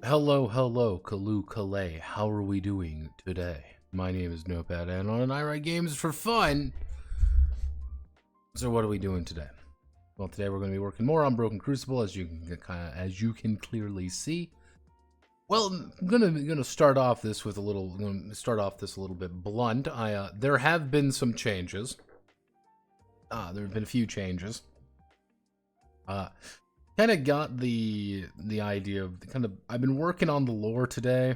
Hello, hello, Kalu Kalay. How are we doing today? My name is Notepad Anon, and I write games for fun. So what are we doing today? Well, today we're going to be working more on Broken Crucible, as you can clearly see. Well, I'm gonna start off this with a little. A little bit blunt. There have been some changes. There have been a few changes. Kind of got the idea of I've been working on the lore today.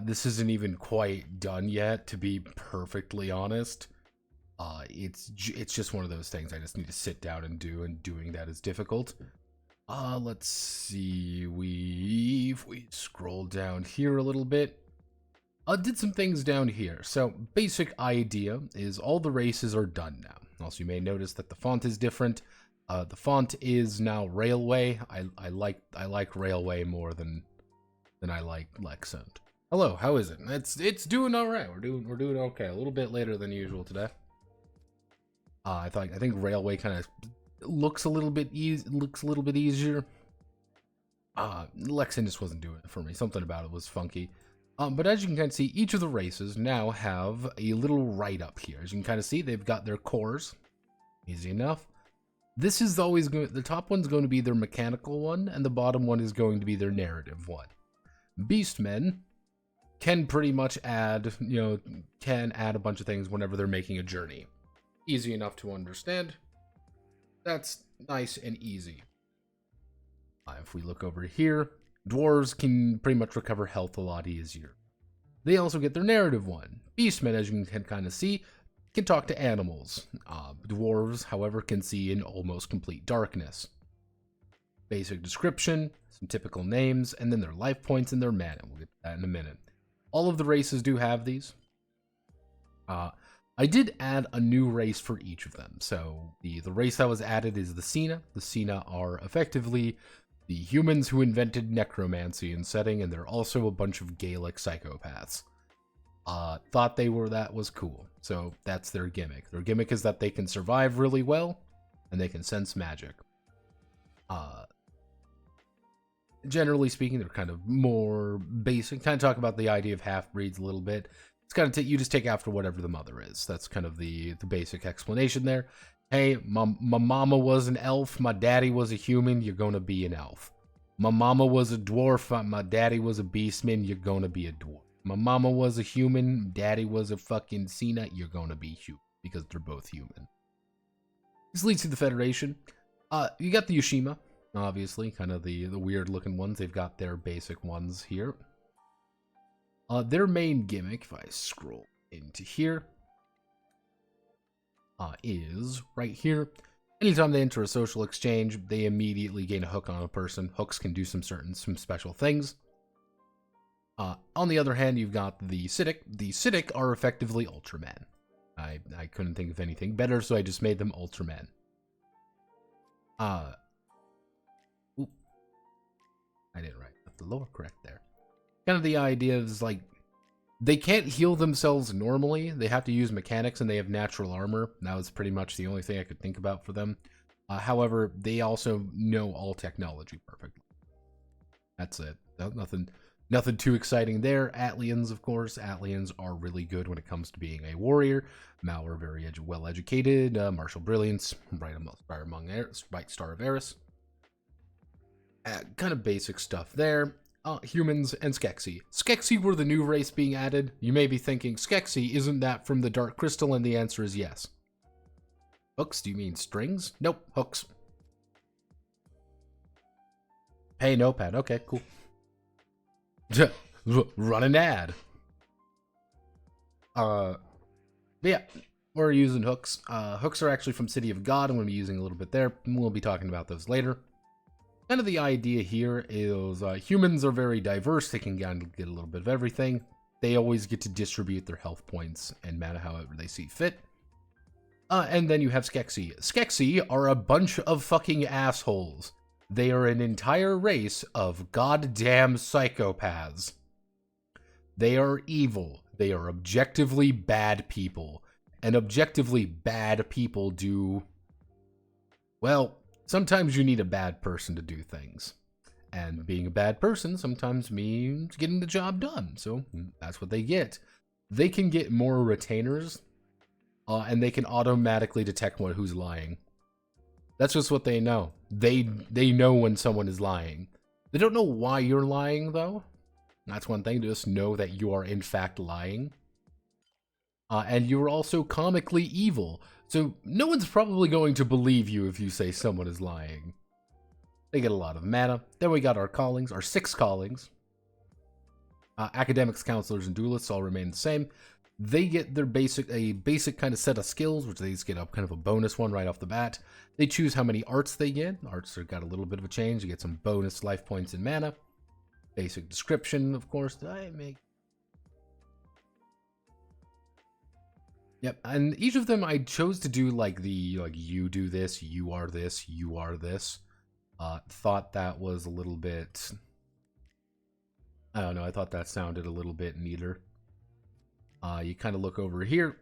This isn't even quite done yet, to be perfectly honest. It's just one of those things I just need to sit down and do, and doing that is difficult. Let's see, if we scroll down here a little bit, did some things down here. So basic idea is all the races are done now. Also, you may notice that the font is different. The font is now Railway. I like Railway more than I like Lexant. Hello, how is it? It's doing all right. We're doing okay. A little bit later than usual today. I think Railway kind of looks a little bit easier. Lexant just wasn't doing it for me. Something about it was funky. But as you can kind of see, each of the races now have a little write-up here. As you can kind of see, they've got their cores. Easy enough. This is always going. The top one's going to be their mechanical one, and the bottom one is going to be their narrative one. Beastmen can pretty much add, can add a bunch of things whenever they're making a journey. Easy enough to understand. That's nice and easy. If we look over here, dwarves can pretty much recover health a lot easier. They also get their narrative one. Beastmen, as you can kind of see, can talk to animals. Dwarves, however, can see in almost complete darkness. Basic description, some typical names, and then their life points and their mana. We'll get to that in a minute. All of the races do have these. I did add a new race for each of them. So the race that was added is the Cena. The Cena are effectively the humans who invented necromancy in setting, and they're also a bunch of Gaelic psychopaths. Thought that was cool. So that's their gimmick. Their gimmick is that they can survive really well, and they can sense magic. Generally speaking, they're kind of more basic. Kind of talk about the idea of half-breeds a little bit. It's kind of you just take after whatever the mother is. That's kind of the basic explanation there. Hey, my mama was an elf, my daddy was a human, you're gonna be an elf. My mama was a dwarf, my daddy was a beastman, you're gonna be a dwarf. My mama was a human, daddy was a fucking Cena, you're gonna be human, because they're both human. This leads to the Federation. You got the Yoshima, obviously, kind of the weird looking ones. They've got their basic ones here. Their main gimmick, if I scroll into here, is right here. Anytime they enter a social exchange, they immediately gain a hook on a person. Hooks can do some special things. On the other hand, you've got the Siddiq. The Siddiq are effectively Ultraman. I couldn't think of anything better, so I just made them Ultraman. Oop. I didn't write the lore correct there. Kind of the idea is like, they can't heal themselves normally. They have to use mechanics, and they have natural armor. That was pretty much the only thing I could think about for them. However, they also know all technology perfectly. That's it. Nothing too exciting there. Atlians, of course. Atlians are really good when it comes to being a warrior. Mal are very well educated. Martial brilliance. Bright Star of Eris. Kind of basic stuff there. Humans and Skeksis. Skeksis were the new race being added. You may be thinking, Skeksis, isn't that from the Dark Crystal? And the answer is yes. Hooks? Do you mean strings? Nope, hooks. Hey, Notepad. Okay, cool. Run an ad. Yeah, we're using hooks. Hooks are actually from City of God. I'm going to be using a little bit there. We'll be talking about those later. Kind of the idea here is humans are very diverse. They can get a little bit of everything. They always get to distribute their health points and mana however they see fit. And then you have Skeksis. Skeksis are a bunch of fucking assholes. They are an entire race of goddamn psychopaths. They are evil. They are objectively bad people. And objectively bad people do... Well, sometimes you need a bad person to do things. And being a bad person sometimes means getting the job done. So that's what they get. They can get more retainers, and they can automatically detect who's lying. That's just what they know. They know when someone is lying. They don't know why you're lying, though. That's one thing. Just know that you are, in fact, lying. And you're also comically evil. So no one's probably going to believe you if you say someone is lying. They get a lot of mana. Then we got our callings, our 6 callings. Academics, counselors, and duelists all remain the same. They get their basic kind of set of skills, which they just get a kind of a bonus one right off the bat. They choose how many arts they get. Arts have got a little bit of a change. You get some bonus life points and mana. Basic description, of course. Did I make? Yep, and each of them I chose to do like you do this, you are this, you are this. Thought that was a little bit, I don't know, I thought that sounded a little bit neater. You kind of look over here.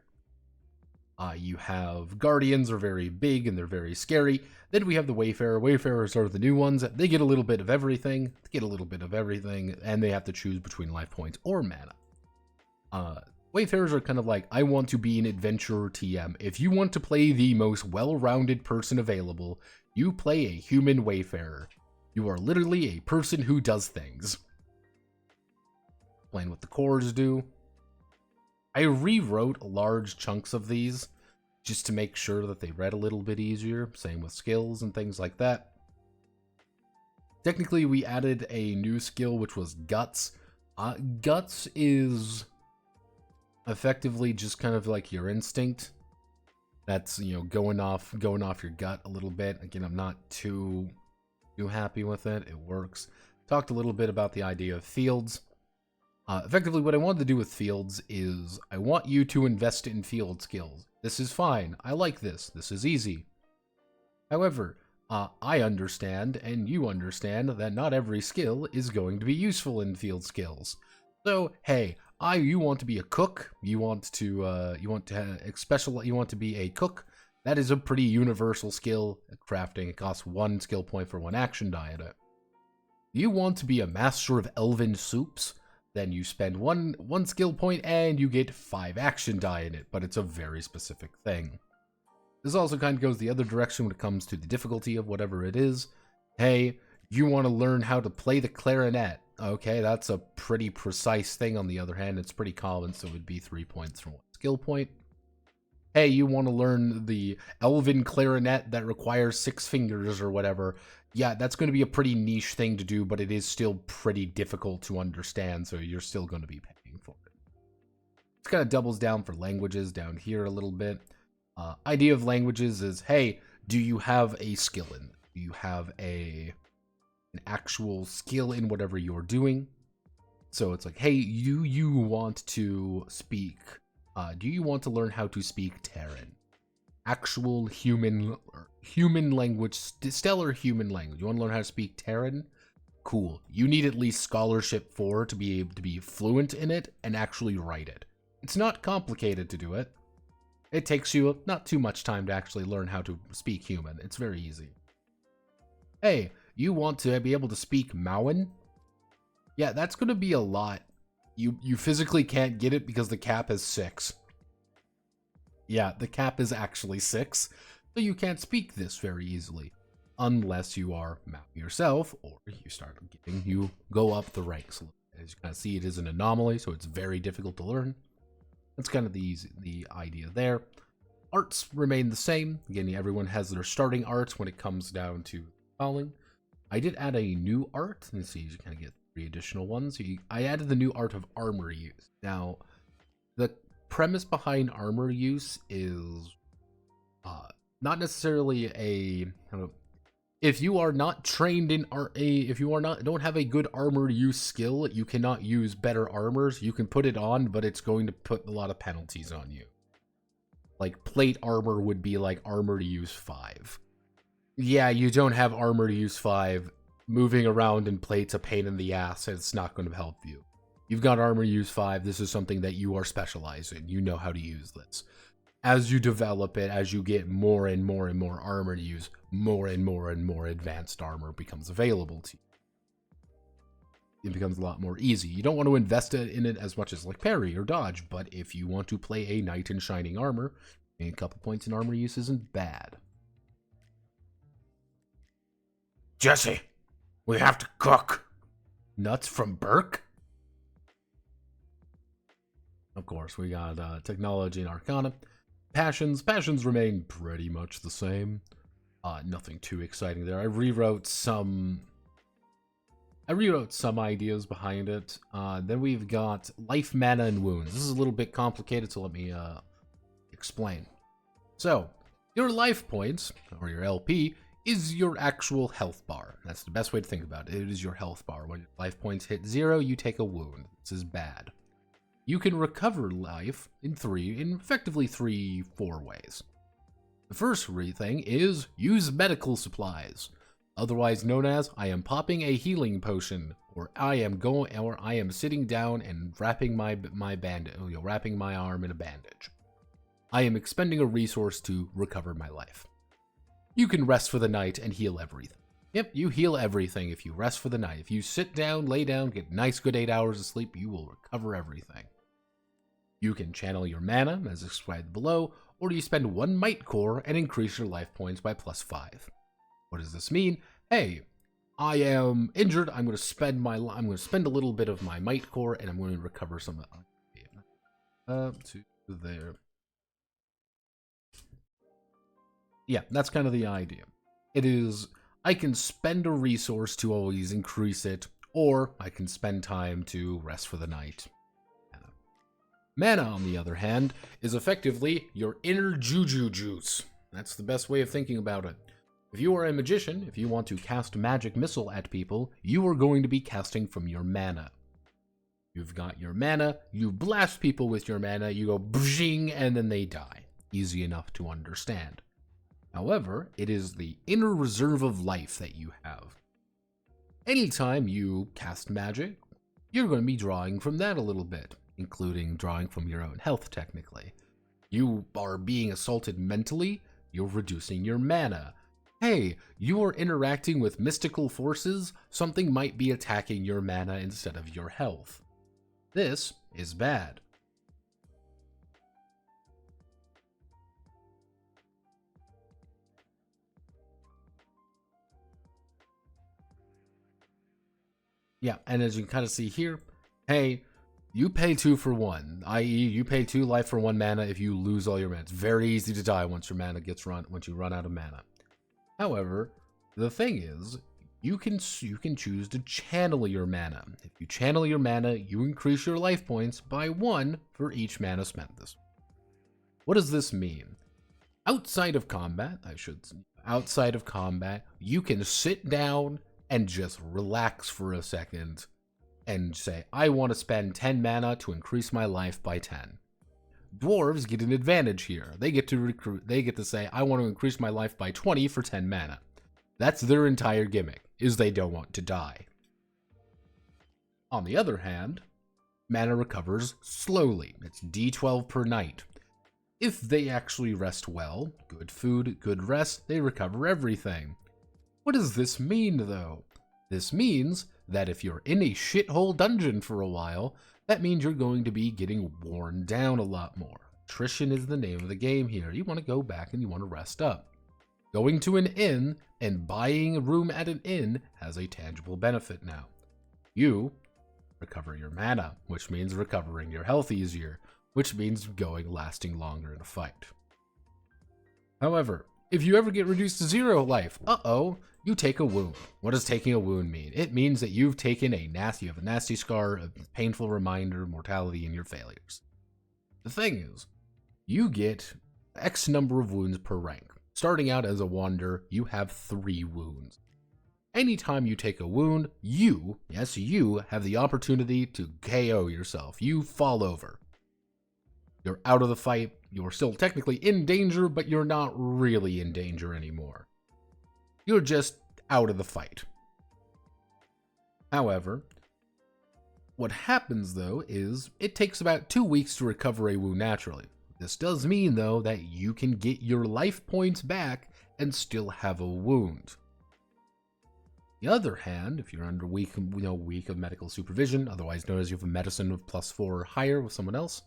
You have Guardians are very big and they're very scary. Then we have the Wayfarer. Wayfarers are the new ones. They get a little bit of everything. They get a little bit of everything, and they have to choose between life points or mana. Wayfarers are kind of like, I want to be an adventurer TM. If you want to play the most well-rounded person available, you play a human Wayfarer. You are literally a person who does things. Explain what the cores do. I rewrote large chunks of these just to make sure that they read a little bit easier. Same with skills and things like that. Technically, we added a new skill, which was Guts. Guts is effectively just kind of like your instinct. That's, you know, going off your gut a little bit. Again, I'm not too happy with it. It works. Talked a little bit about the idea of fields. Effectively, what I wanted to do with fields is I want you to invest in field skills. This is fine. I like this. This is easy. However, I understand and you understand that not every skill is going to be useful in field skills. So, hey, you want to be a cook. You want to be a cook. That is a pretty universal skill. Crafting, it costs 1 skill point for 1 action die in it. You want to be a master of elven soups. Then you spend one skill point and you get 5 action die in it, but it's a very specific thing. This also kind of goes the other direction when it comes to the difficulty of whatever it is. Hey, you want to learn how to play the clarinet. Okay, that's a pretty precise thing. On the other hand, it's pretty common, so it would be 3 points for 1 skill point. Hey, you want to learn the elven clarinet that requires 6 fingers or whatever. Yeah, that's going to be a pretty niche thing to do, but it is still pretty difficult to understand, so you're still going to be paying for it. This kind of doubles down for languages down here a little bit. Idea of languages is, hey, do you have a skill in? Do you have an actual skill in whatever you're doing? So it's like, hey, you want to speak, do you want to learn how to speak Terran? Actual human language, stellar human language. You want to learn how to speak Terran? Cool. You need at least scholarship 4 to be able to be fluent in it and actually write it. It's not complicated to do it. It takes you not too much time to actually learn how to speak human. It's very easy. Hey, you want to be able to speak Mauen? Yeah, that's going to be a lot. You physically can't get it because the cap is 6. Yeah, the cap is actually 6, so you can't speak this very easily. Unless you are Mauen yourself, or you go up the ranks. As you kind of see, it is an anomaly, so it's very difficult to learn. That's kind of the idea there. Arts remain the same. Again, everyone has their starting arts when it comes down to calling. I did add a new art. Let's see, you kind of get 3 additional ones. I added the new art of armor use. Now, the premise behind armor use is not necessarily if you are not trained in don't have a good armor use skill, you cannot use better armors. You can put it on, but it's going to put a lot of penalties on you. Like plate armor would be like armor to use 5. Yeah, you don't have armor to use 5. Moving around in plate's a pain in the ass, and it's not going to help you. You've got armor use 5. This is something that you are specialized in. You know how to use this. As you develop it, as you get more and more and more armor to use, more and more and more advanced armor becomes available to you. it becomes a lot more easy. You don't want to invest in it as much as like parry or dodge, but if you want to play a knight in shining armor, a couple points in armor use isn't bad. Jesse, we have to cook. Nuts from Burke? Of course, we got technology and arcana. Passions remain pretty much the same. Nothing too exciting there. I rewrote some ideas behind it. Then we've got life, mana, and wounds. This is a little bit complicated, so let me explain. So, your life points, or your LP, is your actual health bar. That's the best way to think about it. It is your health bar. When your life points hit 0, you take a wound. This is bad. You can recover life in effectively 3-4 ways. The first thing is use medical supplies, otherwise known as I am popping a healing potion, or I am sitting down and wrapping my arm in a bandage. I am expending a resource to recover my life. You can rest for the night and heal everything. Yep, you heal everything if you rest for the night. If you sit down, lay down, get nice good 8 hours of sleep, you will recover everything. You can channel your mana, as described below, or you spend 1 might core and increase your life points by +5. What does this mean? Hey, I am injured. I'm going to spend a little bit of my might core, and I'm going to recover some of it. Up to there. Yeah, that's kind of the idea. It is, I can spend a resource to always increase it, or I can spend time to rest for the night. Mana, on the other hand, is effectively your inner juju juice. That's the best way of thinking about it. If you are a magician, if you want to cast magic missile at people, you are going to be casting from your mana. You've got your mana, you blast people with your mana, you go bzing, and then they die. Easy enough to understand. However, it is the inner reserve of life that you have. Anytime you cast magic, you're going to be drawing from that a little bit, including drawing from your own health, technically. You are being assaulted mentally, you're reducing your mana. Hey, you are interacting with mystical forces, something might be attacking your mana instead of your health. This is bad. Yeah, and as you can kind of see here, hey, you pay 2 for 1, i.e. you pay 2 life for 1 mana if you lose all your mana. It's very easy to die once your mana once you run out of mana. However, the thing is, you can choose to channel your mana. If you channel your mana, you increase your life points by 1 for each mana spent. What does this mean? Outside of combat, you can sit down and just relax for a second and say, I want to spend 10 mana to increase my life by 10. Dwarves get an advantage here. They get to say, I want to increase my life by 20 for 10 mana. That's their entire gimmick, is they don't want to die. On the other hand, mana recovers slowly. It's D12 per night. If they actually rest well, good food, good rest, they recover everything. What does this mean, though? This means that if you're in a shithole dungeon for a while, that means you're going to be getting worn down a lot more. Attrition is the name of the game here. You want to go back and you want to rest up. Going to an inn and buying a room at an inn has a tangible benefit now. You recover your mana, which means recovering your health easier, which means lasting longer in a fight. However, if you ever get reduced to 0 life, you take a wound. What does taking a wound mean? It means that you have a nasty scar, a painful reminder, mortality, and your failures. The thing is, you get X number of wounds per rank. Starting out as a wanderer, you have 3 wounds. Anytime you take a wound, you have the opportunity to KO yourself. You fall over. You're out of the fight. You're still technically in danger, but you're not really in danger anymore. You're just out of the fight. However, what happens though is it takes about 2 weeks to recover a wound naturally. This does mean though that you can get your life points back and still have a wound. The other hand, if you're under week of medical supervision, otherwise known as you have a medicine of +4 or higher with someone else,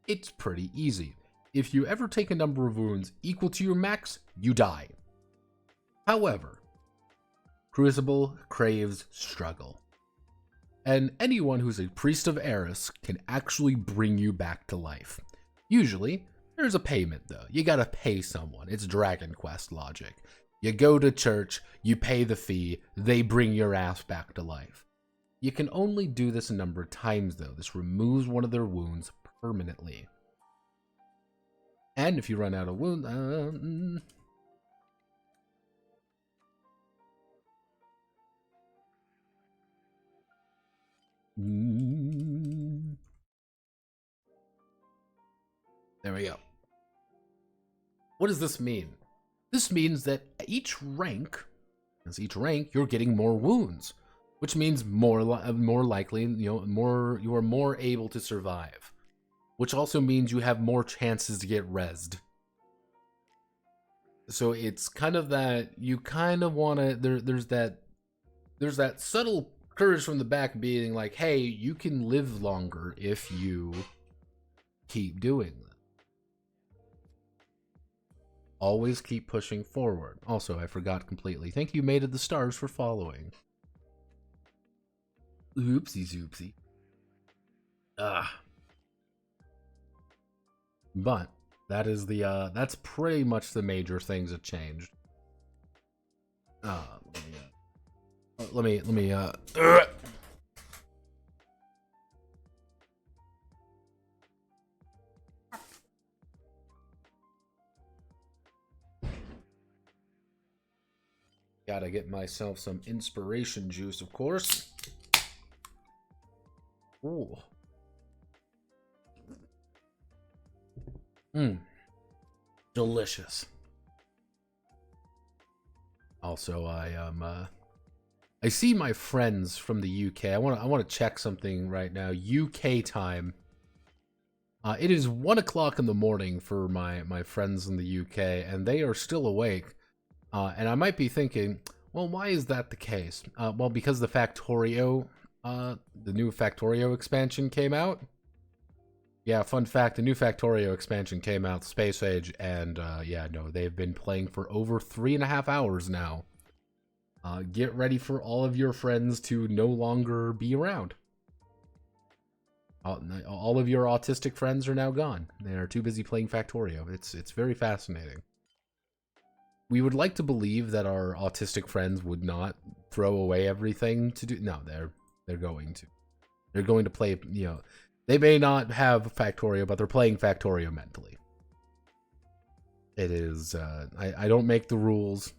it's pretty easy. If you ever take a number of wounds equal to your max, you die. However, Crucible craves struggle. And anyone who's a priest of Eris can actually bring you back to life. Usually, there's a payment though. You gotta pay someone. It's Dragon Quest logic. You go to church, you pay the fee, they bring your ass back to life. You can only do this a number of times though. This removes one of their wounds permanently. And if you run out of wounds, there we go. What does this mean? This means that each rank, you're getting more wounds, which means more likely, you are more able to survive, which also means you have more chances to get rezzed. So it's kind of that you kind of want to. There's that subtle courage from the back being like, hey, you can live longer if you keep doing that. Always keep pushing forward. Also, I forgot completely. Thank you, Maid of the Stars, for following. Oopsie zoopsie. But that is the that's pretty much the major things that changed. Let me gotta get myself some inspiration juice, of course. Ooh. Delicious. Also, I see my friends from the UK. I want to check something right now. UK time. It is 1 o'clock in the morning for my friends in the UK, and they are still awake. And I might be thinking, well, why is that the case? Well, because the Factorio, the new Factorio expansion came out. Yeah, fun fact, the new Factorio expansion came out, Space Age, and yeah, no, they've been playing for over 3.5 hours now. Get ready for all of your friends to no longer be around. All of your autistic friends are now gone. They are too busy playing Factorio. It's very fascinating. We would like to believe that our autistic friends would not throw away everything to do. No, they're going to. They're going to play, you know, they may not have Factorio, but they're playing Factorio mentally. It is, I don't make the rules.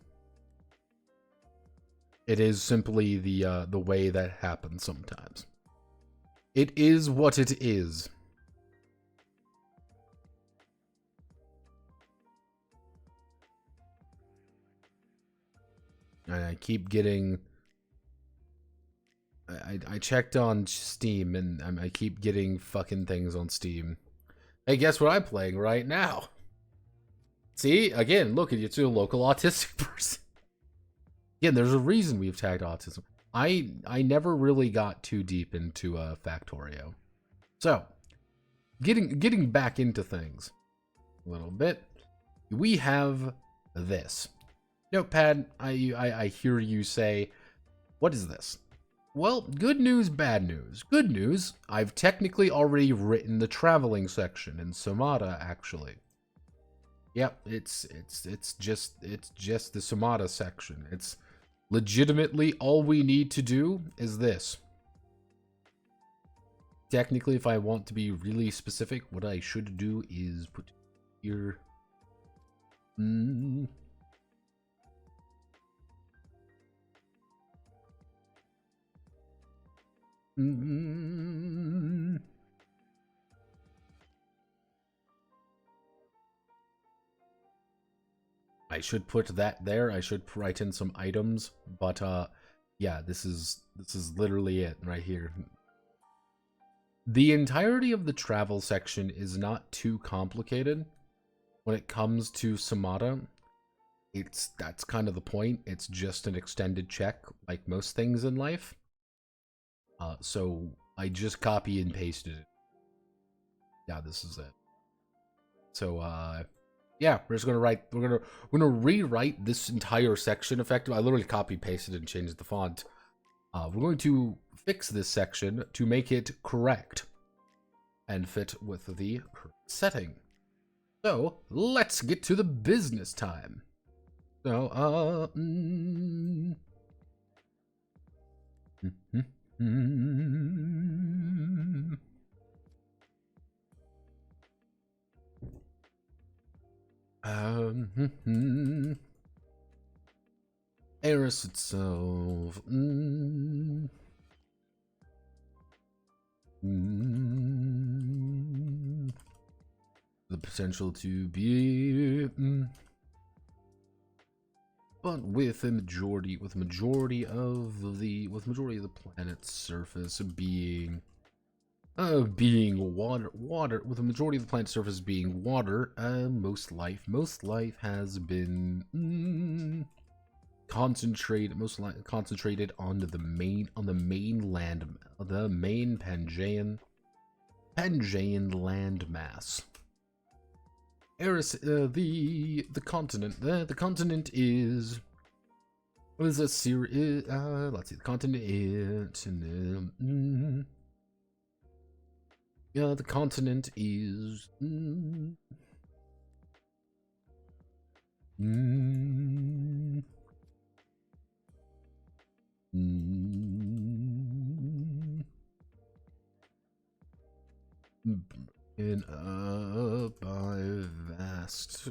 It is simply the way that happens sometimes. It is what it is. And I keep getting... I checked on Steam, and I keep getting fucking things on Steam. Hey, guess what I'm playing right now? See? Again, look, it's a local autistic person. Again, there's a reason we've tagged autism. I never really got too deep into Factorio. So, getting back into things a little bit, we have this. Notepad, I hear you say, what is this? Well, good news, bad news. Good news, I've technically already written the traveling section in Somata, actually. Yep, it's just the Somata section. It's legitimately all we need to do is this. Technically, if I want to be really specific, what I should do is put here. I should put that there. I should write in some items, but yeah, this is literally it right here. The entirety of the travel section is not too complicated when it comes to Somata. that's kind of the point. It's just an extended check, like most things in life. So I just copy and pasted it. Yeah, this is it. So yeah, we're just gonna write. We're gonna rewrite this entire section. Effectively, I literally copy pasted and changed the font. We're going to fix this section to make it correct and fit with the setting. So let's get to the business time. So Eris itself. The potential to be, but with a majority of the planet's surface being water, with a majority of the planet's surface being water, most life has been concentrated on the main Pangaean landmass. Eris, the continent is, what is a series? Let's see, the continent is, yeah, the continent is, in by vast.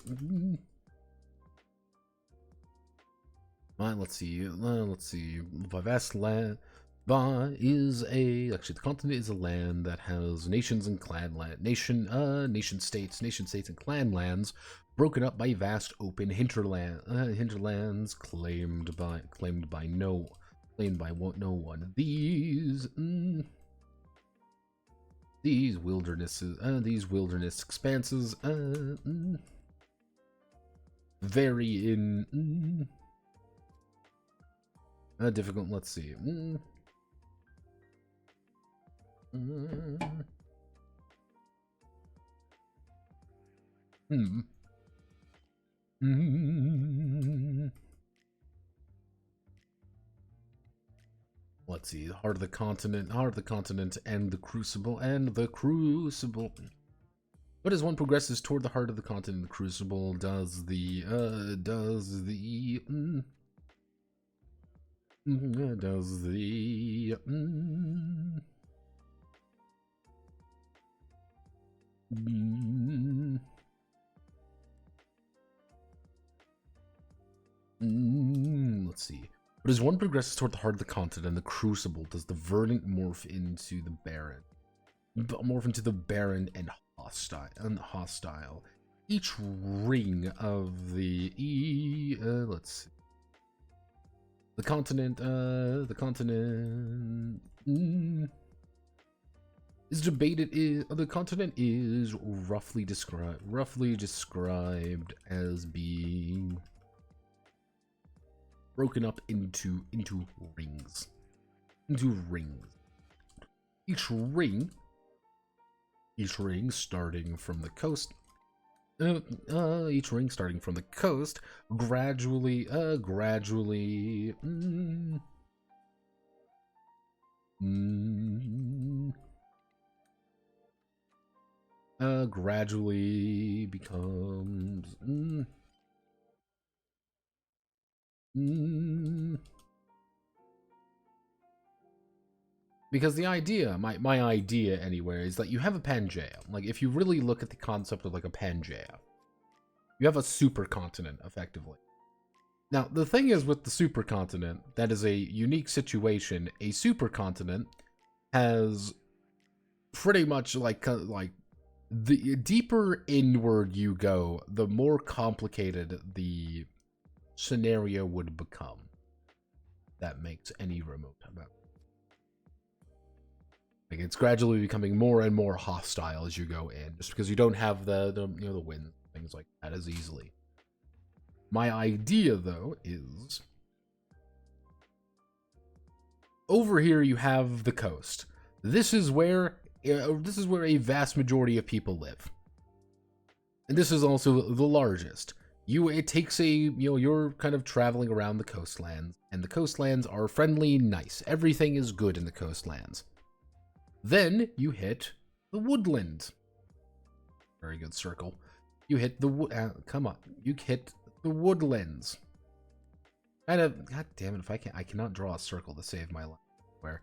Let's see. By vast land. Actually, the continent is a land that has nations and nation states and clan lands broken up by vast open hinterlands claimed by no one. These wilderness expanses vary in difficult. Let's see. Let's see, the heart of the continent, and the Crucible, But as one progresses toward the heart of the continent, the Crucible does the let's see. But as one progresses toward the heart of the continent, the Crucible does the verdant morph into the barren. And hostile. Each ring of the let's see. The continent is debated. The continent is roughly described as being broken up into rings. Each ring starting from the coast. Gradually becomes because the idea, my idea anyway, is that you have a Pangaea. Like, if you really look at the concept of like a Pangaea, you have a supercontinent, effectively. Now, the thing is with the supercontinent, that is a unique situation. A supercontinent has pretty much like the deeper inward you go, the more complicated the scenario would become. That makes any remote amount. Like, it's gradually becoming more and more hostile as you go in, just because you don't have the wind, things like that as easily. My idea, though, is over here you have the coast. This is where a vast majority of people live, and this is also the largest. It takes you're kind of traveling around the coastlands, and the coastlands are friendly, nice. Everything is good in the coastlands. Then you hit the woodlands. Very good circle. You hit the come on. You hit the woodlands. God damn it! I cannot draw a circle to save my life. Where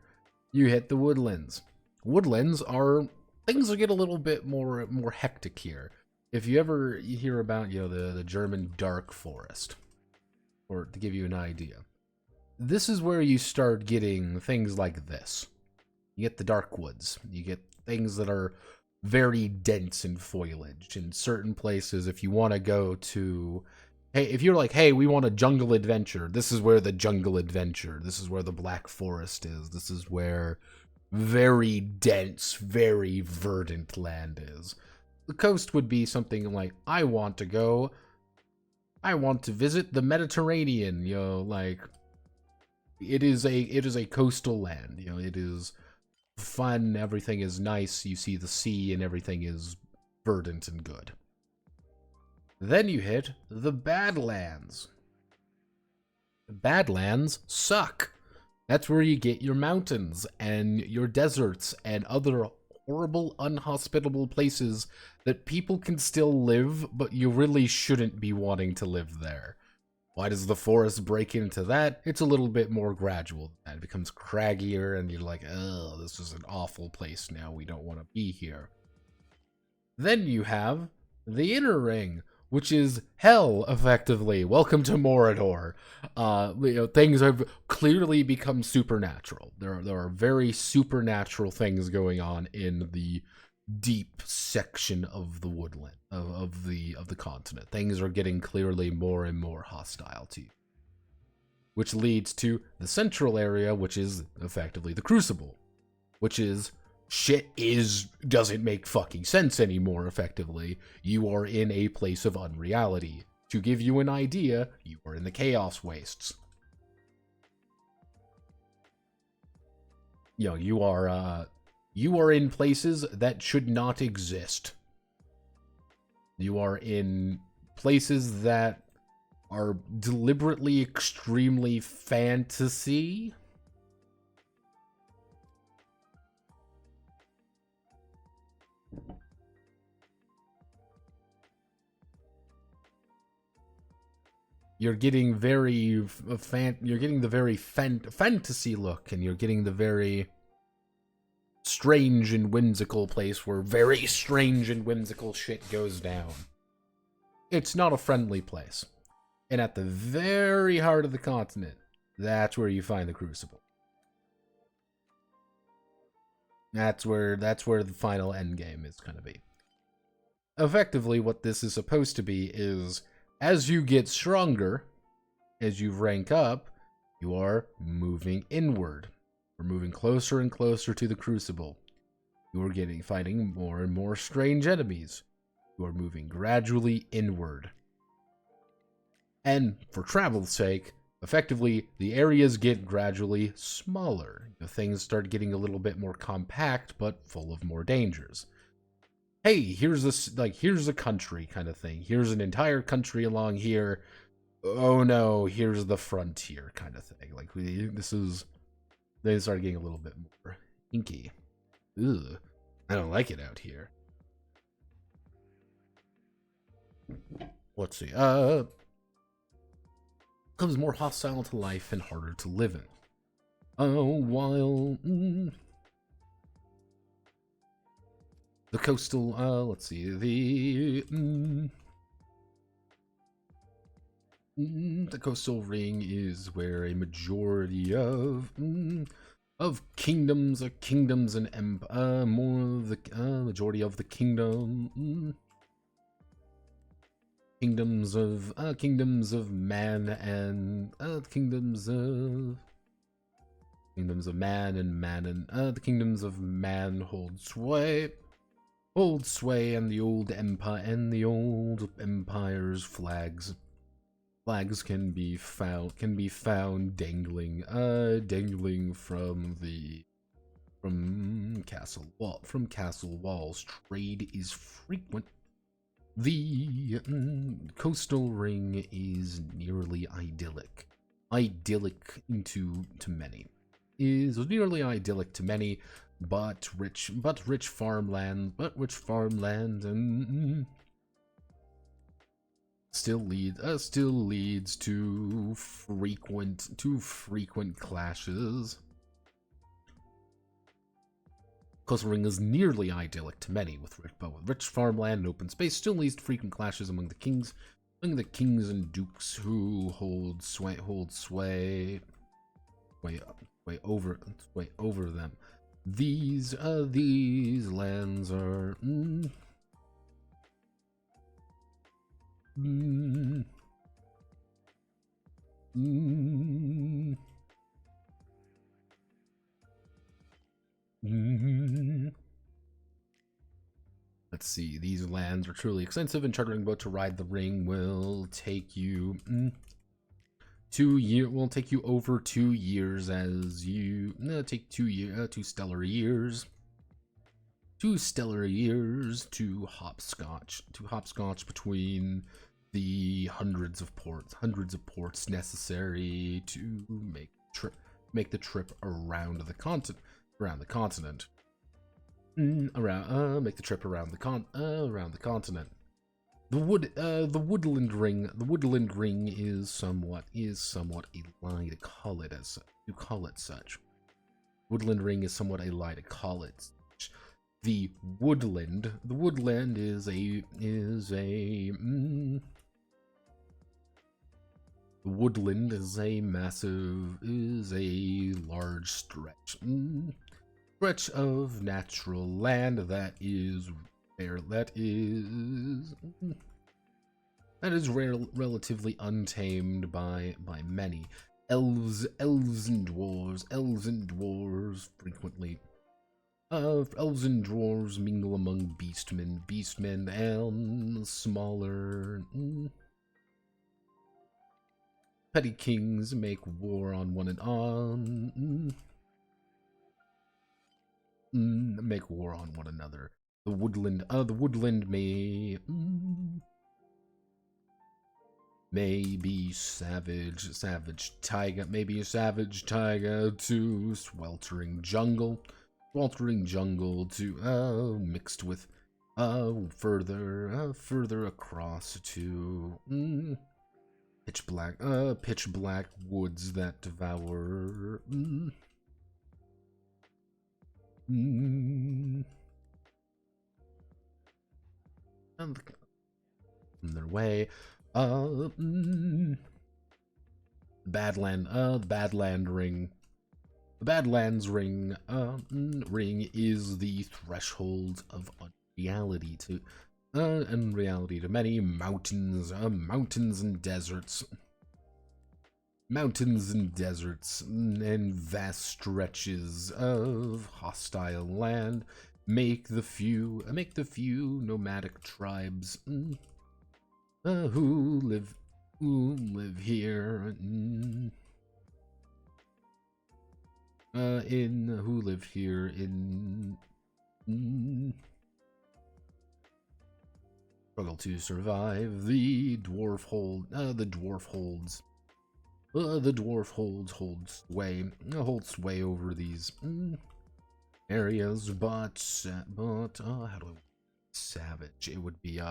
you hit the woodlands. Woodlands are things that get a little bit more hectic here. If you ever hear about the German dark forest, or to give you an idea, this is where you start getting things like this. You get the dark woods. You get things that are very dense in foliage. In certain places, if you want to go to, if you're like, hey, we want a jungle adventure, this is where the jungle adventure, this is where the Black Forest is, this is where very dense, very verdant land is. The coast would be something like, I want to visit the Mediterranean, like, it is a coastal land, it is fun, everything is nice, you see the sea and everything is verdant and good. Then you hit the Badlands. The Badlands suck. That's where you get your mountains and your deserts and other horrible, unhospitable places that people can still live, but you really shouldn't be wanting to live there. Why does the forest break into that? It's a little bit more gradual. It becomes craggier, and you're like, oh, this is an awful place now. We don't want to be here. Then you have the Inner Ring, which is hell, effectively. Welcome to Mordor. Things have clearly become supernatural. There are very supernatural things going on in the deep section of the woodland of the continent. Things are getting clearly more and more hostile to you, which leads to the central area, which is effectively the Crucible, which is doesn't make fucking sense anymore. Effectively, you are in a place of unreality. To give you an idea, you are in the Chaos Wastes. You are in places that should not exist. You are in places that are deliberately extremely fantasy. You're getting the very fantasy look, and you're getting the very strange and whimsical place where very strange and whimsical shit goes down. It's not a friendly place. And at the very heart of the continent, that's where you find the Crucible. That's where the final endgame is going to be. Effectively, what this is supposed to be is, as you get stronger, as you rank up, you are moving inward. We're moving closer and closer to the Crucible. You are fighting more and more strange enemies. You are moving gradually inward. And for travel's sake, effectively, the areas get gradually smaller. Things start getting a little bit more compact, but full of more dangers. Hey, here's a country kind of thing. Here's an entire country along here. Oh no, here's the frontier kind of thing. They start getting a little bit more inky. Ugh, I don't like it out here. Let's see. Becomes more hostile to life and harder to live in. The coastal, let's see, the coastal ring is where a majority of kingdoms and majority of the kingdoms of man and the kingdoms of man hold sway. And the old empire's flags Flags can be found dangling from castle walls. Trade is frequent. The coastal ring is nearly idyllic. To many. Is nearly idyllic to many, but rich farmland and still leads to frequent clashes. Coastal ring is nearly idyllic to many, with rich farmland and open space still leads to frequent clashes among the kings and dukes who hold sway over them. These lands are let's see. These lands are truly extensive, and chartering a boat to ride the ring will take you 2 years. Will take you over 2 years, as you take 2 stellar years. 2 stellar years to hopscotch between the hundreds of ports necessary to make the trip around the continent. Make the trip around the continent. The woodland ring is somewhat a lie to call it such. Woodland ring is somewhat a lie to call it such. The woodland is a large stretch of natural land that is relatively untamed by many. Elves and dwarves frequently. Elves and dwarves mingle among beastmen and smaller petty kings make war on one another. The woodland may be savage taiga to sweltering jungle to mixed with further across to pitch black woods that devour on their way. The Badlands ring is the threshold of unreality to many mountains and deserts. And vast stretches of hostile land make the few nomadic tribes who live here struggle to survive. The dwarf holds sway over these areas, but how do I savage? It would be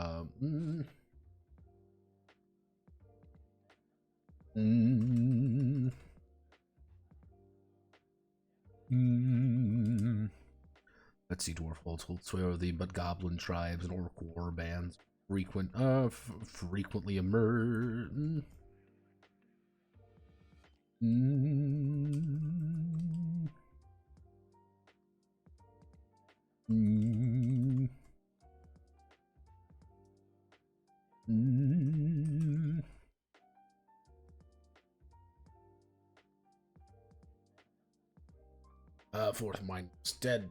let's see. Dwarf holds sway over the but goblin tribes and orc war bands frequently emerge. Fourth mine instead.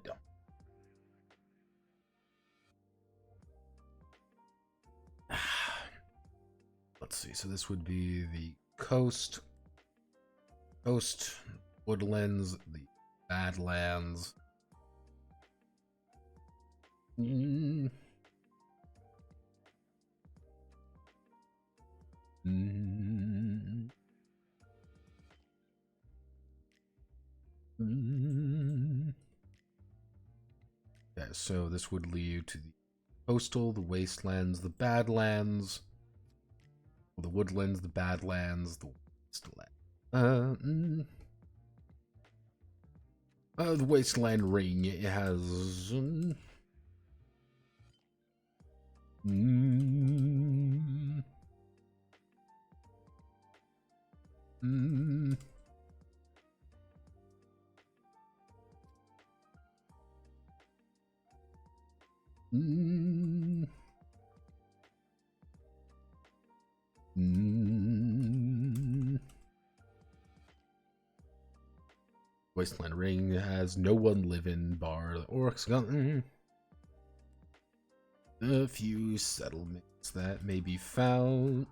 let's see. So this would be the coast, woodlands, the badlands. Mm. Mm. Mm. Yeah, so this would lead to the coastal, the wastelands, the badlands, the woodlands, the badlands, the wasteland. The wasteland ring, it has mm, mm, mm, mm. Wasteland ring has no one living, bar the orcs gun. A few settlements that may be found.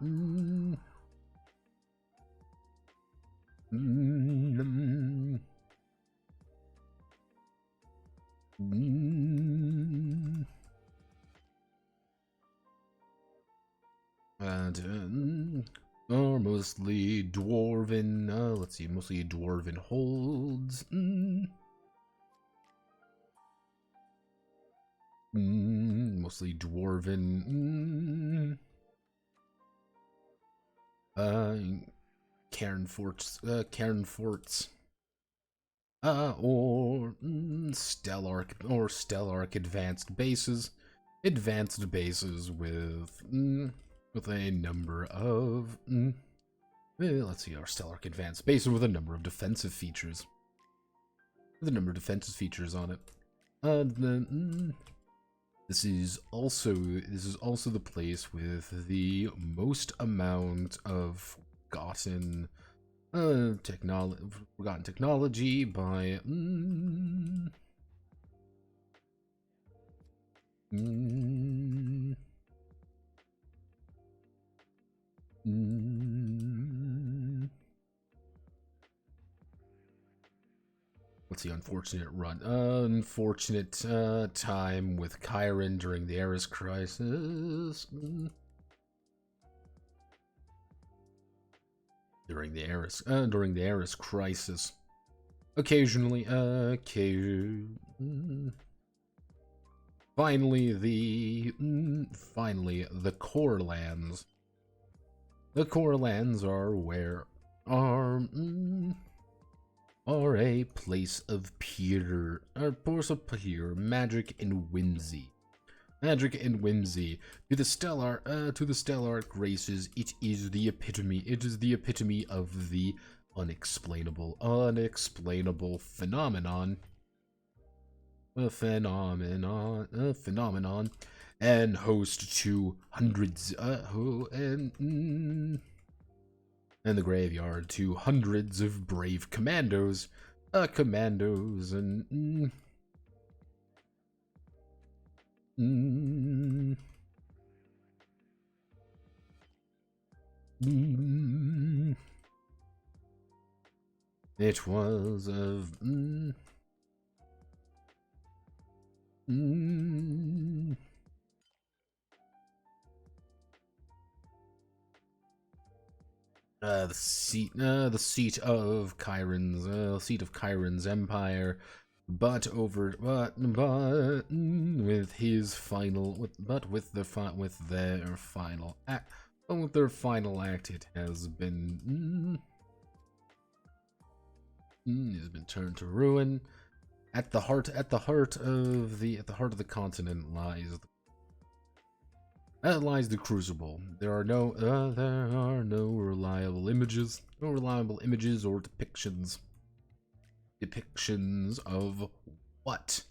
And are mostly dwarven. Let's see, mostly dwarven holds. Mostly dwarven. Cairn forts. Or Stellark advanced bases. Advanced bases with a number of let's see, our Stellark advanced bases with a number of defensive features. With a number of defensive features on it. This is also the place with the most amount of forgotten technology by what's the unfortunate time with Chiron during the Eris crisis. During the Eris crisis. Occasionally, finally the core lands. The core lands are a place of pure magic and whimsy. Magic and whimsy. To the Stellark races, it is the epitome of the unexplainable phenomenon. A phenomenon, and host to hundreds, and the graveyard to hundreds of brave commandos, and it was of the seat of Chiron's empire, but with their final act, it has been turned to ruin. At the heart of the continent lies the Crucible. There are no reliable images or depictions of what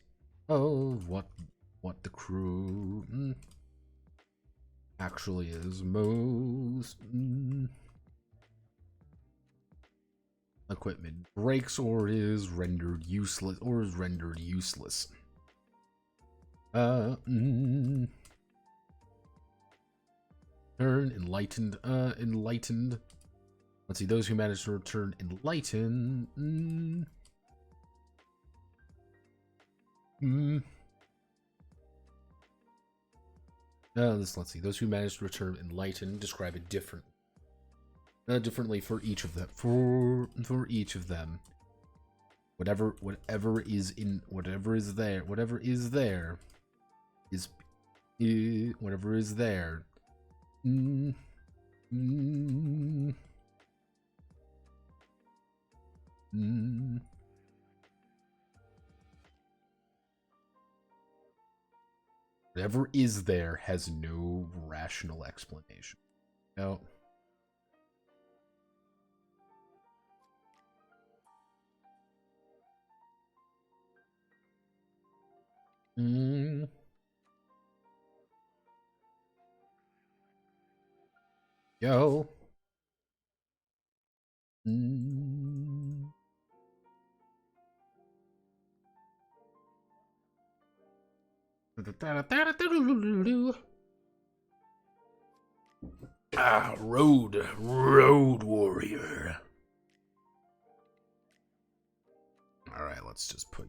the crew actually is. Most equipment breaks or is rendered useless. Turn enlightened. Enlightened. Let's see. Those who manage to return enlightened. Let's see. Those who manage to return enlightened describe it differently for each of them. For each of them. Whatever is there, whatever is there, whatever is there. Whatever is there has no rational explanation. No. Yo. Road warrior. All right, let's just put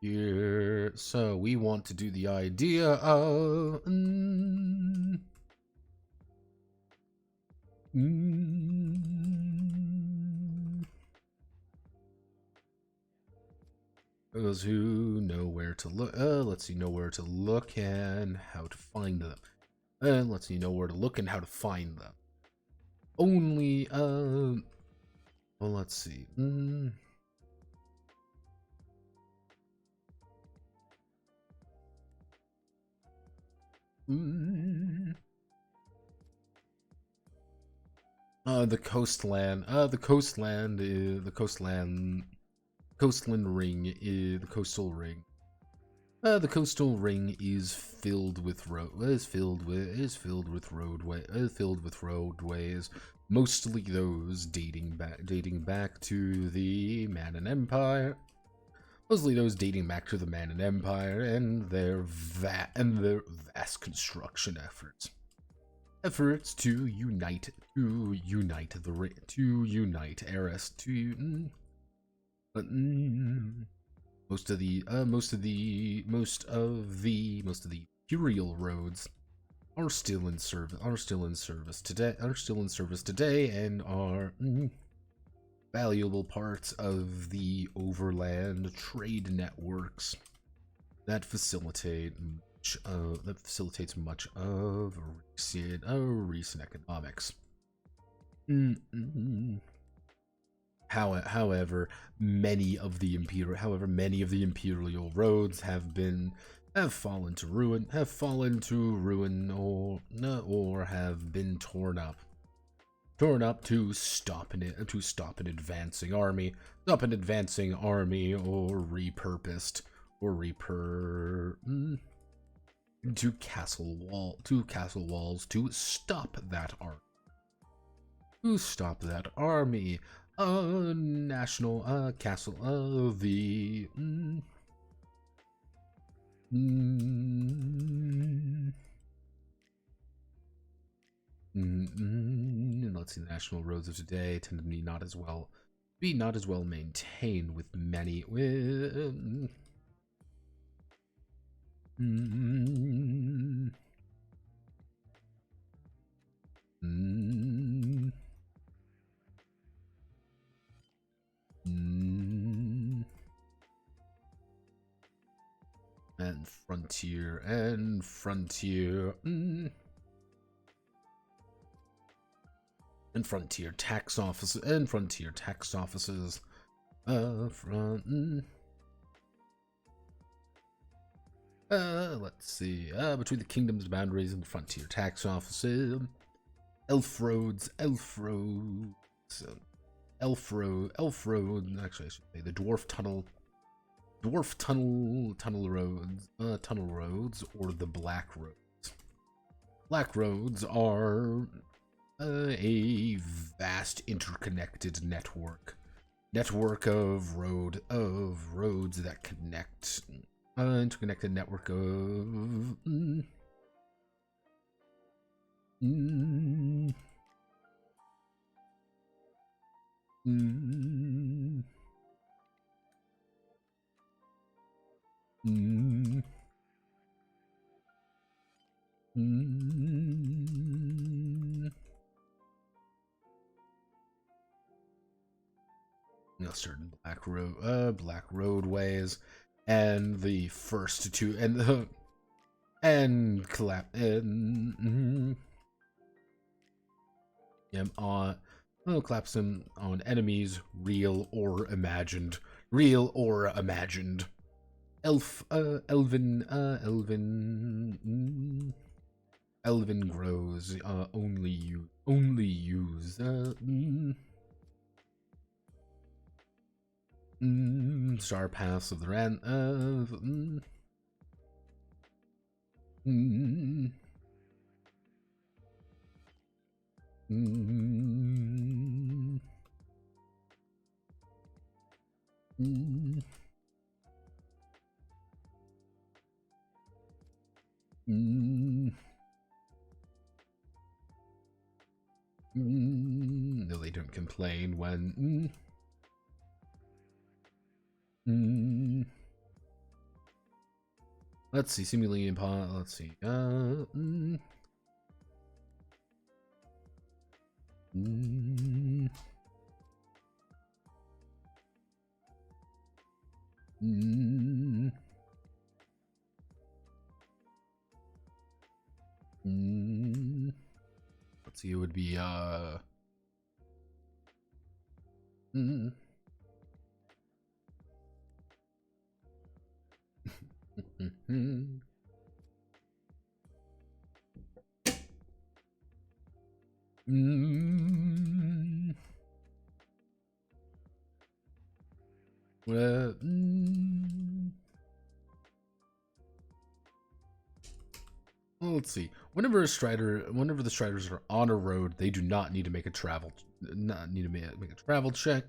here. So we want to do the idea of those who know where to look. Let's see, know where to look and how to find them. Let's see, know where to look and how to find them. Only, well, let's see. The coastland. The coastland ring is the coastal ring. The coastal ring is filled with roadways, mostly those dating back to the Manan Empire. Mostly those dating back to the Manan Empire and their vast construction efforts. Efforts to unite Eris to most of the imperial roads are still in service today and are valuable parts of the overland trade networks that facilitates much of recent economics. However, many of the imperial roads have fallen to ruin, or have been torn up to stop an advancing army, or repurposed to castle walls to stop that army. National castle of the let's see. The national roads of today tend to be not as well maintained, with many and frontier tax offices let's see, between the kingdom's boundaries and the frontier tax offices, elf roads, actually I should say the dwarf tunnel roads, or the black roads. Black roads are a vast interconnected network of roads that connect, interconnected network of Mm. Mm. Mm. Mm. Certain black roadways, and the first two, and collapse, and collapsing on enemies, real or imagined, Elven grows, only use, star paths of the ran, mm, mm, mm, mm, no, they don't complain when, let's see, simulating pot, let's see, mm, mm, mm, mm. Let's see, it would be, mm, mm, mm, mm. Well, let's see. Whenever the striders are on a road, they do not need to make a travel, not need to make a travel check.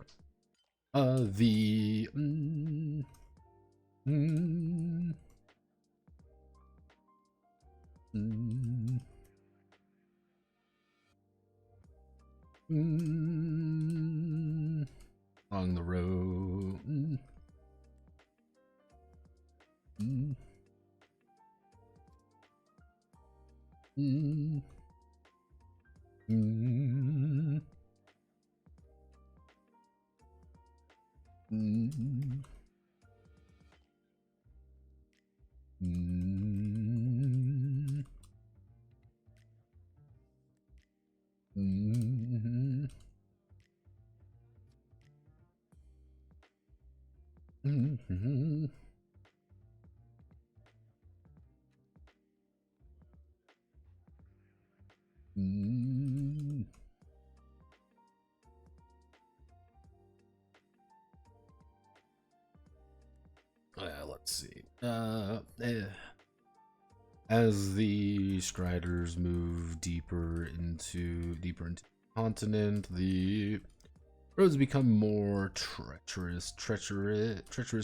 The mm, mm, mm, along the road. Mm, mm, mm, mm, mm, mm, mm, mm. Let's see. As the striders move deeper into the continent, the roads become more treacherous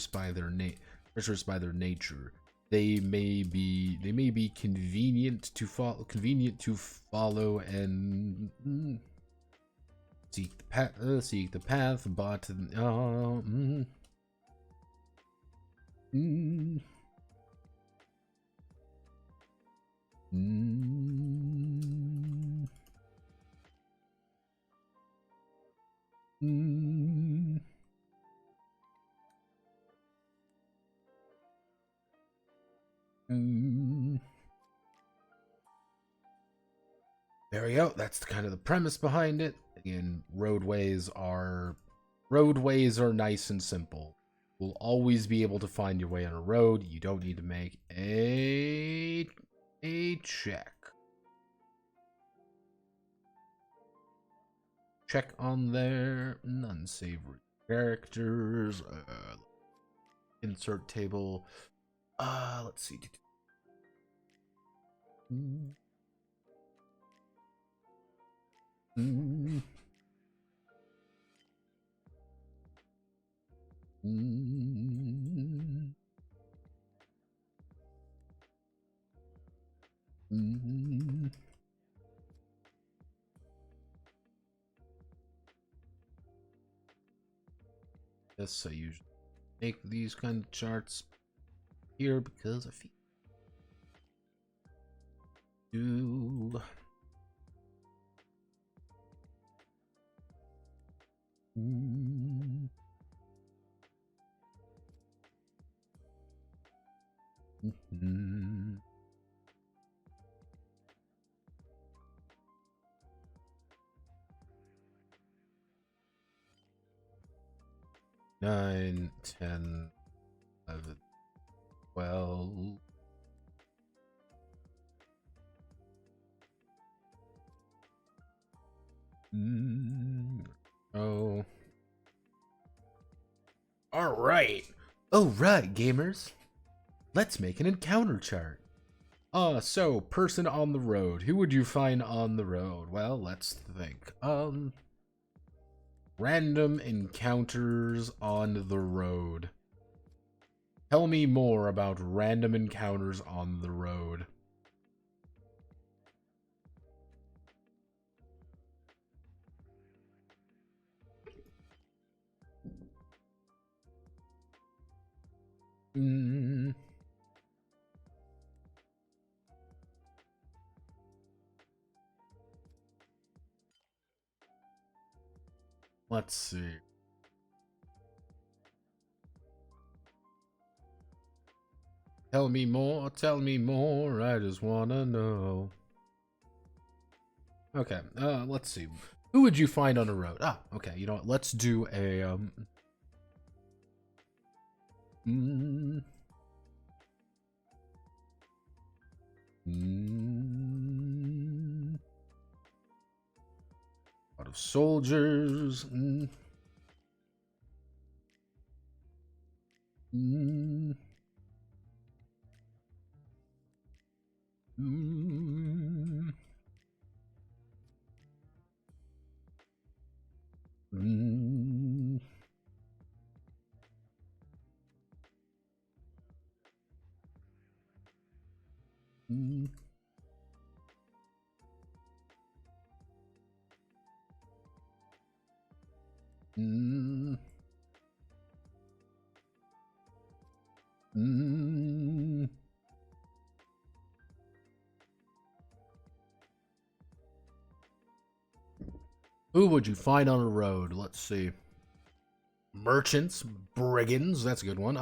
by their nature. They may be convenient to follow and seek the path, but mm, mm, mm, mm. There we go. That's kind of the premise behind it. Again, roadways are nice and simple. You'll always be able to find your way on a road. You don't need to make a check on their unsavory characters. Insert table. Let's see. Mm, mm, mm, mm, this. I usually make these kind of charts here because I feel do. Mm-hmm. Nine, 10, 11, 12. Oh. All right. Oh, right, gamers. Let's make an encounter chart. So, person on the road. Who would you find on the road? Well, let's think. Random encounters on the road. Tell me more about random encounters on the road. Let's see. Tell me more, I just wanna know. Okay, let's see. Who would you find on a road? Ah, okay, you know what, let's do a, lot of soldiers. Who would you find on a road? Let's see. Merchants, brigands, that's a good one.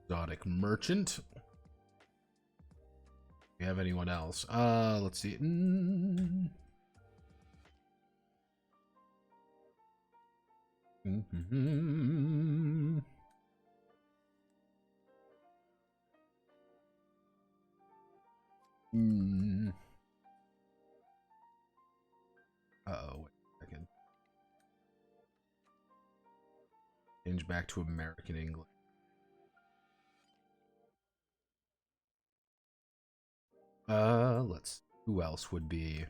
Exotic merchant. Do you have anyone else? Let's see. Uh-oh, wait a second. Change back to American English. Let's. Who else would be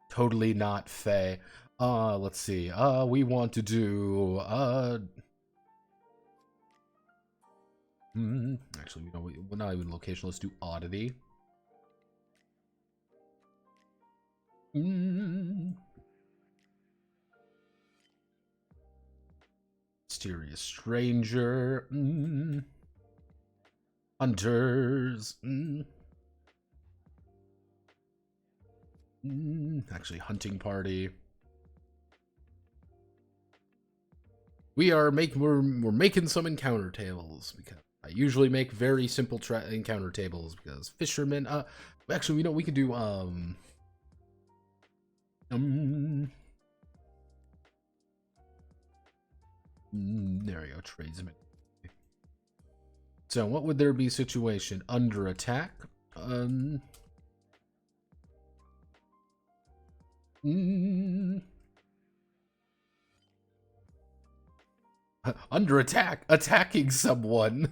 totally not Fae? Let's see. We want to do. Actually, we're not even location. Let's do oddity. Mysterious stranger. Hunters. Actually, hunting party. We're making some encounter tables because I usually make very simple encounter tables because fishermen. Actually, we could do there we go, tradesman. So, what would there be situation under attack? Under attack, attacking someone.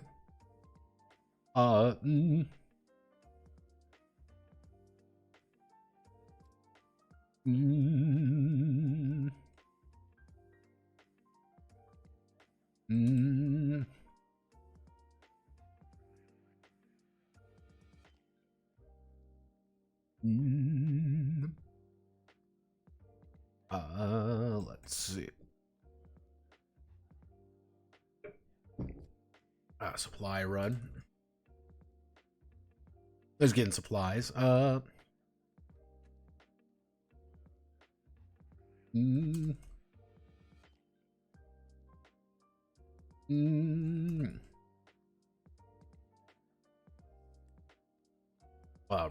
Let's see. Supply run. Let's get in supplies.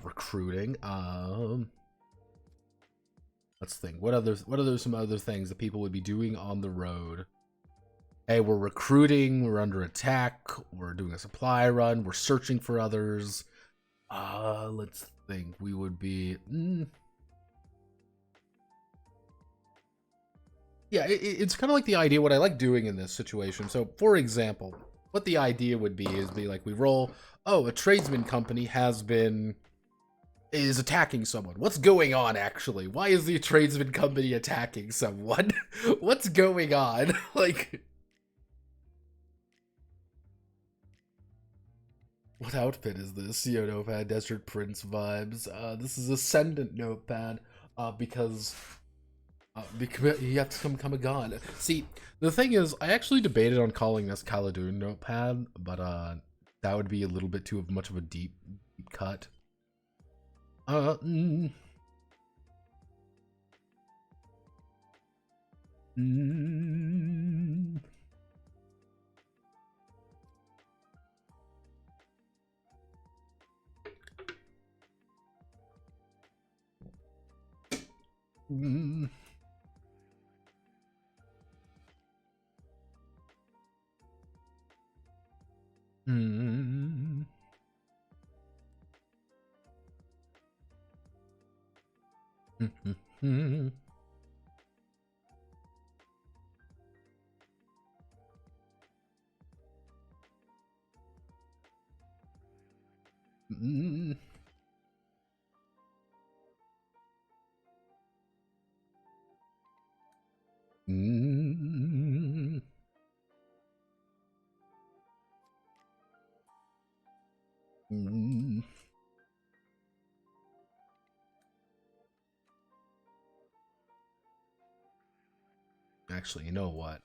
Recruiting. Let's think. What are some other things that people would be doing on the road? Hey, we're recruiting, we're under attack, we're doing a supply run, we're searching for others. Let's think. We would be yeah, it's kind of like the idea, what I like doing in this situation. So, for example, what the idea would be is like we roll, oh, a tradesman company is attacking someone. What's going on, actually? Why is the tradesman company attacking someone? What's going on? Like, what outfit is this? Notepad, Desert Prince vibes. This is Ascendant Notepad, because you have to come a god. See, the thing is, I actually debated on calling this Khaldun Notepad, but that would be a little bit too much of a deep cut. Actually, you know what?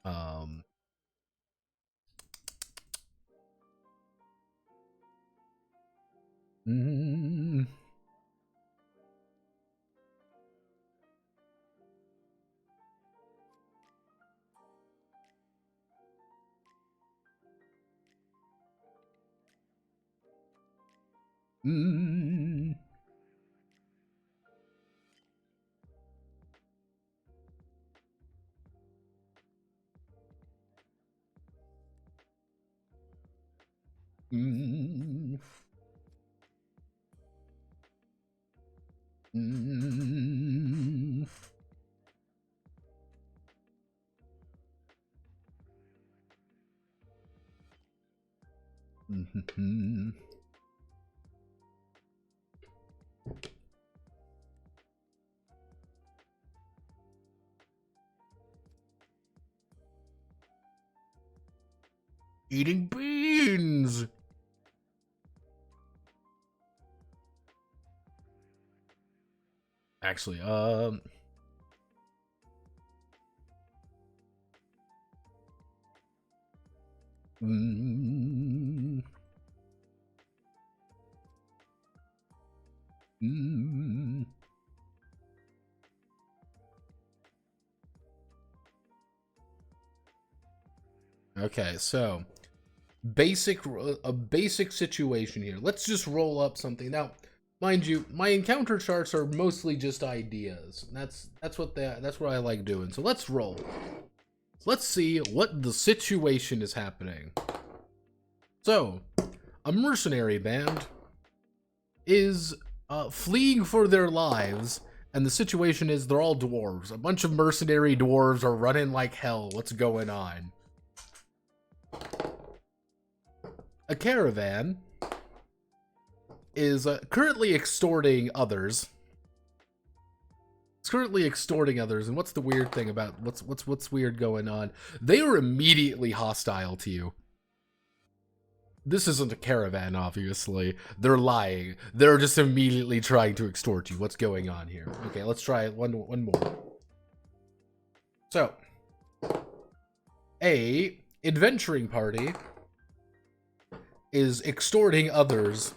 Eating beans. Actually, okay, so a basic situation here. Let's just roll up something. Now, mind you, my encounter charts are mostly just ideas. That's what I like doing. So let's roll. Let's see what the situation is happening. So, a mercenary band is fleeing for their lives, and the situation is they're all dwarves. A bunch of mercenary dwarves are running like hell. What's going on? A caravan is currently extorting others. It's currently extorting others, and what's the weird thing about what's weird going on? They are immediately hostile to you. This isn't a caravan, obviously. They're lying. They're just immediately trying to extort you. What's going on here? Okay, let's try one more. So, a adventuring party is extorting others.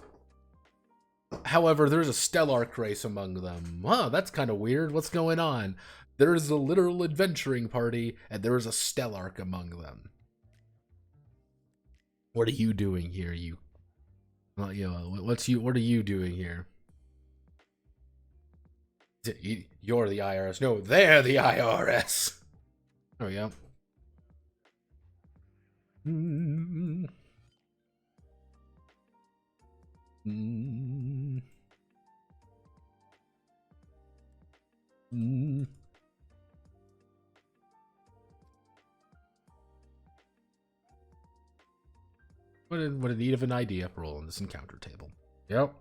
However, there's a Stellark race among them. Huh, that's kind of weird. What's going on? There's a literal adventuring party, and there is a Stellark among them. What are you doing here, you? Well, you know, what are you doing here? You're the IRS. No, they're the IRS. There we go. Mm. Mm. Mm. What a need of an idea roll on this encounter table. Yep.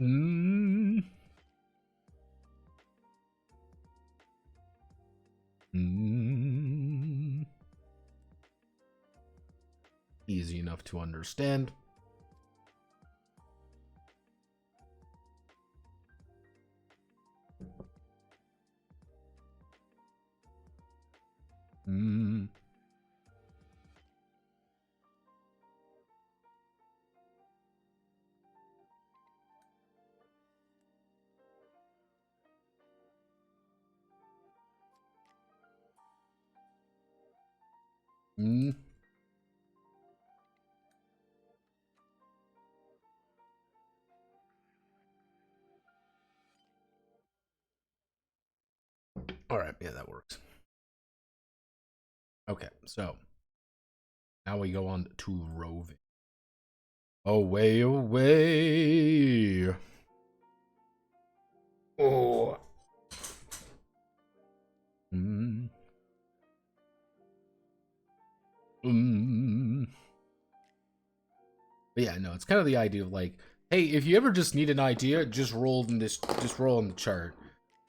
Mm. Mm. Easy enough to understand. Mm. Mm. All right, yeah, that works. Okay, so now we go on to roving. Away, away. Oh. Mm. Mm. But yeah, no, it's kind of the idea of like, hey, if you ever just need an idea, just roll in the chart.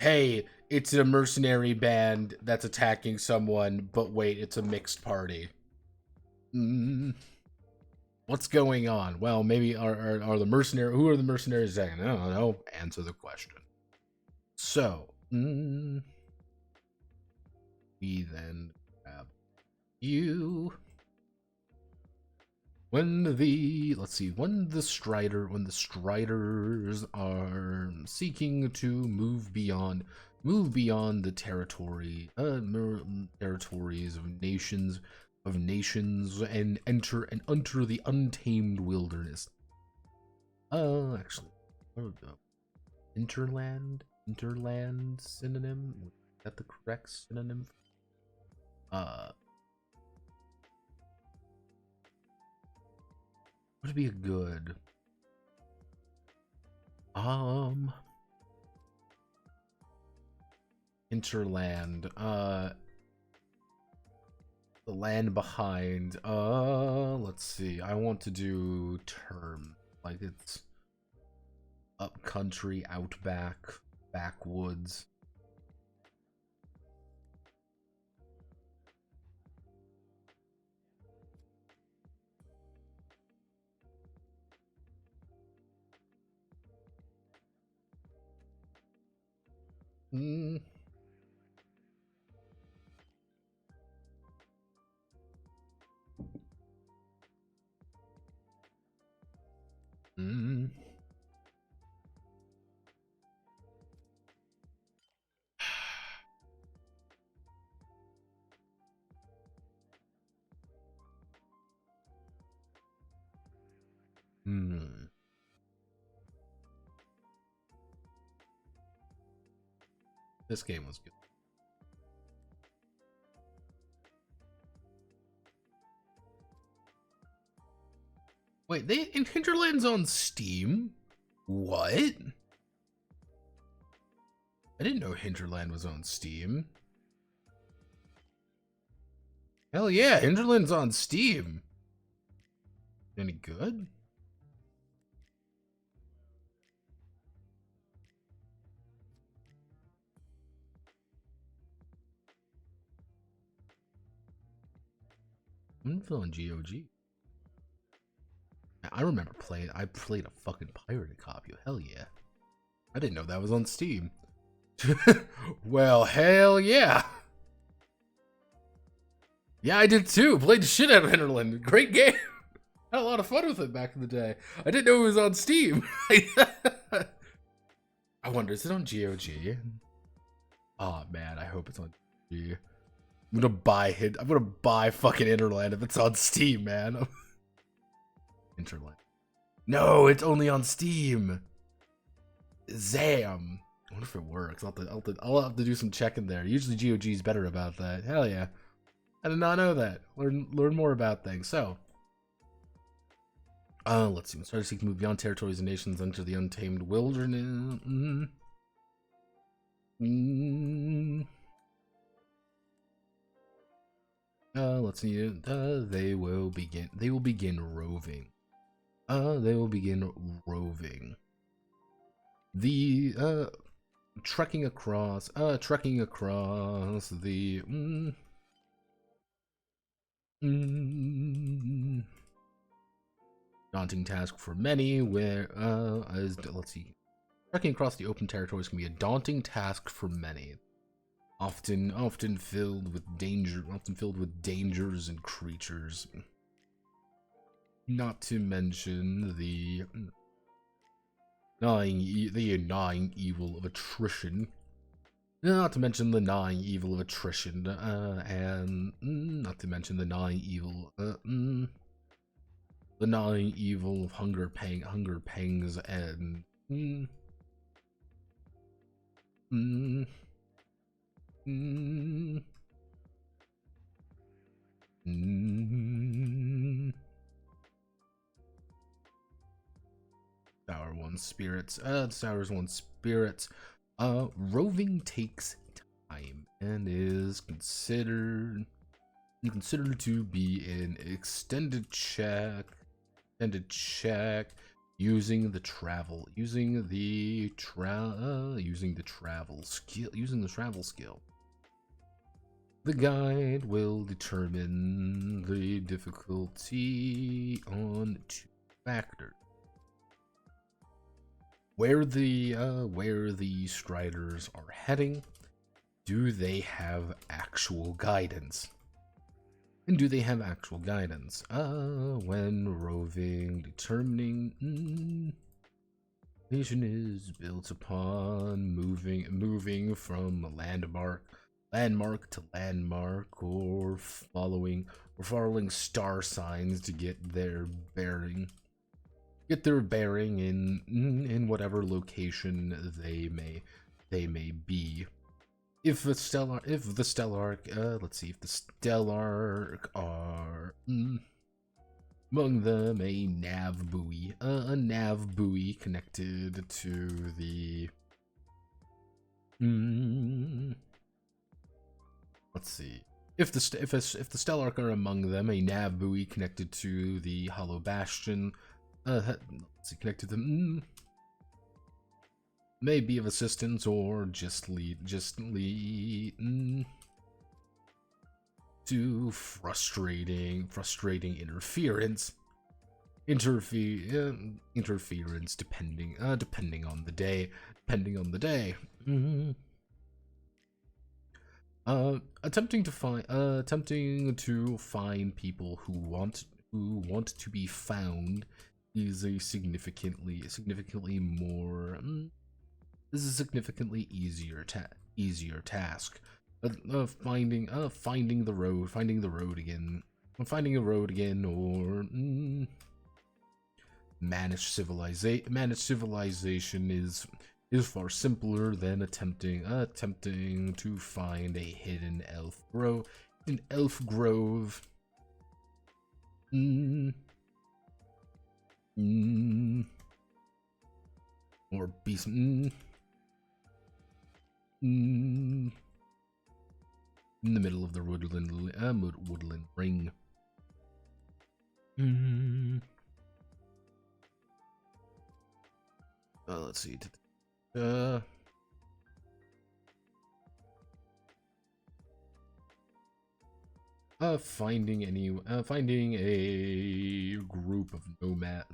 Hey, it's a mercenary band that's attacking someone, but wait, it's a mixed party. Mm. What's going on? Well, maybe are the mercenary? Who are the mercenaries attacking? I don't know. Answer the question. So, we then grab you. When the Striders are seeking to move beyond the territories of nations and enter the untamed wilderness. Actually, what would the interland synonym? Is that the correct synonym? Would be a good interland, the land behind, let's see, I want to do term, like it's up country, outback, backwoods. Mm. Mm. Hmm. This game was good. Wait, they in Hinterland's on Steam? What? I didn't know Hinterland was on Steam. Hell yeah, Hinterland's on Steam. Any good? on GOG. I remember playing. I played a fucking pirated copy. Hell yeah! I didn't know that was on Steam. Well, hell yeah! Yeah, I did too. Played the shit out of Hinterland. Great game. Had a lot of fun with it back in the day. I didn't know it was on Steam. I wonder, is it on GOG? Oh man, I hope it's on GOG. I'm gonna buy fucking Hinterland if it's on Steam, man. Hinterland. No, it's only on Steam. Zam. I wonder if it works. I'll have to do some checking there. Usually GOG is better about that. Hell yeah. I did not know that. Learn more about things. So, let's see. Started seeking to move beyond territories and nations, enter the untamed wilderness. Let's see. They will begin. They will begin roving. They will begin roving. The trekking across the daunting task for many. Where let's see. Trekking across the open territories can be a daunting task for many. Often filled with dangers and creatures. Not to mention the gnawing evil of attrition. Not to mention the gnawing evil of attrition, and not to mention the gnawing evil, of hunger pangs, and Sour one spirits. Sours one spirits. Roving takes time and is considered to be an extended check using the travel skill. The guide will determine the difficulty on 2 factors. Where the striders are heading, do they have actual guidance? And do they have actual guidance? When roving, determining nation is built upon moving from landmark to landmark, or following star signs to get their bearing. In whatever location they may be. If the stellar are among them a nav buoy connected to the let's see. If the Stellark are among them, a nav buoy connected to the Hollow Bastion, let's see, connected to them, may be of assistance, or just lead to frustrating interference depending on the day. Attempting to find people who want to be found is a significantly easier task. Finding the road again, or managed civilization is far simpler than attempting to find a hidden elf grove. Or beast. In the middle of the woodland ring. Let's see. Finding a group of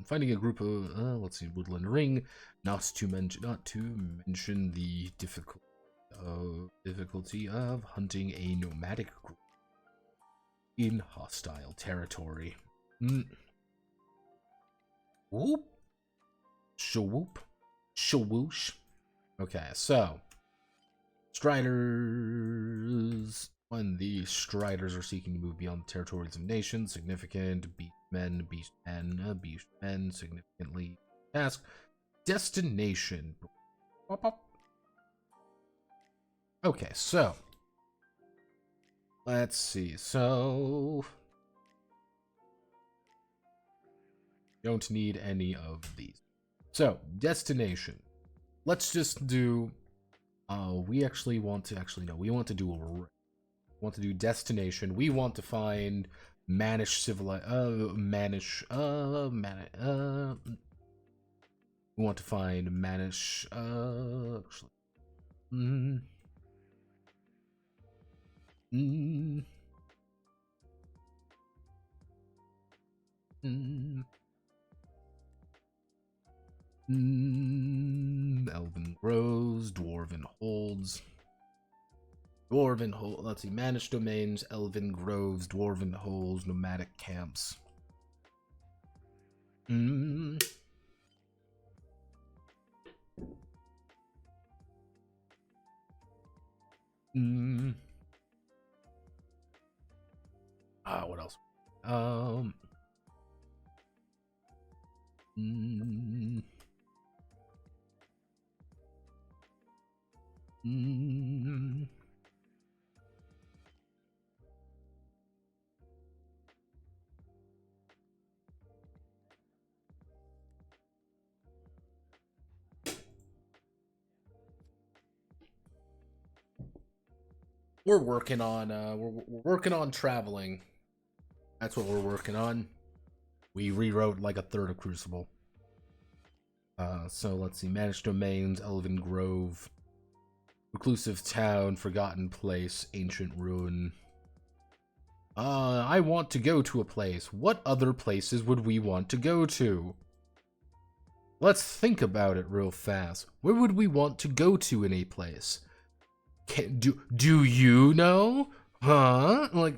finding a group of let's see, woodland ring. Not to mention the difficulty of hunting a nomadic group in hostile territory. Whoop. Shawhoop. Shawoosh. Okay, so Striders. When the Striders are seeking to move beyond the territories of nations, significant beastmen, significantly task. Destination. Okay, so let's see. So don't need any of these. So destination. Let's just do. We actually want to we want to do destination. We want to find Manish we want to find Manish actually. Elven Groves, Dwarven Holds. Let's see, Managed Domains, Elven Groves, Dwarven Holes, Nomadic Camps. What else? We're working on we're working on traveling. That's what we're working on. We rewrote like a third of Crucible. So let's see. Managed Domains, Elven Grove, Reclusive Town, Forgotten Place, Ancient Ruin. I want to go to a place. What other places would we want to go to? Let's think about it real fast. Where would we want to go to in a place? Do you know? Huh? Like...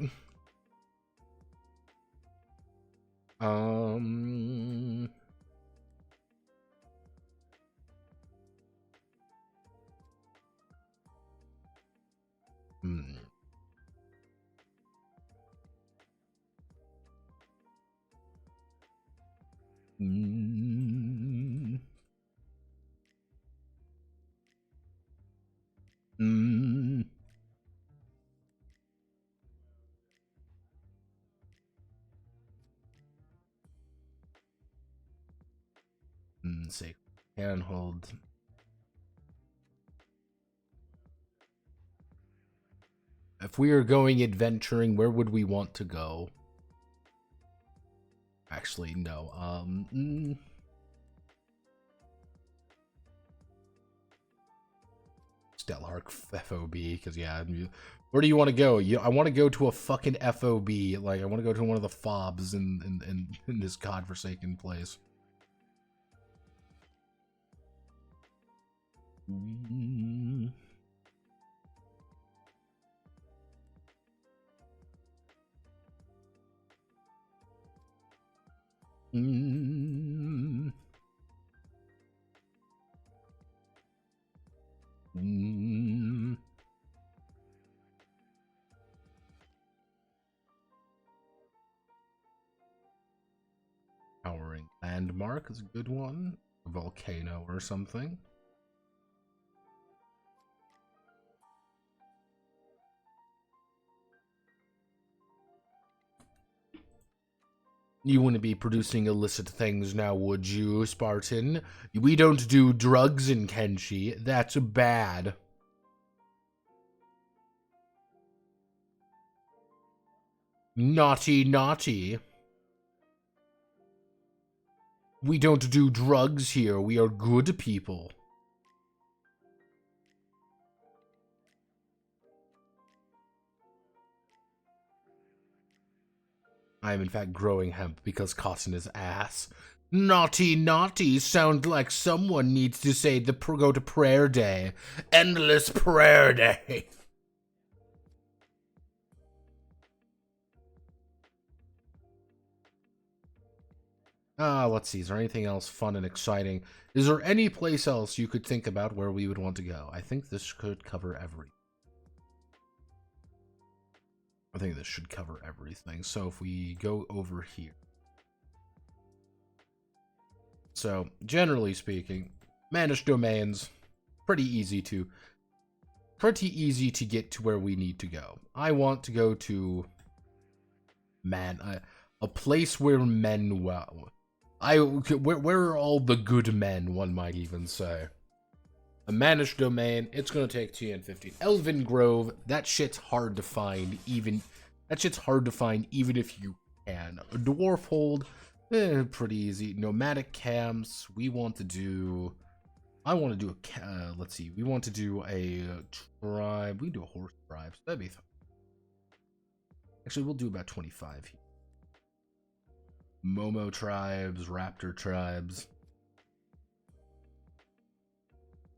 Say, handhold. If we are going adventuring, where would we want to go? Actually, no. Stellark FOB, because yeah, where do you want to go? I want to go to a fucking FOB. Like, I want to go to one of the fobs in this godforsaken place. Towering Landmark is a good one. A volcano or something. You wouldn't be producing illicit things now, would you, Spartan? We don't do drugs in Kenshi. That's bad. Naughty, naughty. We don't do drugs here. We are good people. I am in fact growing hemp because cotton is ass. Naughty, naughty, sound like someone needs to say go to prayer day. Endless prayer day. Let's see. Is there anything else fun and exciting? Is there any place else you could think about where we would want to go? I think this could cover everything. I think this should cover everything. So if we go over here. So, generally speaking, managed domains, pretty easy to get to where we need to go. I want to go to a place where men where are all the good men, one might even say. A managed domain, it's gonna take TN15. Elven Grove, that shit's hard to find even if you can. A Dwarf Hold, pretty easy. Nomadic camps, I want to do a, let's see, we want to do a tribe, we can do a horse tribe, so that'd be fun. Actually, we'll do about 25 here. Momo tribes, raptor tribes.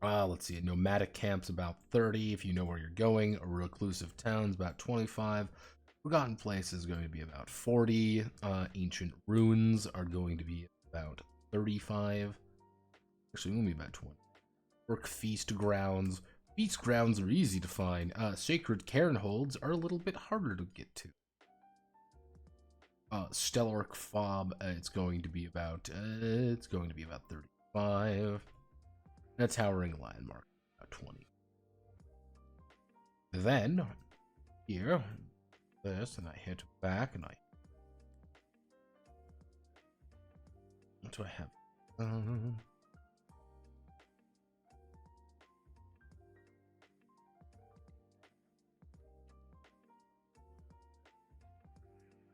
Let's see, nomadic camps about 30 if you know where you're going. A reclusive towns about 25. Forgotten places is going to be about 40. Ancient ruins are going to be about 35. Actually, we'll be about 20. Orc feast grounds. Feast grounds are easy to find. Sacred cairn holds are a little bit harder to get to. Stellark fob, it's going to be about 35. A towering landmark, about 20. Then here, this, and I hit back, and what do I have?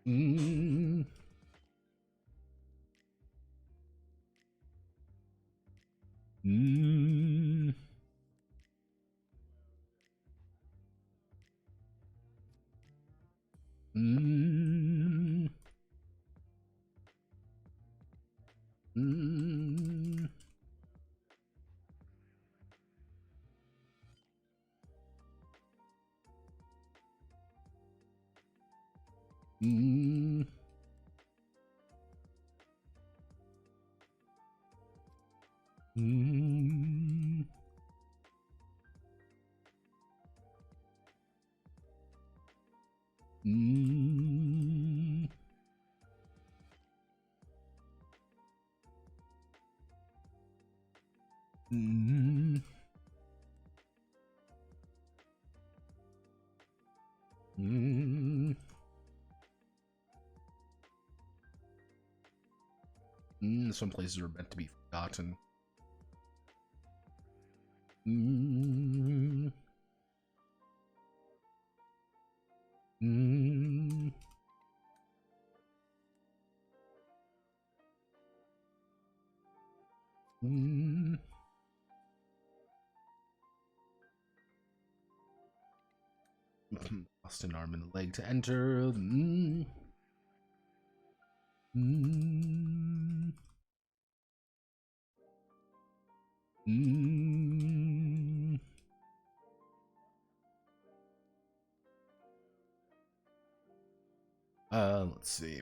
Mm. Mm. Mm. Mm. Mm. Mm. Mm. Mm. Mm. Some places are meant to be forgotten. Mm. Mm. Mm. Lost an arm and a leg to enter. Mm. Mm. Mm. Let's see.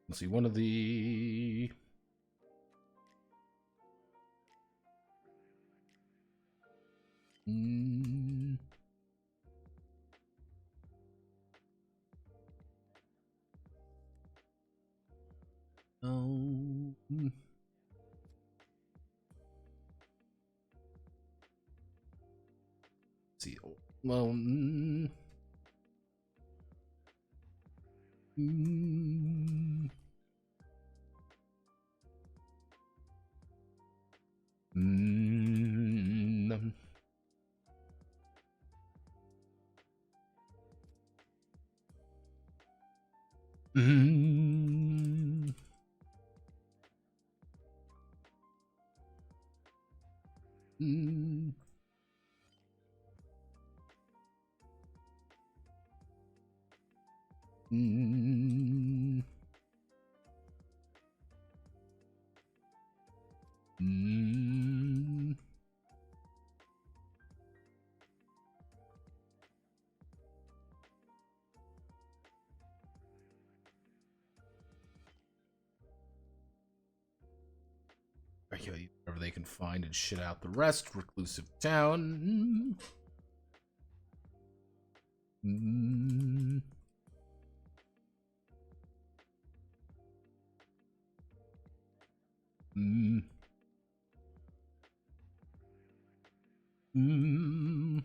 Let's see, one of the... Oh... Let's see, well... Mm. Mm. Okay, whatever they can find and shit out the rest. Reclusive town. Mm. Mm. Mm. Mm.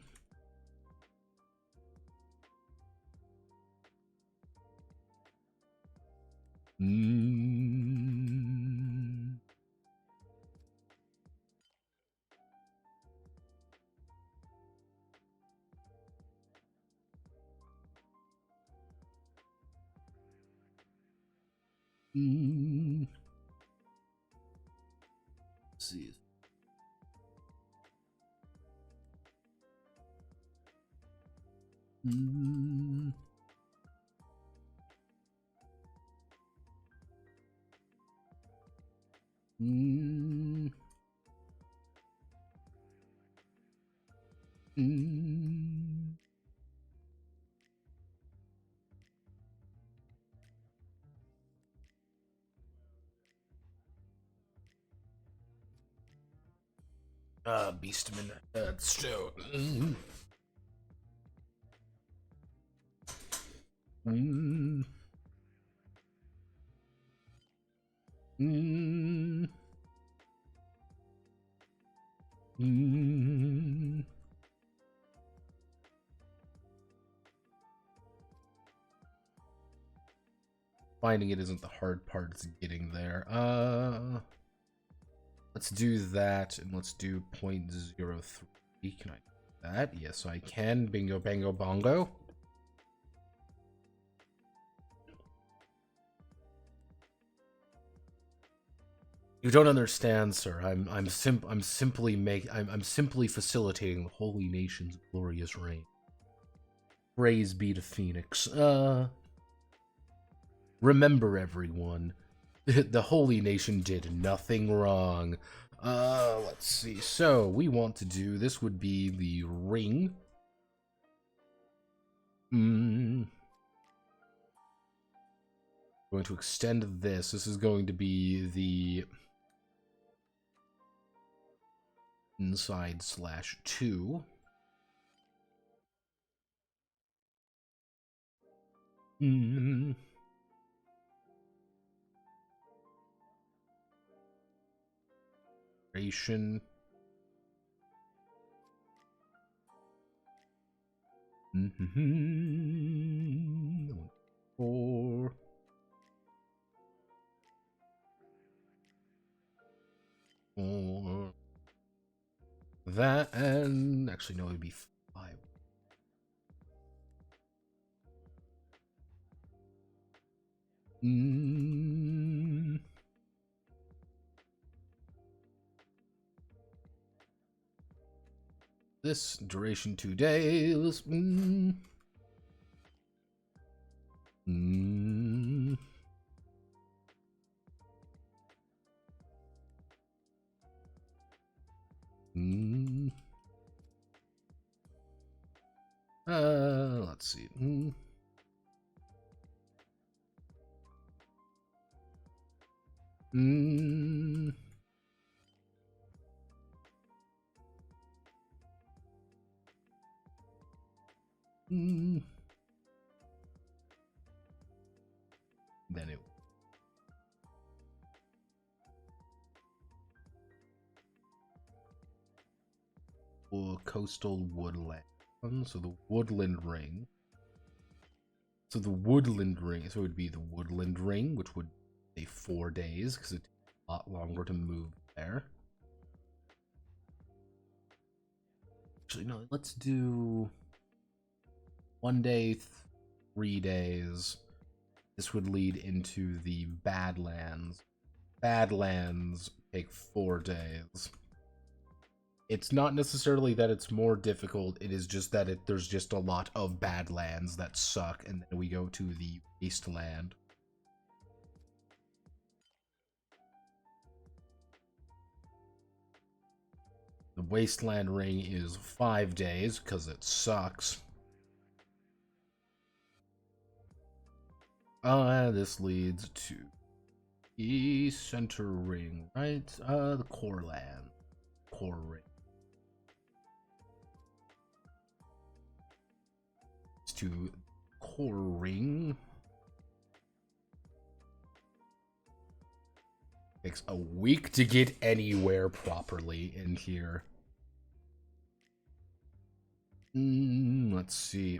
Mm. Let's see. Mm. Mm. Mm. Beastman Headstone. Mm. Mm. Mm. Finding it isn't the hard part, it's getting there. Let's do that, and let's do 0.03. Can I do that? Yes, I can. Bingo, bango, bongo. You don't understand, sir. I'm simply facilitating the holy nation's glorious reign. Praise be to Phoenix. Remember, everyone, the holy nation did nothing wrong. Let's see. So we want to do this would be the ring. Going to extend this. This is going to be the inside /2. Duration. Four. Or that, and actually no, it'd be 5. This duration 2 days. Let's see. Then it coastal woodland. So the woodland ring. So the woodland ring. So it would be the woodland ring, which would say 4 days because it's a lot longer to move there. Actually, no. Let's do 1 day, 3 days. This would lead into the Badlands. Badlands take 4 days. It's not necessarily that it's more difficult, it is just that there's just a lot of badlands that suck, and then we go to the wasteland. The wasteland ring is 5 days, because it sucks. This leads to the center ring, right? The core land. Core ring. To core ring. Takes a week to get anywhere properly in here. Let's see.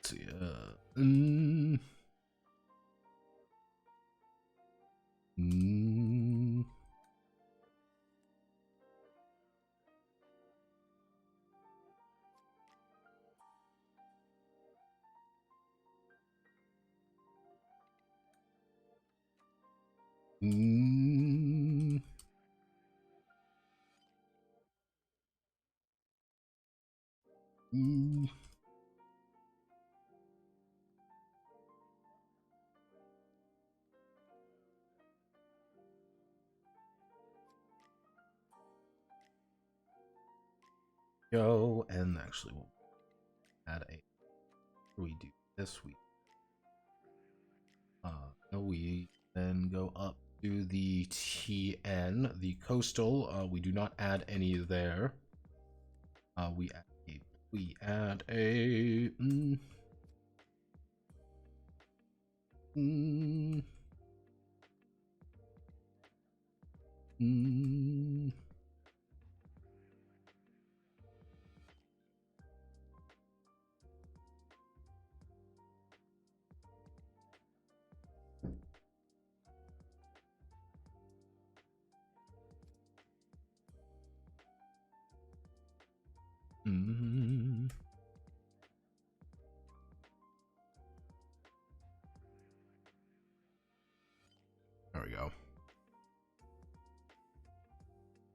Let's see. Go and actually we'll add a. We do this week. We then go up to the TN, the coastal. We do not add any there. We add a. There we go.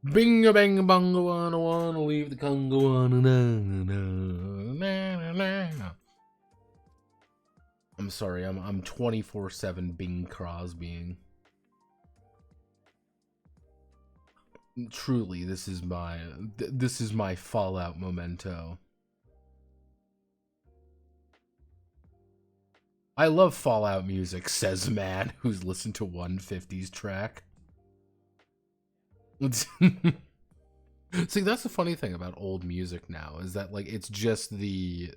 Binga bang bunga wanna leave the Congo wanna. I'm sorry, I'm 24/7 Bing Crosbying. Truly, this is my Fallout memento. I love Fallout music, says man who's listened to 150's track. See, that's the funny thing about old music now, is that like it's just the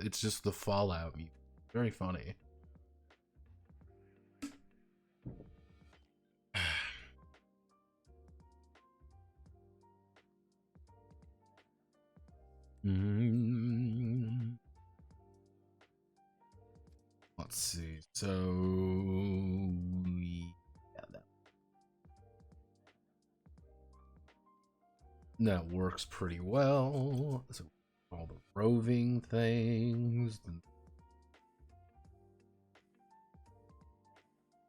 Fallout music. Very funny. Let's see. So that works pretty well. So all the roving things.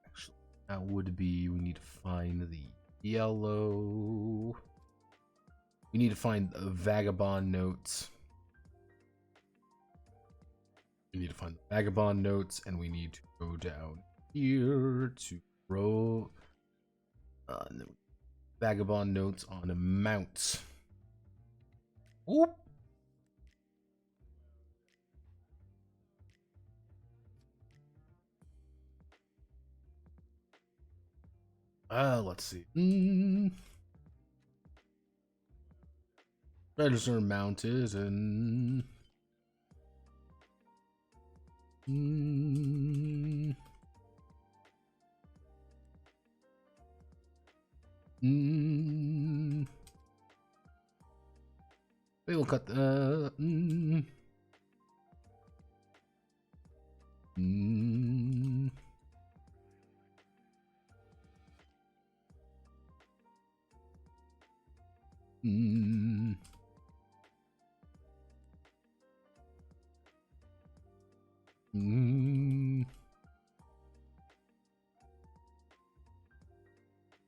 Actually, that would be, we need to find the yellow. We need to find vagabond notes. We need to find the vagabond notes, and we need to go down here to row vagabond notes on mounts. Oop. Let's see. Predators are mounted and we will cut the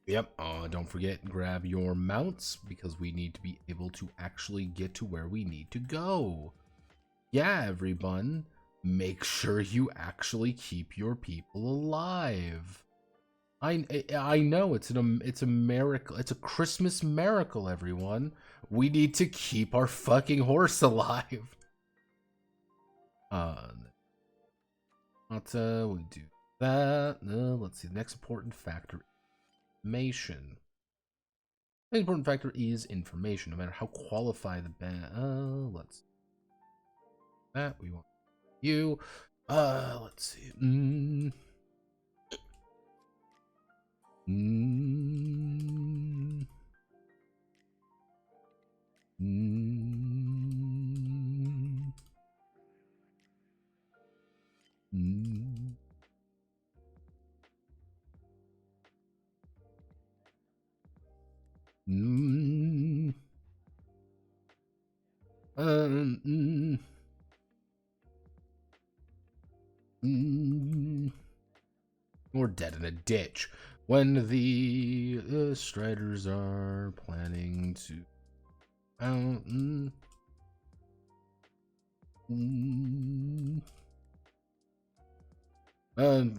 Yep, don't forget, grab your mounts, because we need to be able to actually get to where we need to go. Yeah, everyone, make sure you actually keep your people alive. I know it's a miracle. It's a Christmas miracle, everyone. We need to keep our fucking horse alive. We do that. Let's see. The next important factor, information. The important factor is information, no matter how qualified the band. Let's that we want you. Let's see. Or dead in a ditch. When the Striders are planning to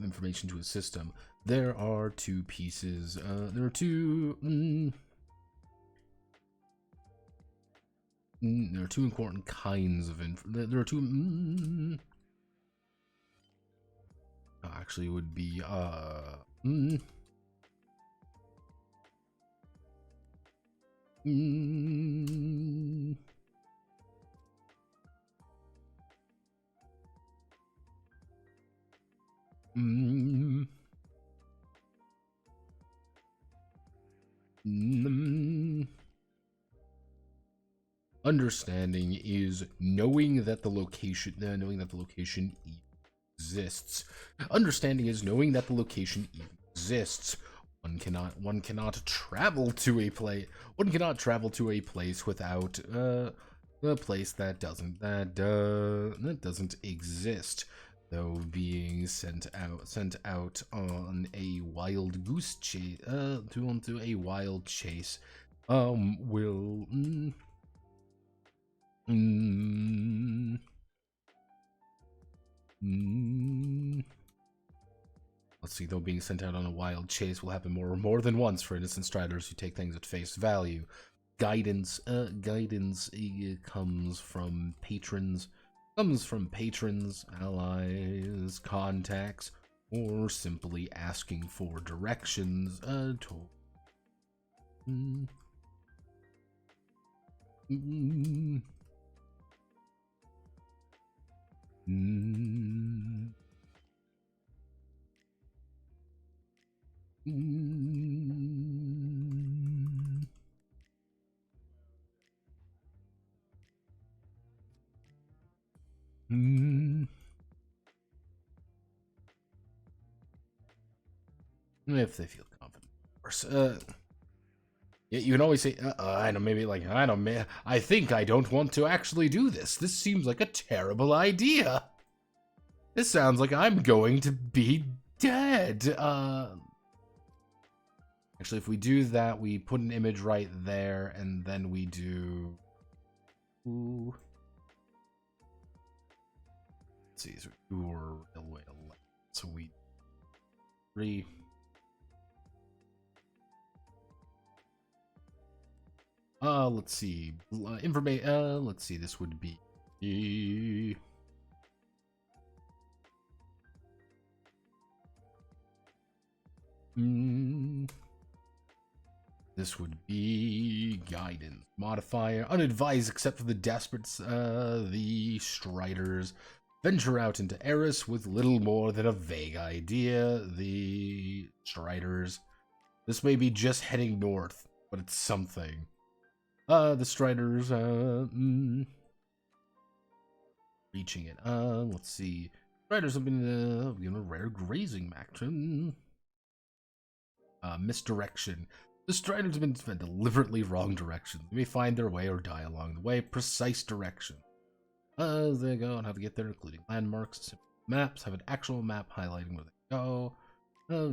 information to a system. There are two pieces. There are two. There are two important kinds of there are two. Actually, it would be understanding is knowing that the location exists. Understanding is knowing that the location exists. One cannot travel to a place. One cannot travel to a place without a place that doesn't exist. Though being sent out on a wild goose chase, onto a wild chase, will. Let's see, though being sent out on a wild chase will happen more than once for innocent striders who take things at face value. Guidance comes from patrons, allies, contacts, or simply asking for directions. If they feel confident, of course. Yeah, you can always say, I don't, maybe like, I don't, I think I don't want to actually do this. This seems like a terrible idea. This sounds like I'm going to be dead. Actually, if we do that, we put an image right there, and then we do. Ooh. Let's see, so we're railway to left. So we 3. Let's see. Let's see. This would be. This would be guidance modifier. Unadvised except for the desperates, the Striders. Venture out into Eris with little more than a vague idea. The Striders. This may be just heading north, but it's something. The Striders, reaching it. Let's see. Striders have been given a rare grazing maxim. Misdirection. The Striders have been fed deliberately wrong directions. They may find their way or die along the way. Precise direction. They go on how to get there, including landmarks, maps, have an actual map highlighting where they go.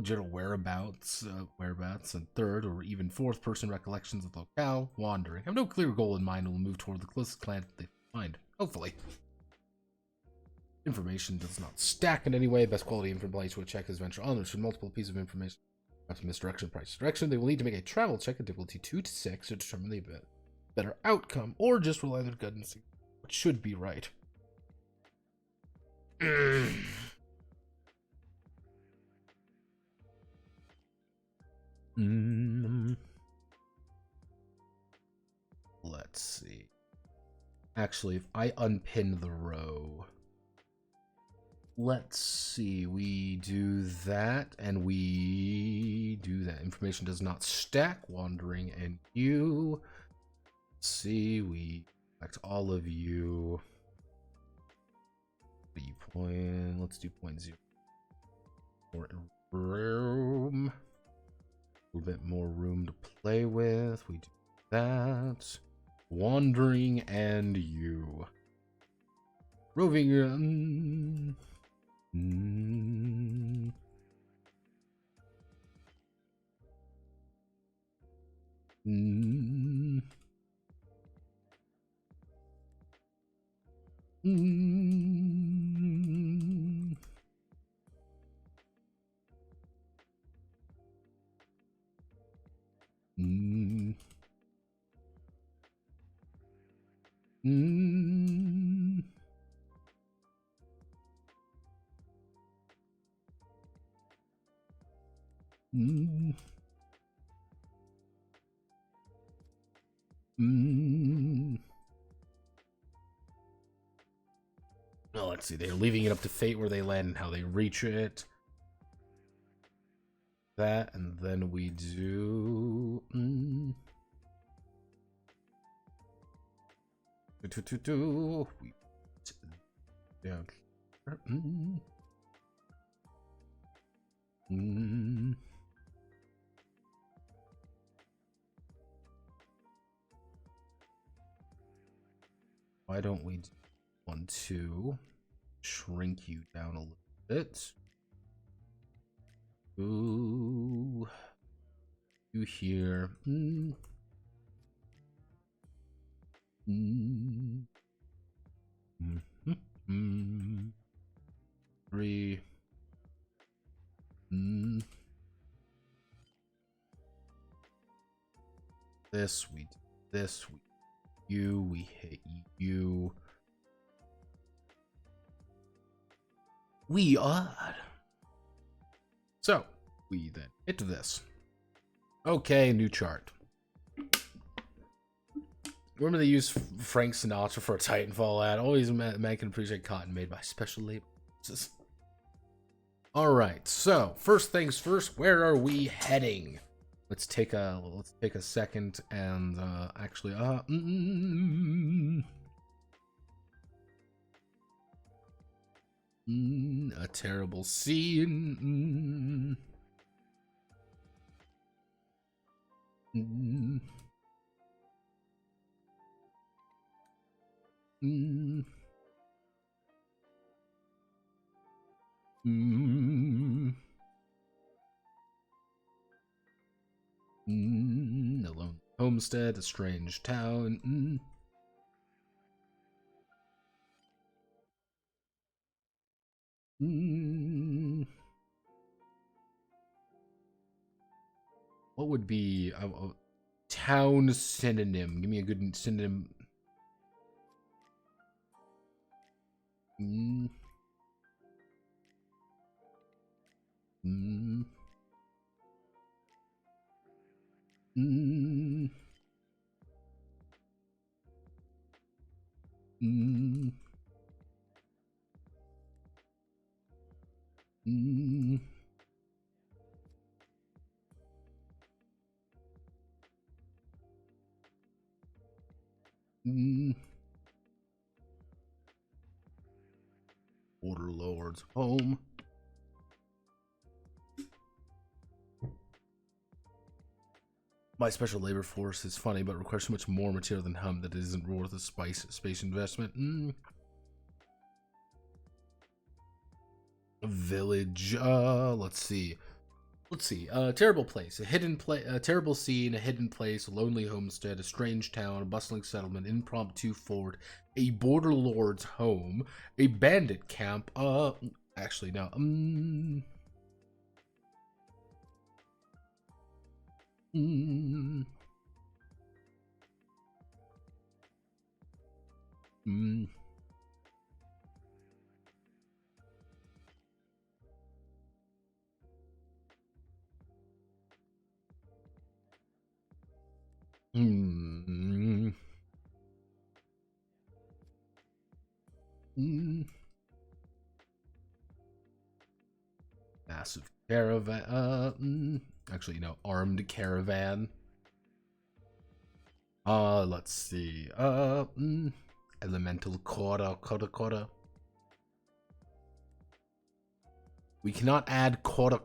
General whereabouts, and third or even fourth person recollections of the locale, wandering. Have no clear goal in mind and will move toward the closest clan they find. Hopefully. Information does not stack in any way. Best quality information will check his venture on. There should multiple pieces of information. Perhaps misdirection, price direction. They will need to make a travel check at difficulty 2 to 6 to determine the better outcome, or just rely on their gut and see what should be right. Let's see. Actually, if I unpin the row, let's see. We do that, and we do that. Information does not stack. Wandering and you. Let's see. We select all of you. Let's do 0.0. More room. A little bit more room to play with. We do that. Wandering and you. Roving. Well, let's see. They're leaving it up to fate where they land and how they reach it. That, and then we do. We down here. Why don't we do 1, 2, shrink you down a little bit. Ooh, you here. 3. This, we do this, we hit you. We are. So, we then hit this. Okay, new chart. Remember they used Frank Sinatra for a Titanfall ad? Always a man can appreciate cotton made by special labor. Alright, so, first things first, where are we heading? Let's take a second and actually a terrible scene. A lone homestead, a strange town. What would be Town synonym. Give me a good synonym. Mm. Mm. Mm. Mm. Mm. Mm. Border Lord's home. My special labor force is funny, but requires so much more material than hum that it isn't worth a space investment. Village. Let's see. Terrible place, a terrible scene, a hidden place, a lonely homestead, a strange town, a bustling settlement, impromptu fort, a border lord's home, a bandit camp. Actually, no. Mm, mm, mm, mm. Massive caravan. Actually, no, armed caravan. Let's see. Elemental quarter. We cannot add quarter.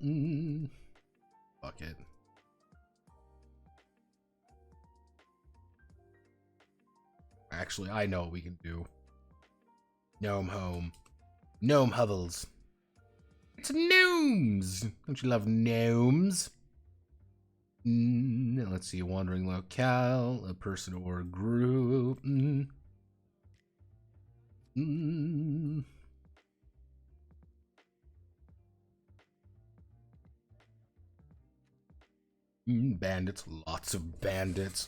Mm, fuck it. Actually, I know what we can do. Gnome home. Gnome hovels. It's gnomes! Don't you love gnomes? Let's see, a wandering locale, a person or a group. Bandits, lots of bandits.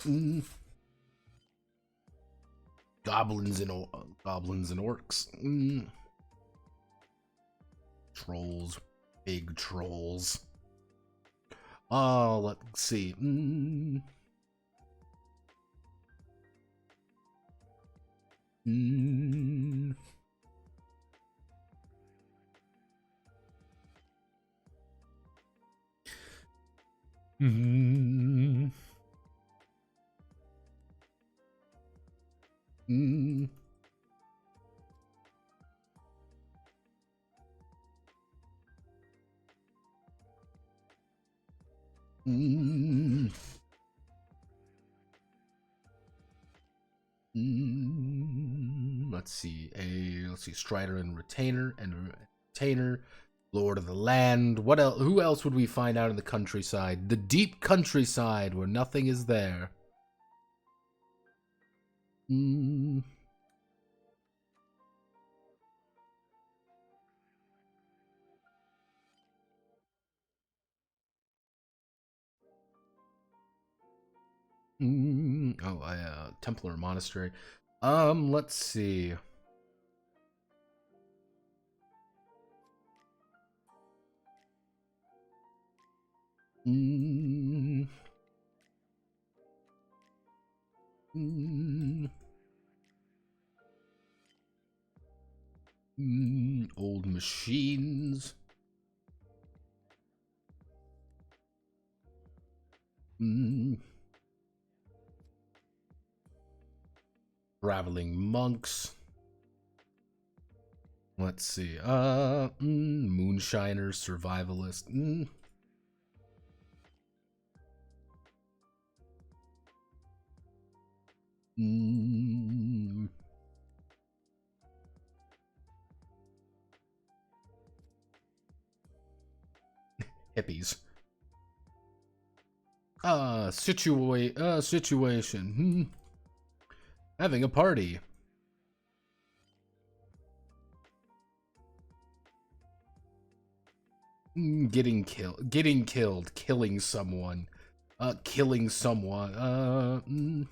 Goblins and orcs. Trolls, big trolls. Oh, let's see. Mm. Mm. Mm. Mm. Mm. Let's see. Strider and retainer, Lord of the land. What else? Who else would we find out in the countryside? The deep countryside where nothing is there. Mm. Oh, Templar monastery. Let's see. Mm. Mm. Old machines. Traveling monks. Let's see. Moonshiners, survivalist. hippies. Situation. Having a party. Getting killed, killing someone. Killing someone.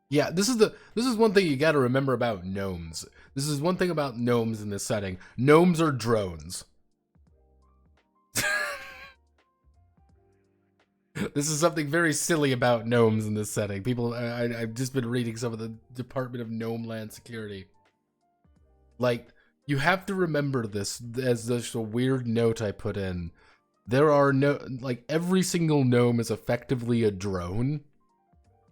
Yeah, this is one thing you got to remember about gnomes. This is one thing about gnomes in this setting. Gnomes are drones. This is something very silly about gnomes in this setting. People, I've just been reading some of the Department of Gnome Land Security. Like, you have to remember this as just a weird note I put in. There are like, every single gnome is effectively a drone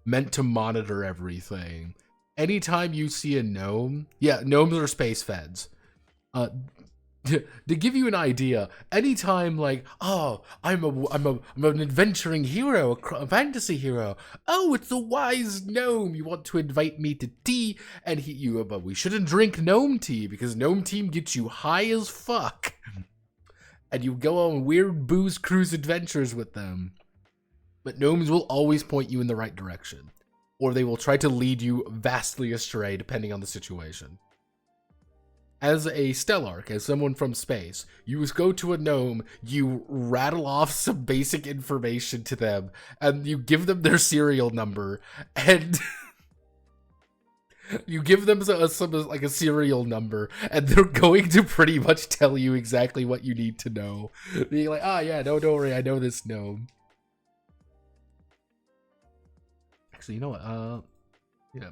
meant to monitor everything. Anytime you see a gnome, yeah, gnomes are space feds. To give you an idea, anytime like, oh, I'm an adventuring hero, a fantasy hero. Oh, it's a wise gnome. You want to invite me to tea, and but we shouldn't drink gnome tea because gnome tea gets you high as fuck, and you go on weird booze cruise adventures with them. But gnomes will always point you in the right direction, or they will try to lead you vastly astray depending on the situation. As a Stellarch, as someone from space, you go to a gnome, you rattle off some basic information to them, and you give them their serial number, and you give them like a serial number, and they're going to pretty much tell you exactly what you need to know. Being like, oh yeah, no, don't worry, I know this gnome. Actually, you know what? Yeah.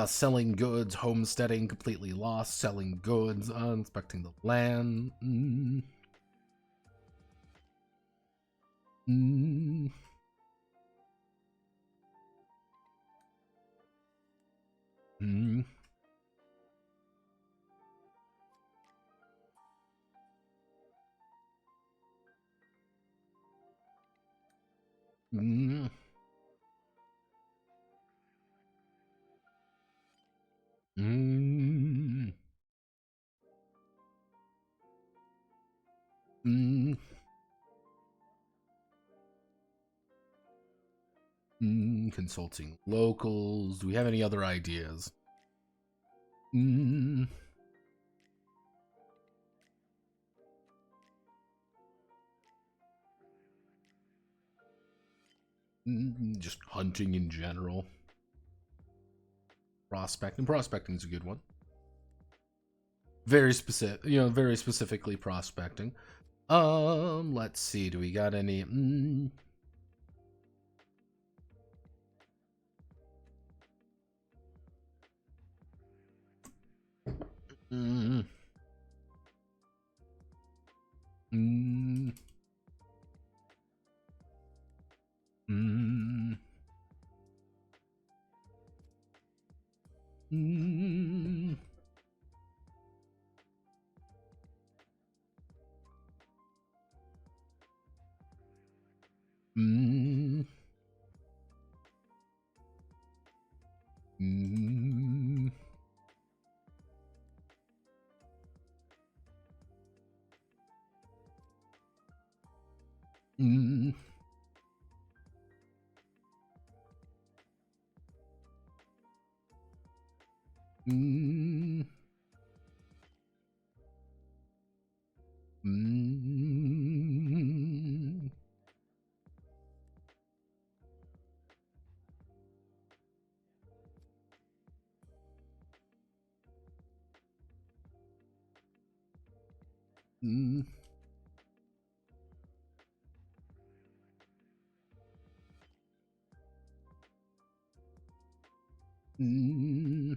Selling goods, homesteading, completely lost, selling goods, inspecting the land. Consulting locals. Do we have any other ideas? Just hunting in general. Prospecting. Prospecting is a good one. Very specific, very specifically prospecting. Let's see. Do we got any? Mm. Mm.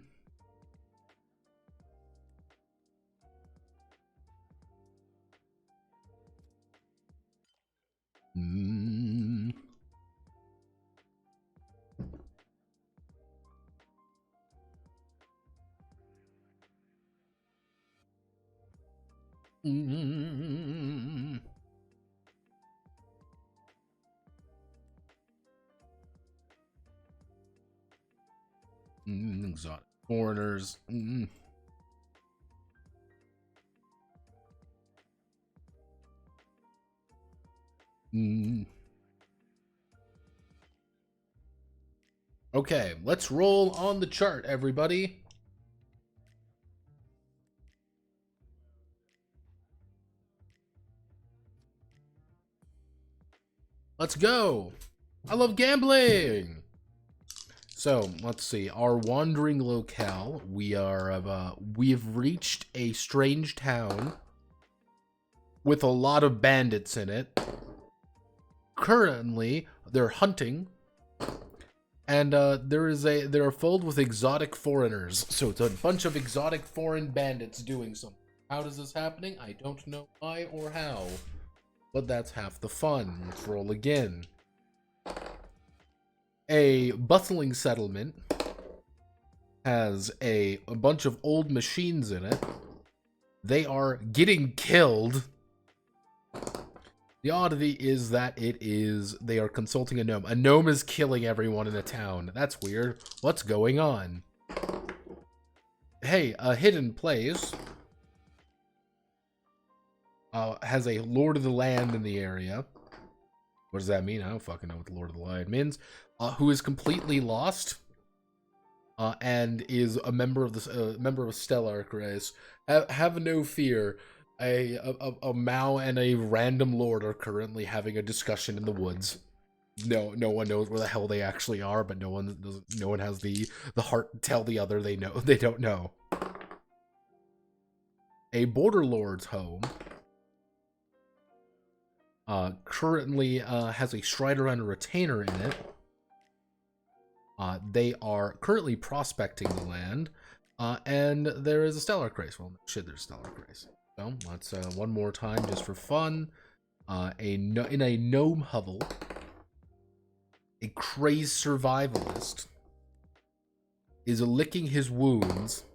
Mm. Mm. Exotic foreigners. Mm. Mm. Okay, let's roll on the chart, everybody. Let's go. I love gambling. So let's see. Our wandering locale. We have reached a strange town with a lot of bandits in it. Currently, they're hunting, and they're filled with exotic foreigners. So it's a bunch of exotic foreign bandits doing something. How does this happening? I don't know why or how, but that's half the fun. Let's roll again. A bustling settlement has a bunch of old machines in it. They are getting killed. The oddity is that they are consulting a gnome. A gnome is killing everyone in a town. That's weird. What's going on? Hey, a hidden place has a Lord of the Land in the area. What does that mean? I don't fucking know what the Lord of the Land means. Who is completely lost and is a member of the Stellar race. Have no fear. A Mao and a random lord are currently having a discussion in the woods. No one knows where the hell they actually are, but no one has the heart to tell the other they don't know. A border lord's home currently has a strider and a retainer in it. They are currently prospecting the land, and there is a stellar craze. Well, shit, there's stellar craze. So let's one more time just for fun. In a gnome hovel, a crazed survivalist is licking his wounds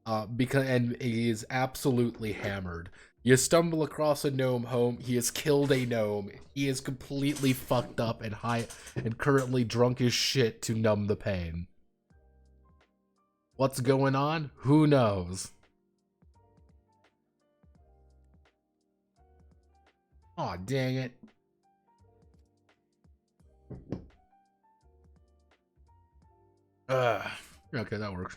and he is absolutely hammered. You stumble across a gnome home. He has killed a gnome. He is completely fucked up and high and currently drunk as shit to numb the pain. What's going on? Who knows? Aw, dang it. Okay, that works.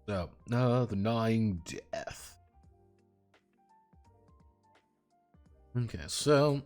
So, the gnawing death. Okay, so,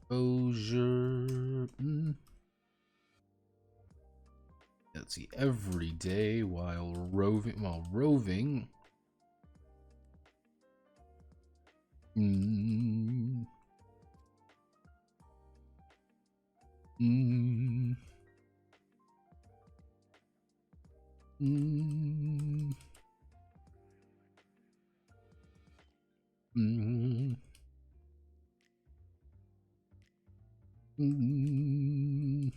exposure. Let's see. Every day while roving. Mm. Mm.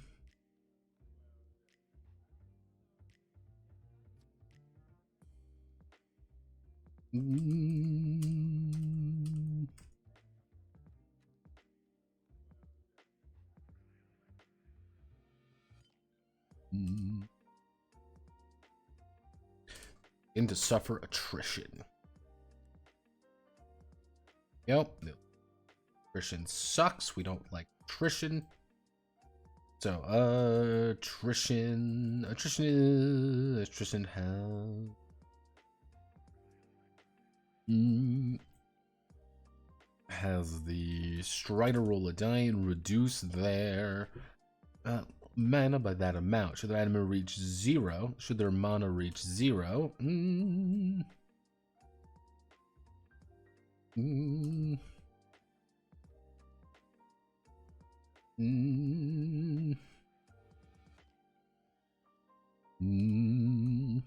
Mm. Mm. And to suffer attrition. Yep. Attrition sucks. We don't like attrition. So, attrition has the Strider roll a die and reduce their mana by that amount. Should their mana reach 0, should their mana reach 0, mm, mm, mm, mm,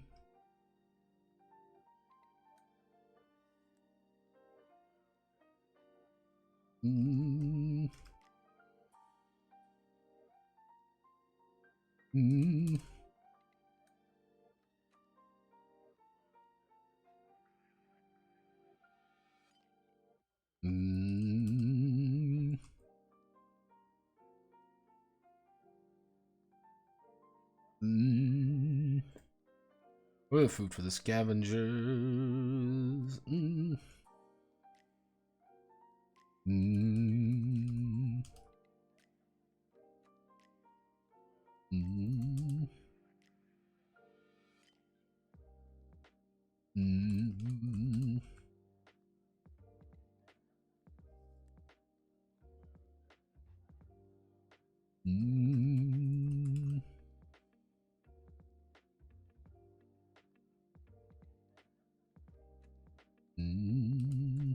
mm, mm, mm. Mm. We have food for the scavengers. Mm. Mm. Mm. Mm. Mm. Mm.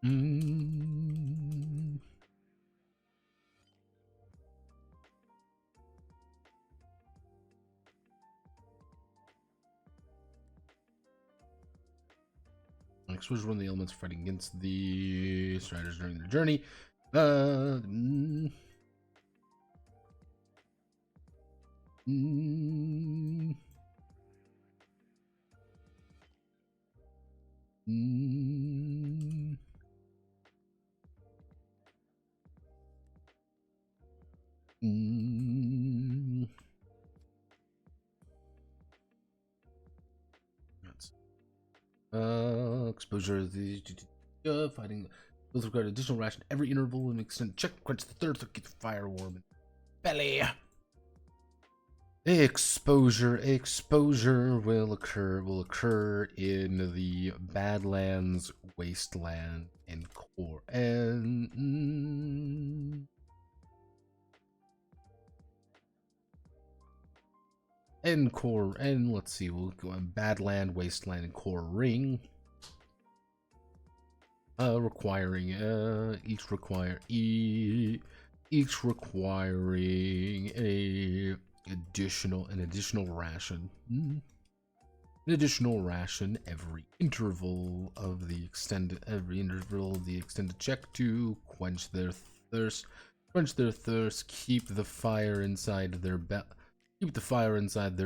Mm. Exposure when the elements fighting against the striders during their journey. Mm. Mm. Mm. Mm. Exposure the fighting will require additional ration every interval and extend check quench the thirst to keep the fire warm in belly. Exposure will occur in the Badlands, Wasteland, and Core and Core, and let's see, we'll go on Badland, Wasteland, and Core Ring. Requiring each requiring an additional ration. An additional ration every interval of the extended check to quench their thirst. Keep the fire inside their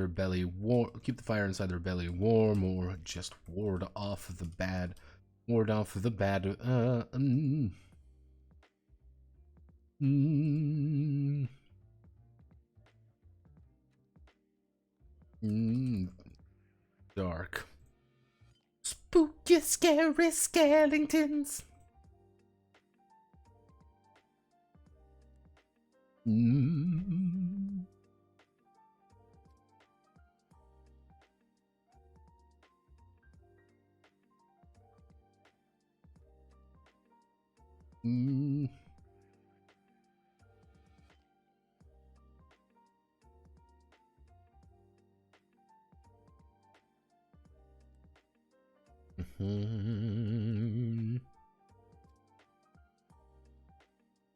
belly warm, or just ward off the bad. Dark. Spooky, scary skeletons. Mm. Mm.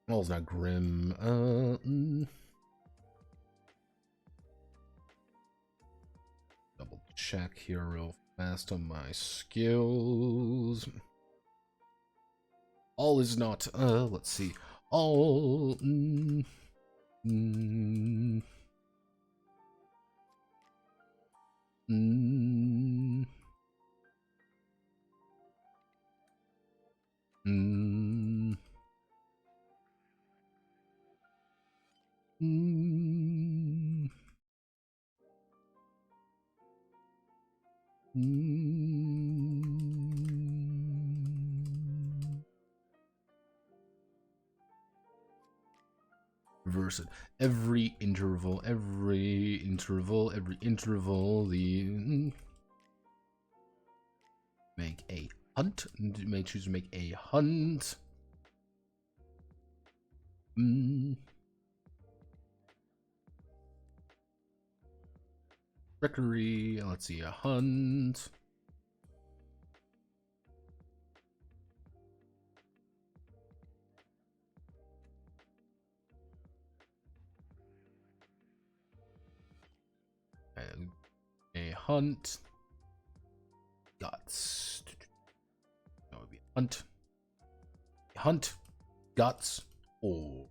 Well, it's not grim. Double check here real fast on my skills. All is not. Let's see. All. Mm, mm, mm, mm, Reverse it. Every interval, the make a hunt. Choose to make a hunt. Trickery. Let's see, a hunt. A hunt. Guts. That would be a hunt. Hunt. Guts. Or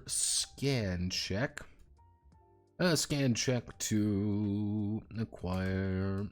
scan check. Scan check to acquire.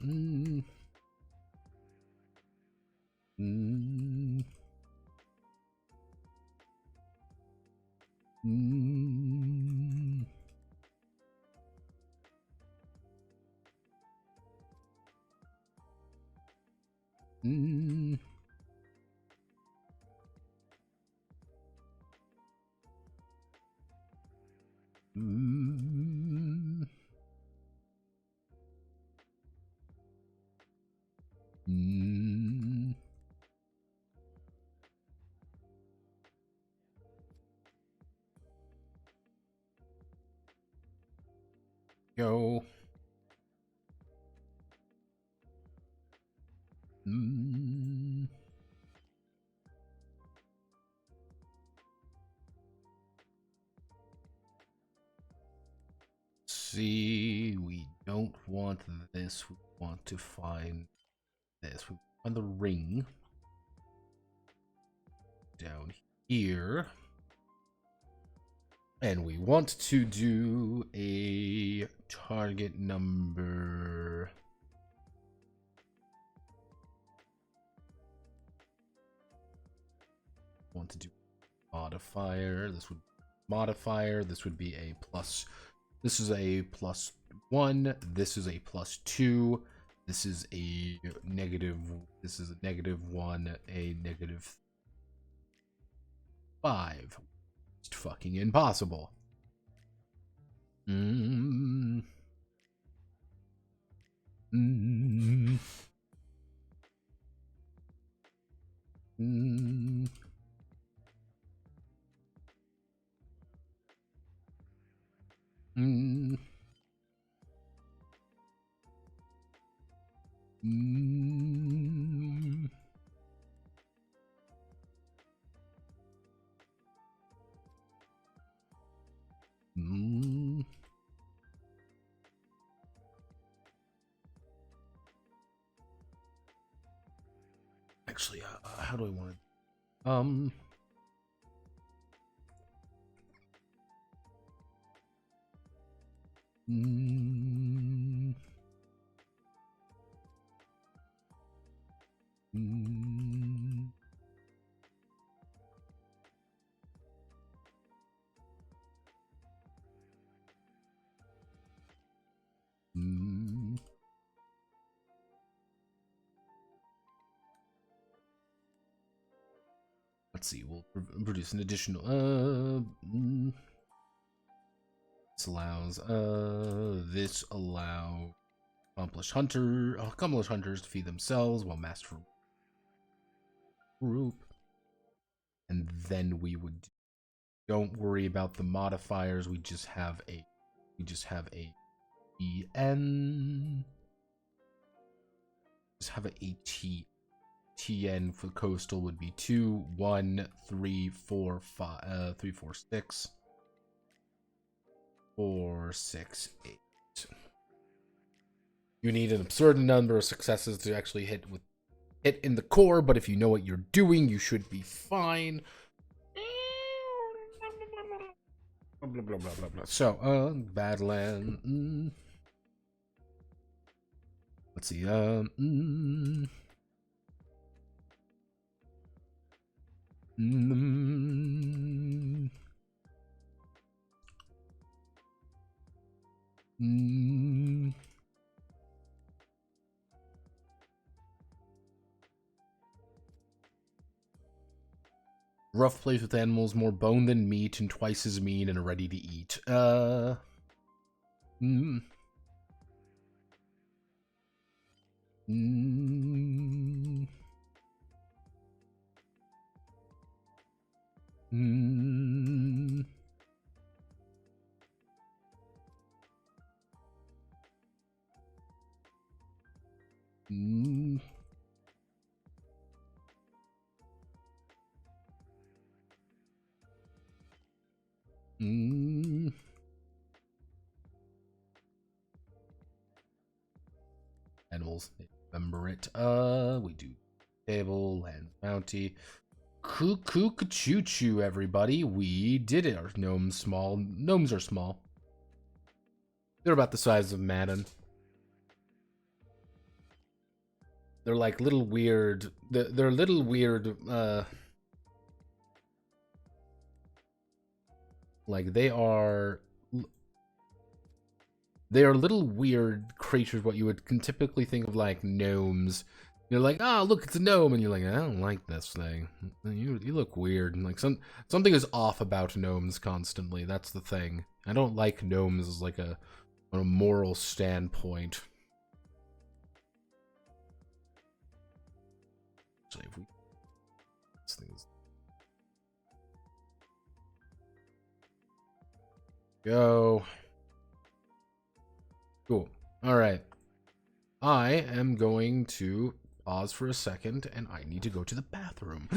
Go. See, we don't want this. We want to find this. We find the ring down here. And we want to do a target number. Want to do modifier. This would modifier. This would be a plus. This is a +1. This is a +2. This is a negative. This is a -1. A -5. It's fucking impossible. Mm. Mm. Mm. Mm. Mm. Mm. Actually, how do I want it? Mm. Mm. Mm. Let's see. We'll produce an additional. This allows. This allow accomplished hunters to feed themselves while master group, and then we would. Don't worry about the modifiers. We just have a. En. just have a TN for coastal would be 2, 1, 3, 4, 5, 3, 4, 6, 4, 6, 8. You need an absurd number of successes to actually hit in the core, but if you know what you're doing, you should be fine. Blah, blah, blah, blah, blah. So, Badland. Let's see. Rough place with animals, more bone than meat, and twice as mean and ready to eat. Animals, remember it. We do table, land bounty. Choo-choo, everybody. We did it. Our gnomes small. Gnomes are small. They're about the size of Madden. They're like little weird. They're little weird. Like they are little weird creatures. What you would typically think of like gnomes. You're like, oh, look, it's a gnome, and you're like, I don't like this thing. You look weird, and like something is off about gnomes constantly. That's the thing. I don't like gnomes as like on a moral standpoint. Actually, if we this thing is go. Cool. All right. I am going to pause for a second, and I need to go to the bathroom.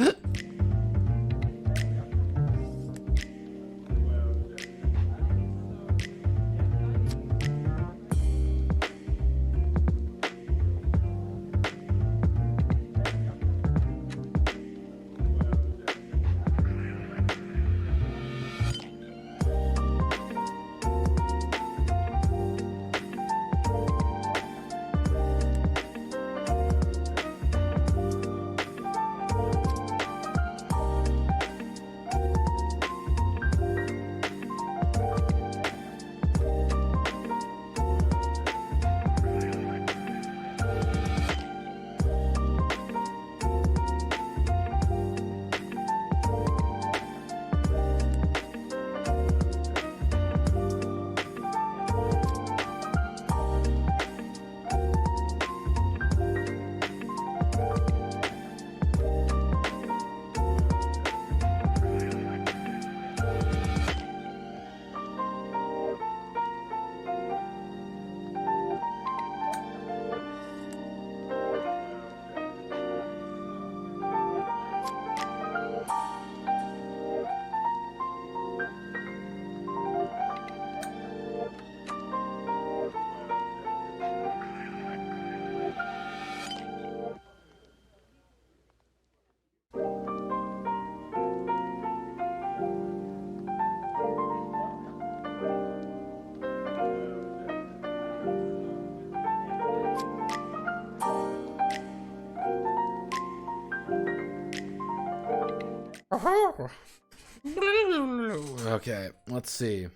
Okay, let's see.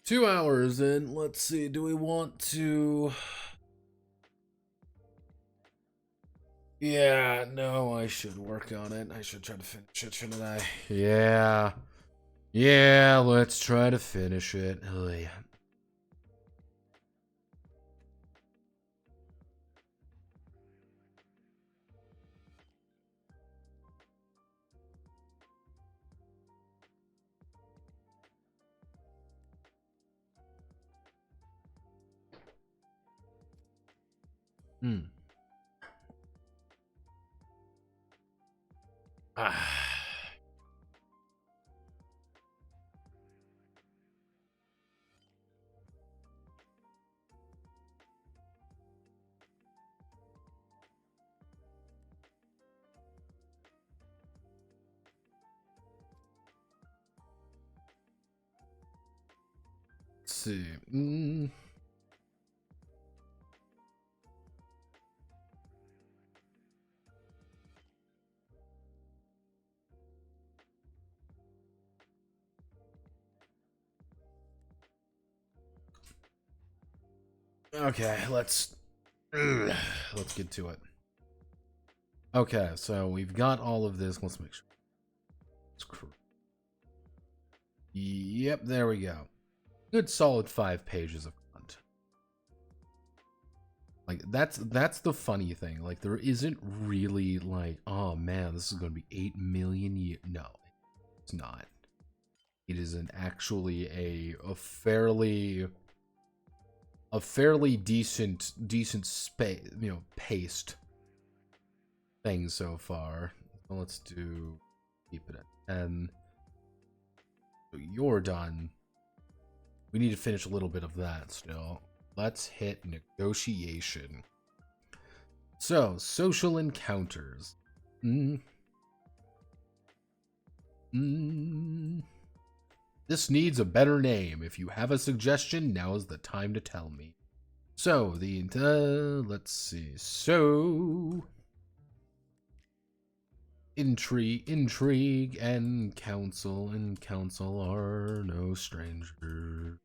2 hours in. Let's see. Do we want to? Yeah, no, I should work on it. I should try to finish it, shouldn't I? Yeah. Yeah, let's try to finish it. Oh, yeah. Ah. Let's see. Okay, let's get to it. Okay, so we've got all of this. Let's make sure. Yep, there we go. Good solid 5 pages of content. Like that's the funny thing. Like there isn't really like, oh man, this is going to be 8 million years. No, it's not. It is an actually a fairly decent space, paced thing so far. Well, let's do keep it at 10. So you're done. We need to finish a little bit of that still. Let's hit negotiation. So, social encounters. This needs a better name. If you have a suggestion, now is the time to tell me. So, let's see. So, intrigue, and council are no strangers.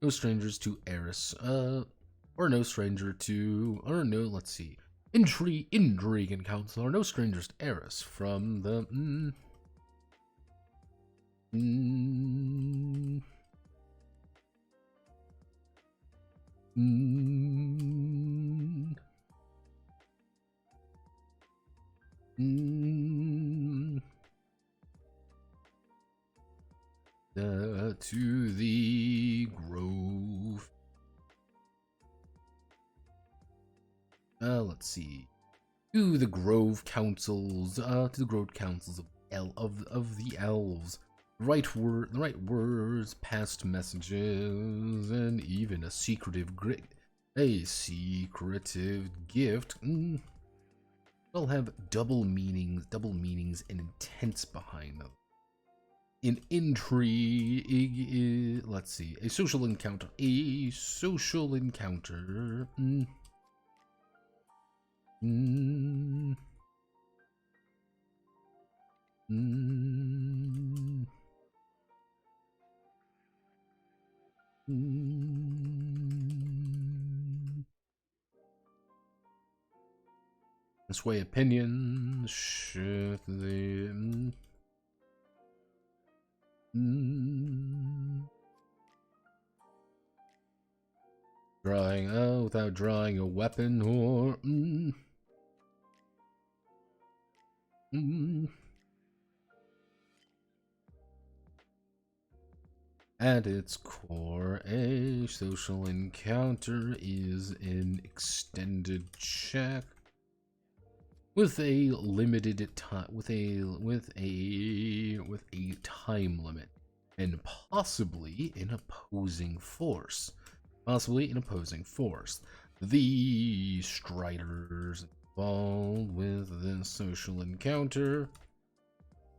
No strangers to Eris, or no stranger to, or no, let's see. Intrigue, and council are no strangers to Eris from the, to the grove. Let's see. To the grove councils. To the grove councils of the elves. The right words, past messages, and even a secretive gift. Will have double meanings and intents behind them. An intrigue, let's see, a social encounter. Sway opinions, shift the drawing without drawing a weapon or At its core, a social encounter is an extended check with a limited time, with a time limit, and possibly an opposing force. The striders involved with this social encounter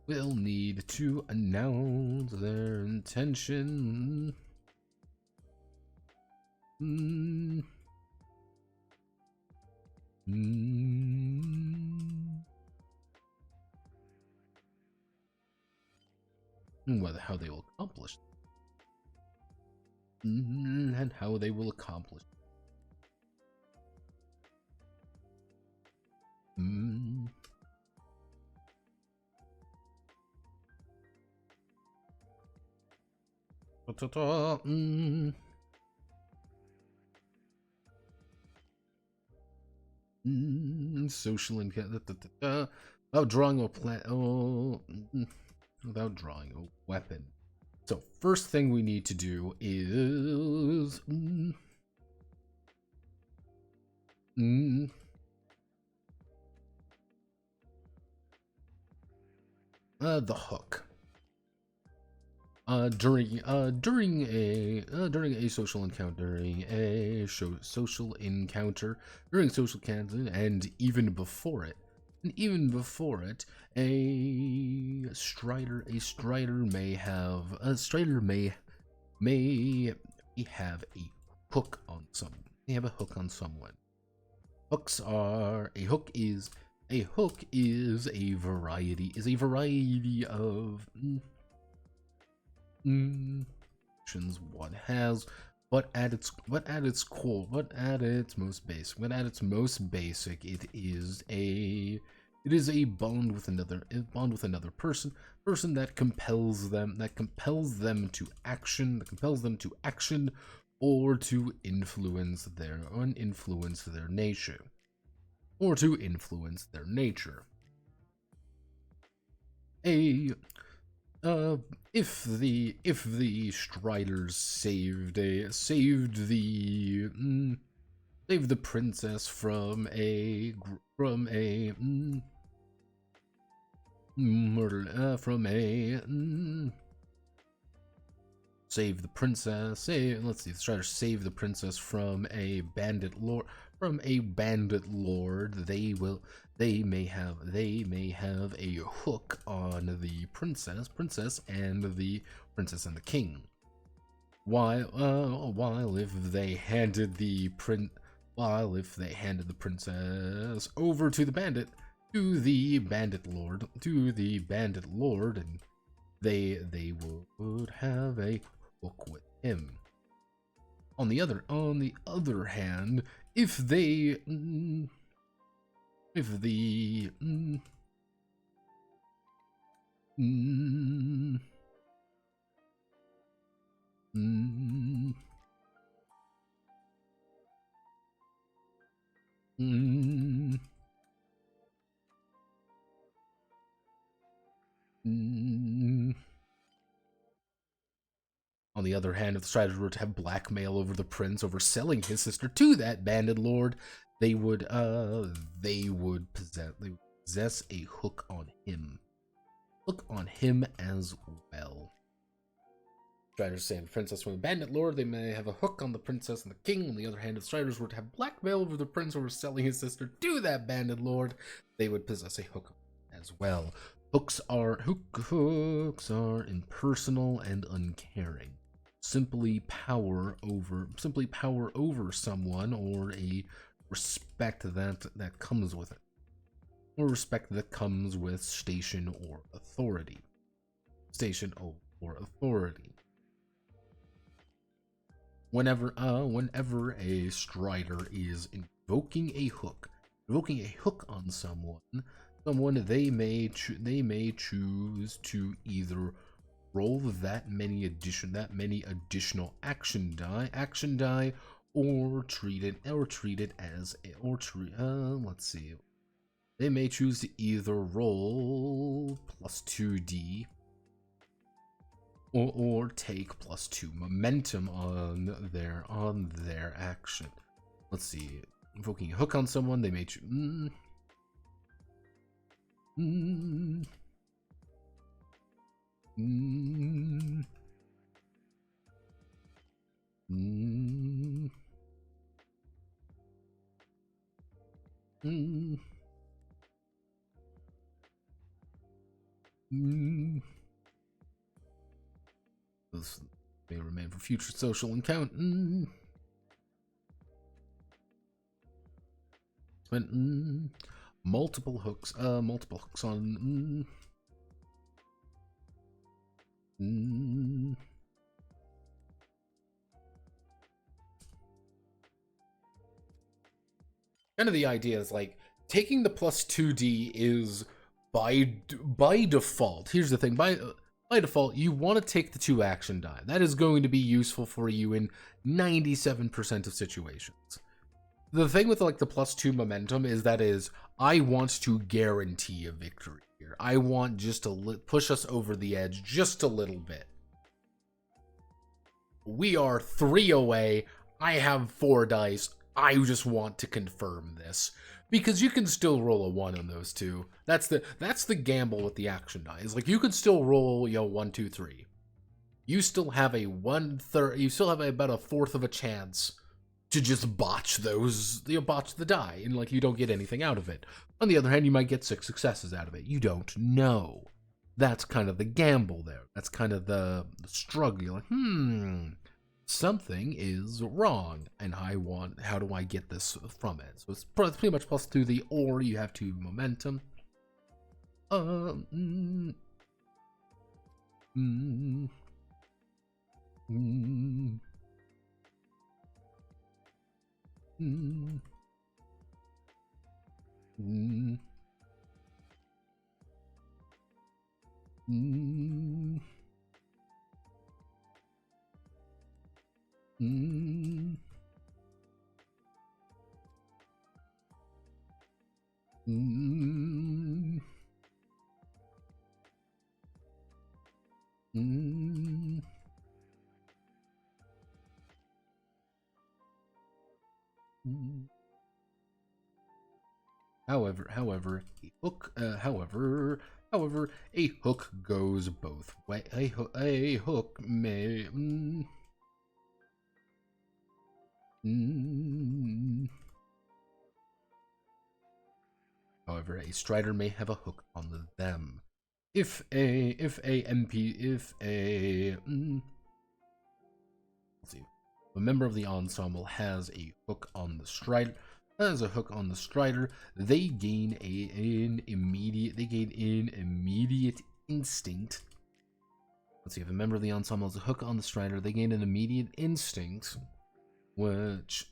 will need to announce their intention. How they will accomplish and how they will accomplish. Social encounter without drawing a without drawing a weapon. So first thing we need to do is the hook. During a social encounter, and even before it, a strider may have a hook on someone. They have a hook on someone. A hook is a variety of actions one has, but at its most basic, it is a bond with another person that compels them to action or to influence their nature. If the Striders saved the princess from a murder, save the princess. Let's see. The Striders save the princess from a bandit lord. They may have a hook on the princess and the king. While if they handed the princess over to the bandit lord, and they would have a hook with him. On the other hand, if the on the other hand, if the Striders were to have blackmail over the prince over selling his sister to that bandit lord, they would possess a hook on him. As well. Striders say the princess from a bandit lord, they may have a hook on the princess and the king. On the other hand, if Striders were to have blackmail over the prince over selling his sister to that bandit lord, they would possess a hook as well. Hooks are impersonal and uncaring. Simply power over someone, or a respect that comes with it, or respect that comes with station or authority. Whenever a Strider is invoking a hook on someone, they may choose to either roll that many additional action die, or treat it as let's see. They may choose to either roll plus 2d or take plus 2 momentum on their action. Let's see. Invoking a hook on someone, they may choose. This may remain for future social encounter. Spent multiple hooks on. Kind of the idea is like taking the plus 2d is by default. Here's the thing, by default, you want to take the 2 action die. That is going to be useful for you in 97% of situations. The thing with like the plus 2 momentum is I want to guarantee a victory here. I want just to push us over the edge just a little bit. We are 3 away. I have 4 dice. I just want to confirm this. Because you can still roll a 1 on those two. That's the gamble with the action die. Is like you could still roll, 1, 2, 3. You still have a 1/3. You still have about a fourth of a chance to just botch those. Botch the die, and like you don't get anything out of it. On the other hand, you might get 6 successes out of it. You don't know. That's kind of the gamble there. That's kind of the struggle. You're like, something is wrong, and how do I get this from it? So it's pretty much +2, or you have 2 momentum. However, a hook goes both ways. A hook may. However, a strider may have a hook on them. If a let's see, a member of the ensemble has a hook on the strider. They gain an immediate instinct. Let's see, if a member of the ensemble has a hook on the strider, they gain an immediate instinct, which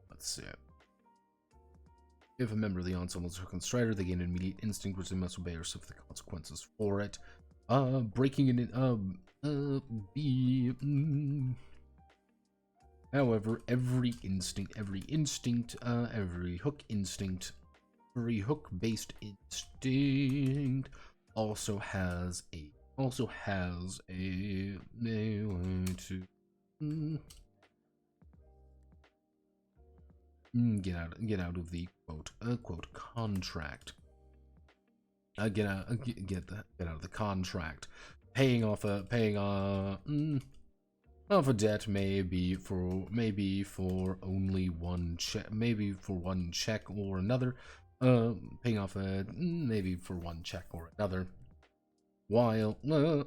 let's see. If a member of the ensemble is a hook on strider, they gain an immediate instinct which they must obey or suffer the consequences for it. Breaking it in However, every hook-based instinct also has a way to get out of the quote contract. Get out of the contract. Paying off a debt may be for only one check, maybe for one check or another. Paying off maybe for one check or another. While a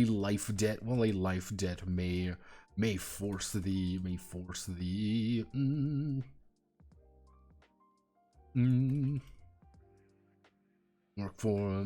life debt may force the work for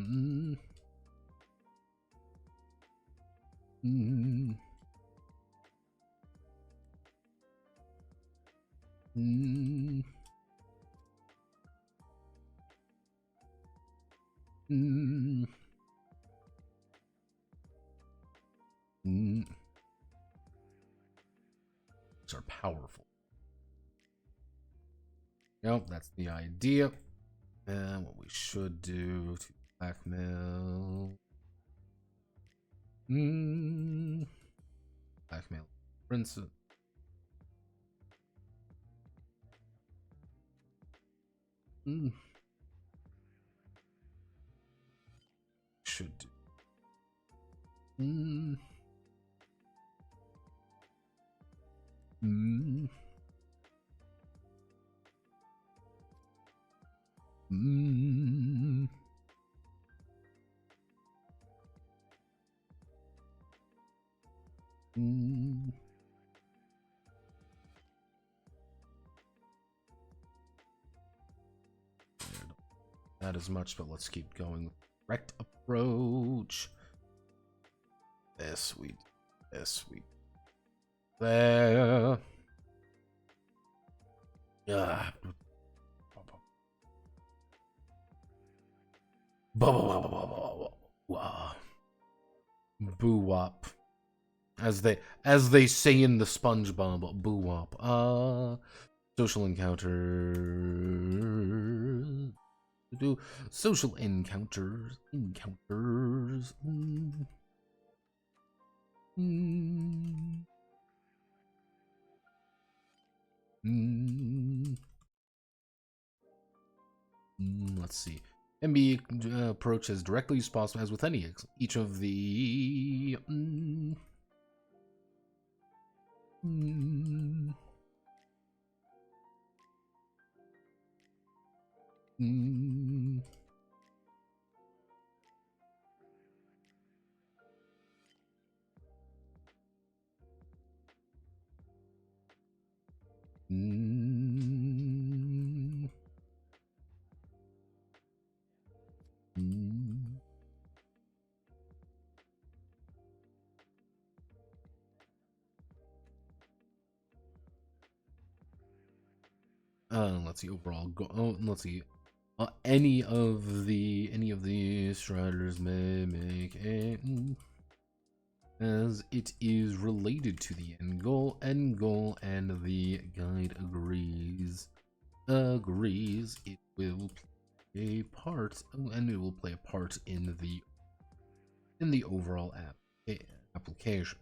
are powerful. Nope, that's the idea. And what we should do to blackmail. Blackmail princess. Should do. that as much, but let's keep going. Direct approach. This we there. Yeah. Boo wop. As they say in the SpongeBob, boo wop. Social encounters. Do social encounters. Let's see. Can be approached as directly as possible, as with any each of the. Let's see overall. Let's see. Any of the striders may make a as it is related to the end goal, and the guide agrees. It will play a part, and it will play a part in the overall application.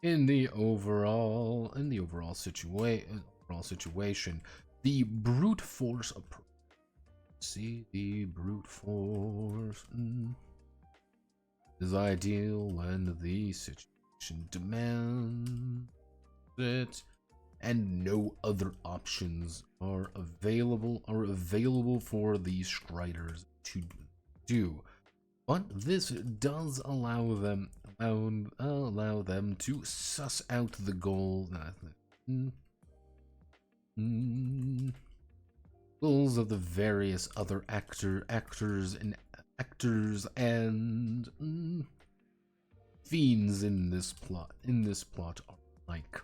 In the overall situation, the brute force approach. See, the brute force is ideal when the situation demands it, and no other options are available for the striders to do. But this does allow them to suss out the goal. Goals of the various other actors and fiends in this plot are like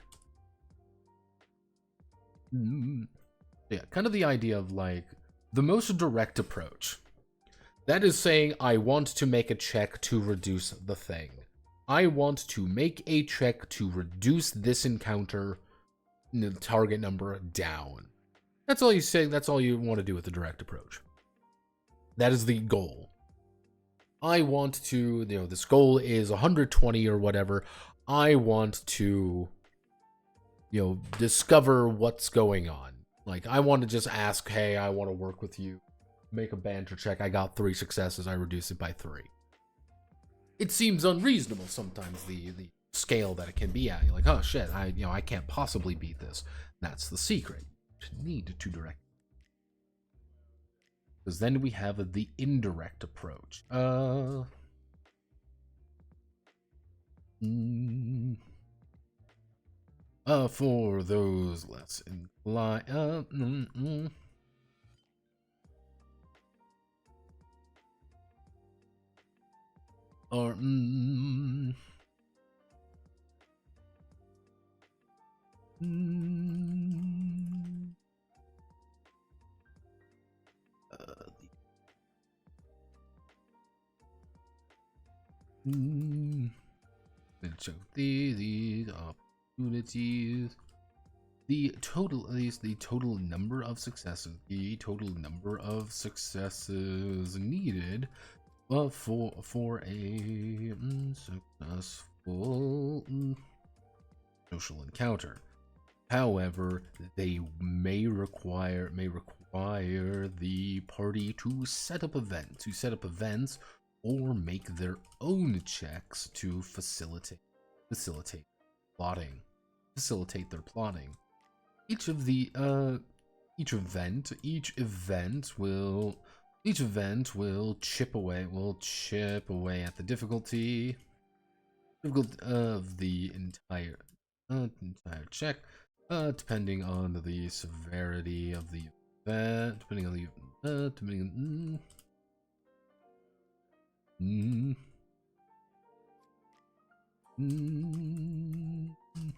yeah, kind of the idea of like the most direct approach. That is saying, I want to make a check to reduce the thing. I want to make a check to reduce this encounter target number down. That's all you say. That's all you want to do with the direct approach. That is the goal. I want to, this goal is 120 or whatever. I want to, discover what's going on. Like, I want to just ask, hey, I want to work with you. Make a banter check. I got 3 successes. I reduce it by 3. It seems unreasonable sometimes, the scale that it can be at. You're like, oh shit, I can't possibly beat this. That's the secret. You need to direct. Because then we have the indirect approach. For those less inclined, or check the opportunities. The total number of successes. The total number of successes needed for a successful social encounter. However, they may require the party to set up events or make their own checks to facilitate their plotting. Each event will chip away at the difficulty of the entire check, depending on the severity of the that, depending on the depending on mm, mm, mm.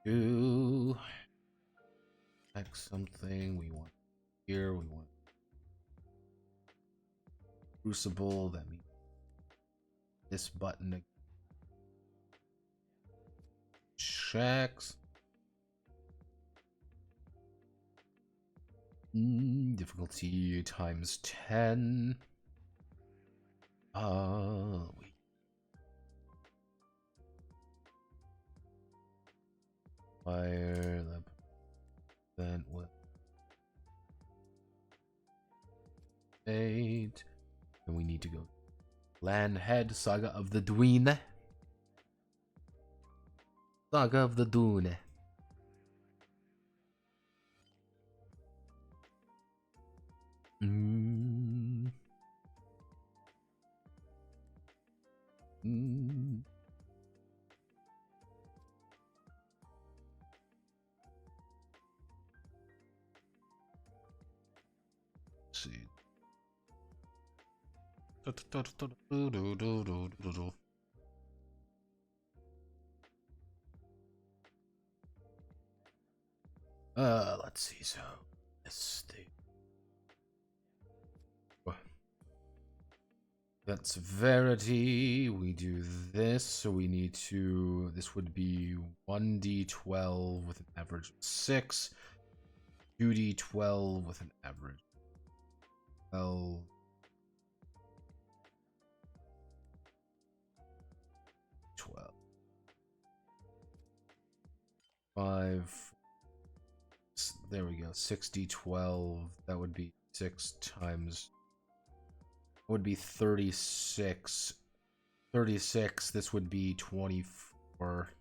Do like something we want here, we want Crucible, that means this button checks. Difficulty times 10. Wait. Fire the then what? 8. And we need to go Landhead, Saga of the Dween. Saga of the Dune. Mm. Mm. Let's see. Let's see. So this thing. That's severity. We do this, so we need to. This would be 1d12 with an average of 6, 2d12 with an average of 12. 12. 5. There we go. 6d12. That would be 6 times. Would be 36. 36. This would be 24.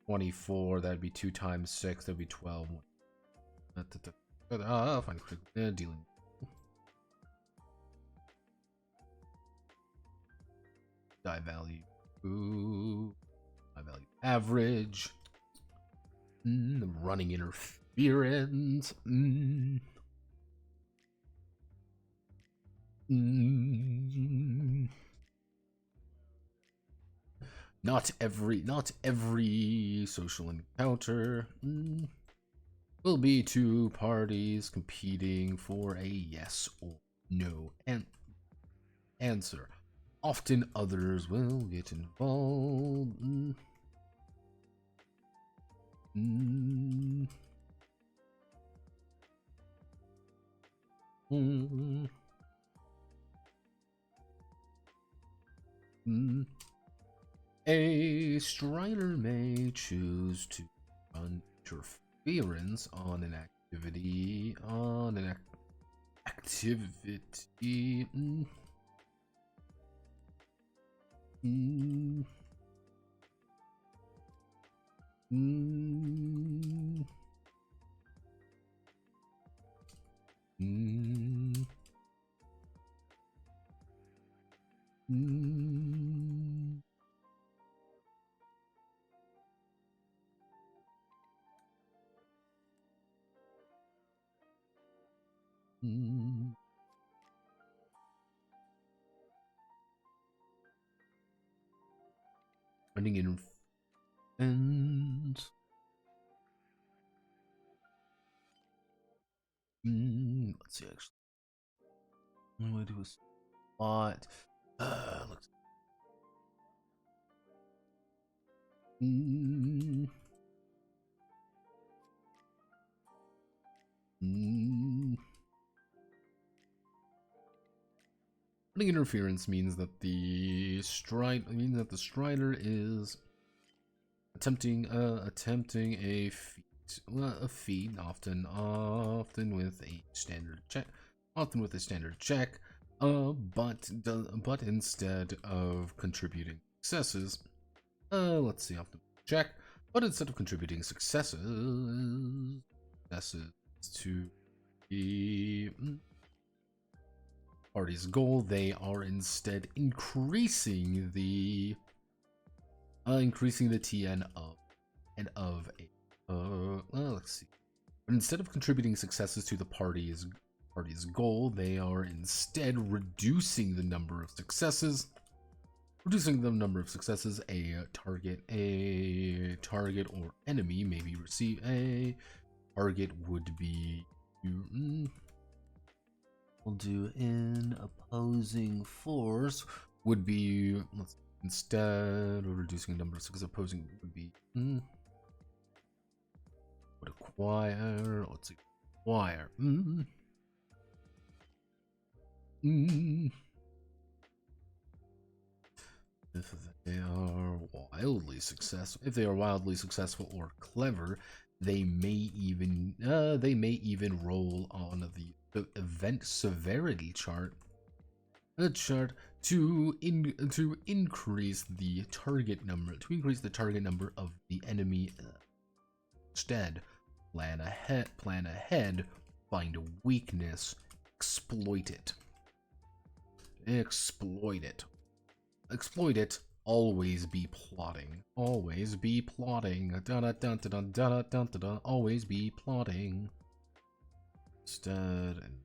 24. That'd be 2 times 6. That'd be 12. Fine. Dealing. Die value. Ooh. Die value. Average. Running interference. Not every social encounter will be two parties competing for a yes or no answer. Often others will get involved. A Strider may choose to run interference on an activity. Running in and let's see. Actually, I'm gonna do a spot. Let's. Running interference means that the Strider is attempting a feat, often with a standard check, but instead of contributing successes, let's see, often check, but instead of contributing successes to the party's goal, they are instead increasing the increasing the TN of a let's see. But instead of contributing successes to the party's goal, they are instead reducing the number of successes. Reducing the number of successes a target or enemy may be received. A target would be we'll do an opposing force would be instead of reducing the number of successes opposing would be would acquire. Let's see, acquire. If they are wildly successful or clever, they may even roll on the event severity chart. A chart to increase the target number of the enemy. Instead, plan ahead, find a weakness, exploit it. Exploit it. Always be plotting. Always be plotting. Always be plotting. Instead, and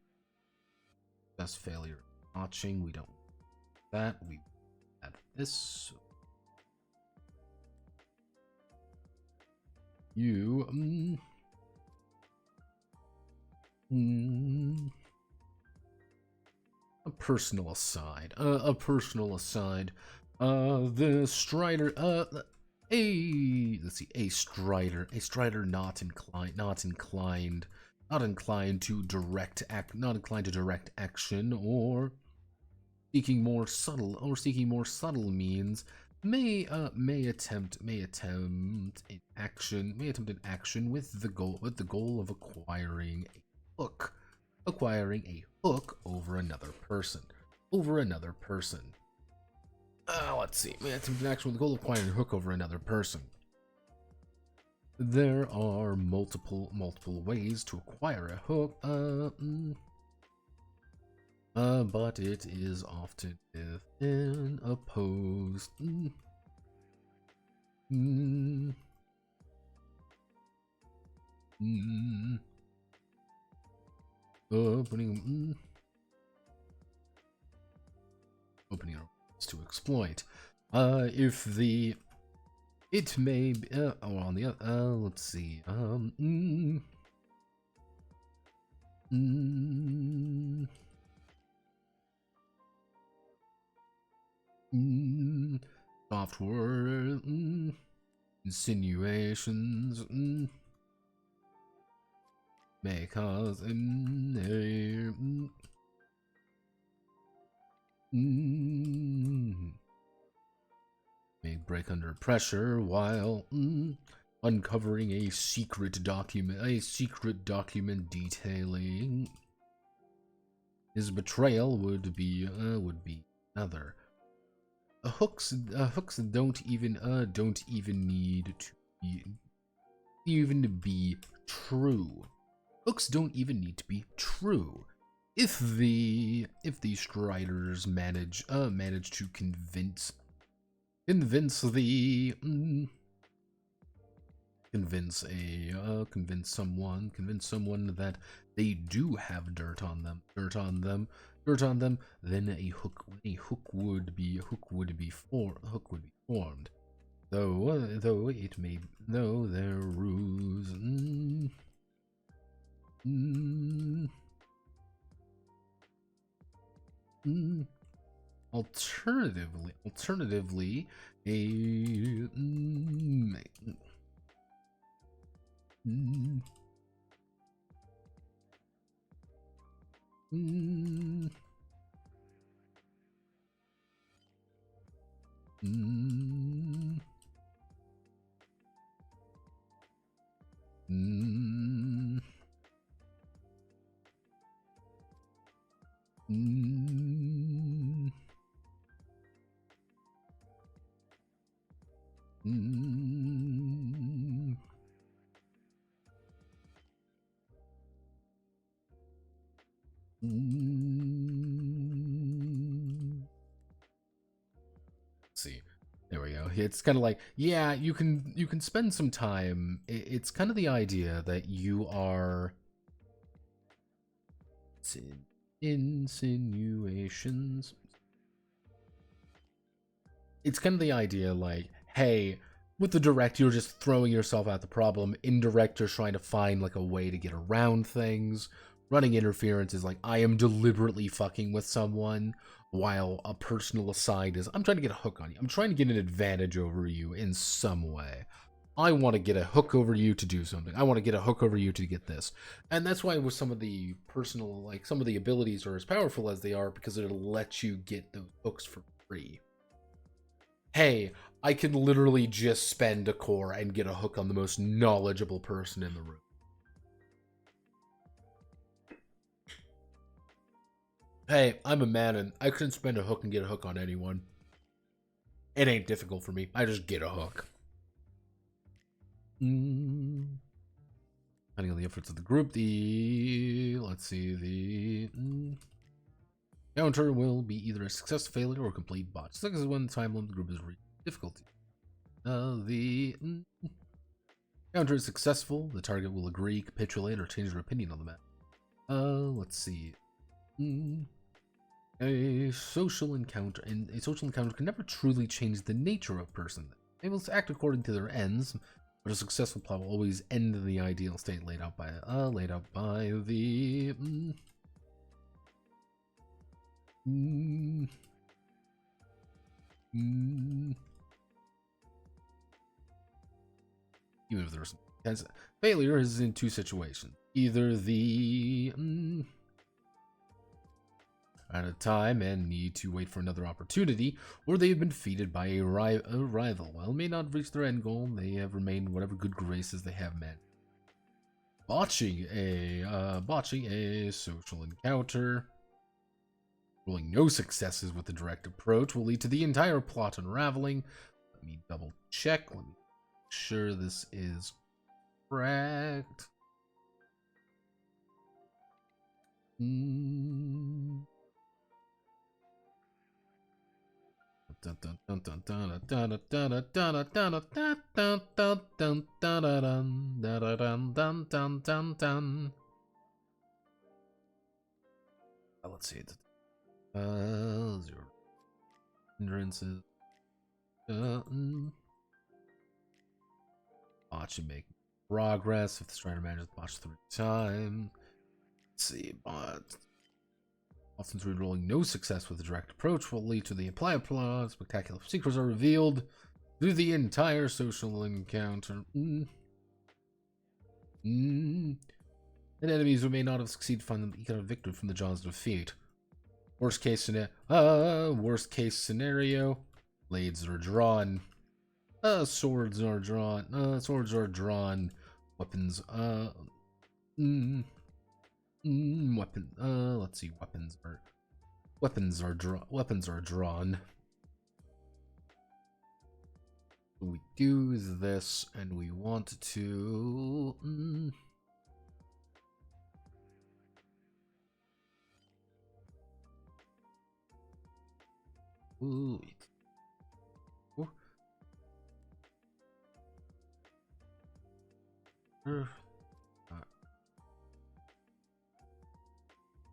best failure notching. We don't want that. We add this. You a personal aside. The Strider. Let's see. A Strider not inclined to direct action, or seeking more subtle means may attempt an action with the goal of acquiring a hook over another person. Let's see. May attempt an action with the goal of acquiring a hook over another person. There are multiple ways to acquire a hook, but it is often opposed. Opening to exploit. If the it may be, on the other, let's see. Software insinuations may cause may break under pressure while uncovering a secret document detailing his betrayal would be another. Hooks don't even need to be true. Hooks don't even need to be true. If the Striders manage to convince someone that they do have dirt on them, then a hook would be formed. Though their ruse alternatively a see. There we go. it's kind of like, yeah, you can spend some time. It's kind of the idea that you are insinuations. It's kind of the idea like, hey, with the direct, you're just throwing yourself at the problem. Indirect, you're trying to find like a way to get around things. Running interference is like, I am deliberately fucking with someone, while a personal aside is, I'm trying to get a hook on you. I'm trying to get an advantage over you in some way. I want to get a hook over you to do something. I want to get a hook over you to get this. And that's why with some of the personal, like some of the abilities are as powerful as they are, because it'll let you get those hooks for free. Hey, I can literally just spend a core and get a hook on the most knowledgeable person in the room. Hey, I'm a man and I can spend a hook and get a hook on anyone. It ain't difficult for me. I just get a hook. Depending on the efforts of the group, let's see, the counter will be either a success, failure, or complete botch. Success is when the time limit of the group is reached. Difficulty. The counter is successful. The target will agree, capitulate, or change their opinion on the matter. Let's see. A social encounter can never truly change the nature of a person. They will act according to their ends, but a successful plot will always end in the ideal state laid out by the even if there's failure is in two situations. Either the at a time and need to wait for another opportunity, or they have been defeated by a rival. While may not reach their end goal, they have remained whatever good graces they have met. Botching a social encounter. Rolling no successes with the direct approach will lead to the entire plot unraveling. Let me double check. Let me make sure this is correct. Let's see. Zero hindrances. Botch and make progress if the strider manages to botch 3 times. Let's see, but often through rolling no success with the direct approach will lead to the implied plot. Spectacular secrets are revealed through the entire social encounter. And enemies who may not have succeeded find them eke out a victory from the jaws of defeat. Worst case scenario, blades are drawn. Swords are drawn. Weapons. Let's see. Weapons are drawn. What we do is this, and we want to. Ooh.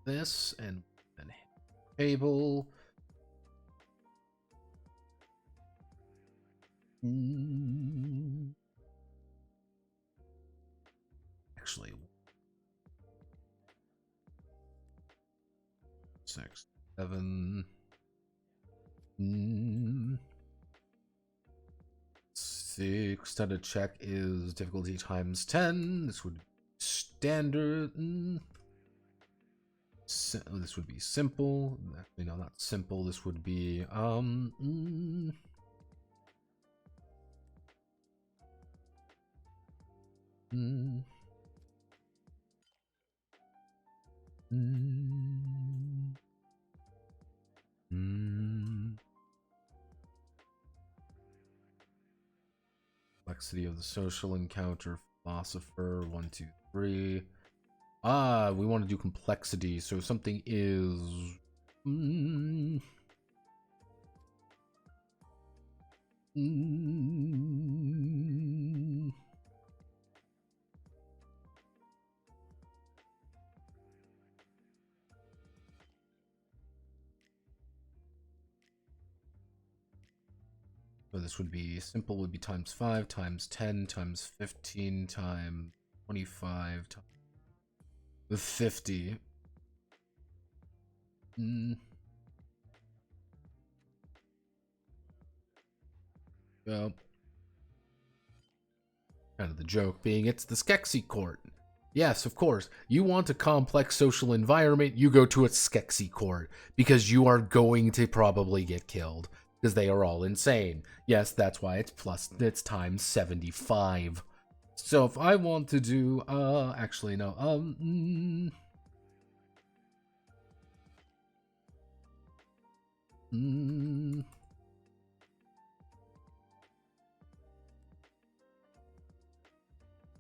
This and then table. Actually, 6, 7. 6 standard check is difficulty times 10. This would be standard. This would be simple. Actually, no, not simple. This would be complexity of the social encounter. Philosopher 1, 2, 3. We want to do complexity. So something is Mm. So this would be simple, would be times 5 times 10 times 15 times 25 times 50. Mm. Well, kind of the joke being it's the Skeksis court. Yes, of course. You want a complex social environment, you go to a Skeksis court because you are going to probably get killed because they are all insane. Yes, that's why it's times 75. So if I want to do actually no.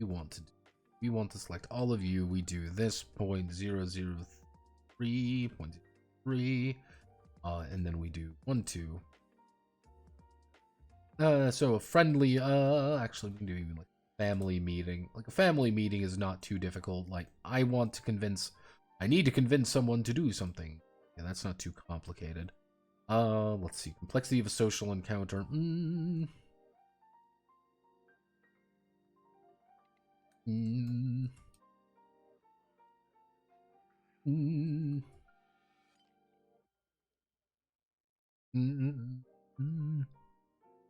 We want to select all of you. We do this 0.003, 0.03, and then we do 1, 2. So a friendly, actually we can do even like family meeting. Like a family meeting is not too difficult. Like I need to convince someone to do something. Yeah, that's not too complicated. Let's see, complexity of a social encounter.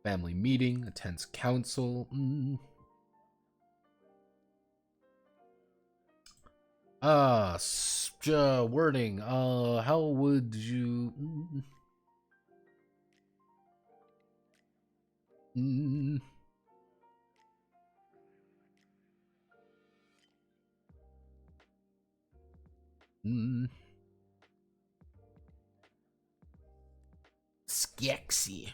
Family meeting, attends council. Wording. How would you? Skexy.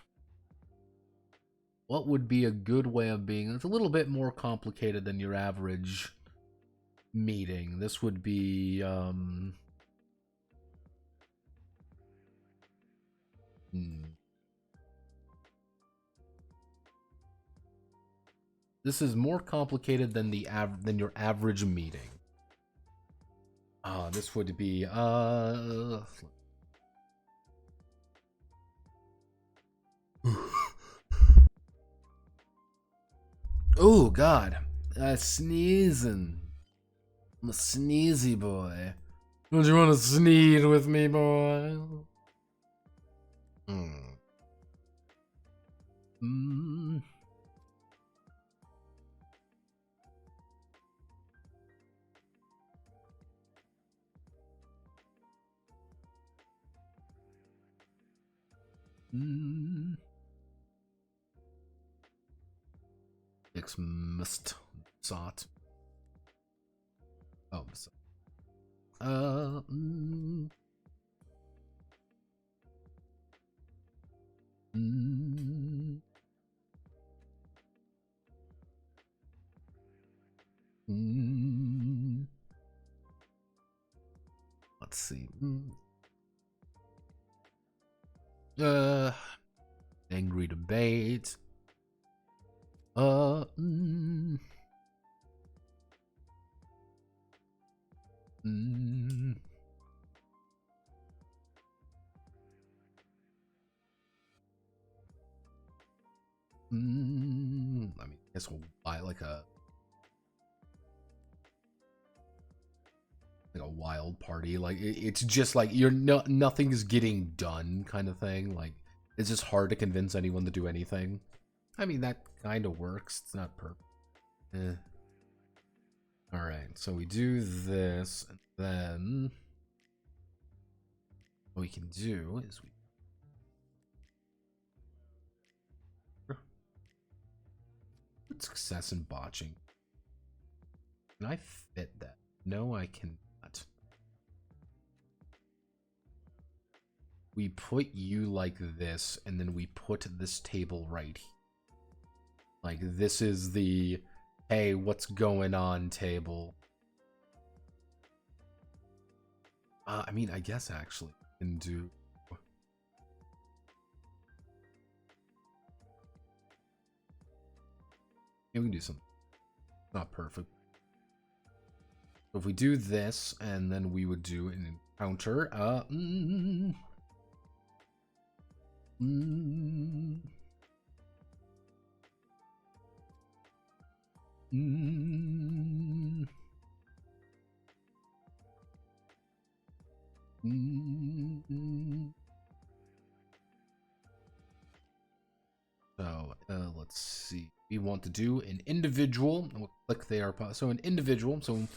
What would be a good way of being? It's a little bit more complicated than your average meeting. This would be This is more complicated than than your average meeting. This would be oh god. Sneezing. I'm a sneezy boy. Don't you want to sneeze with me, boy? Must sought. Oh, let's see. Angry debate. I mean, I guess we'll buy like a wild party. Like it's just like nothing's getting done kind of thing. Like it's just hard to convince anyone to do anything. I mean, that kind of works. It's not perfect. All right, so we do this, and then what we can do is we put success and botching. Can I fit that? No, I cannot. We put you like this, and then we put this table right here. Like, this is the, hey, what's going on table. I mean, I guess actually we can do... Yeah, we can do something. Not perfect. So if we do this, and then we would do an encounter. So let's see. We want to do an individual, and we'll click there. So an individual. So.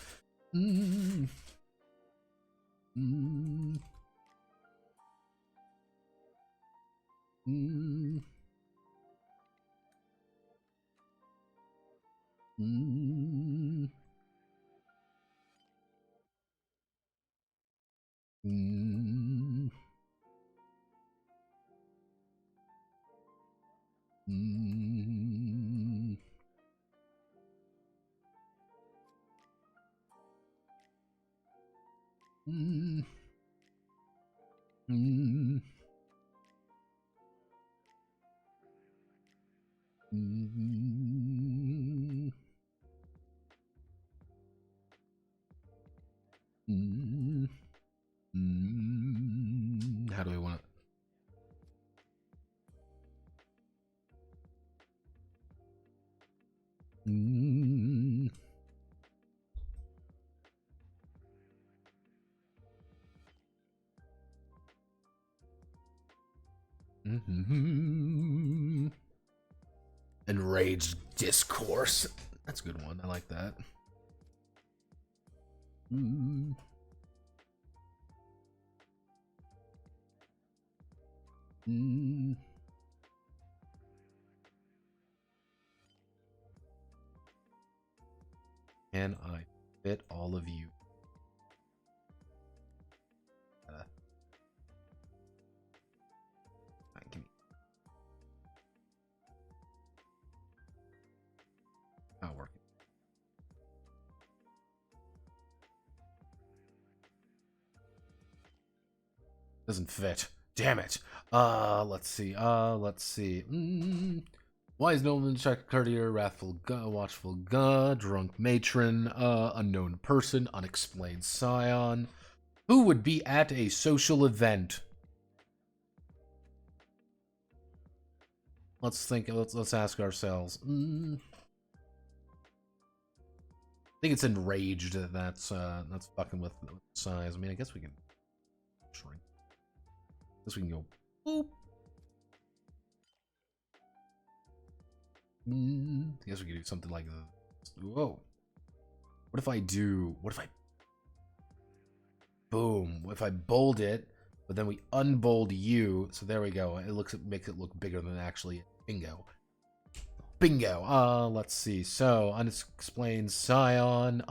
How do I want it? Enraged discourse. That's a good one. I like that. Can I fit all of you? Give me. Not working. Doesn't fit. Damn it. Let's see. Wise nobleman, check courtier, wrathful watchful god, drunk matron, unknown person, unexplained scion. Who would be at a social event? Let's think. Let's ask ourselves. I think it's enraged. That's fucking with size. I mean, I guess we can shrink. I guess we can go. Boop. I guess we could do something like this. Whoa. What if I do? What if I? Boom. If I bold it, but then we unbold you. So there we go. It makes it look bigger than actually. Bingo. Bingo. Let's see. So unexplained scion.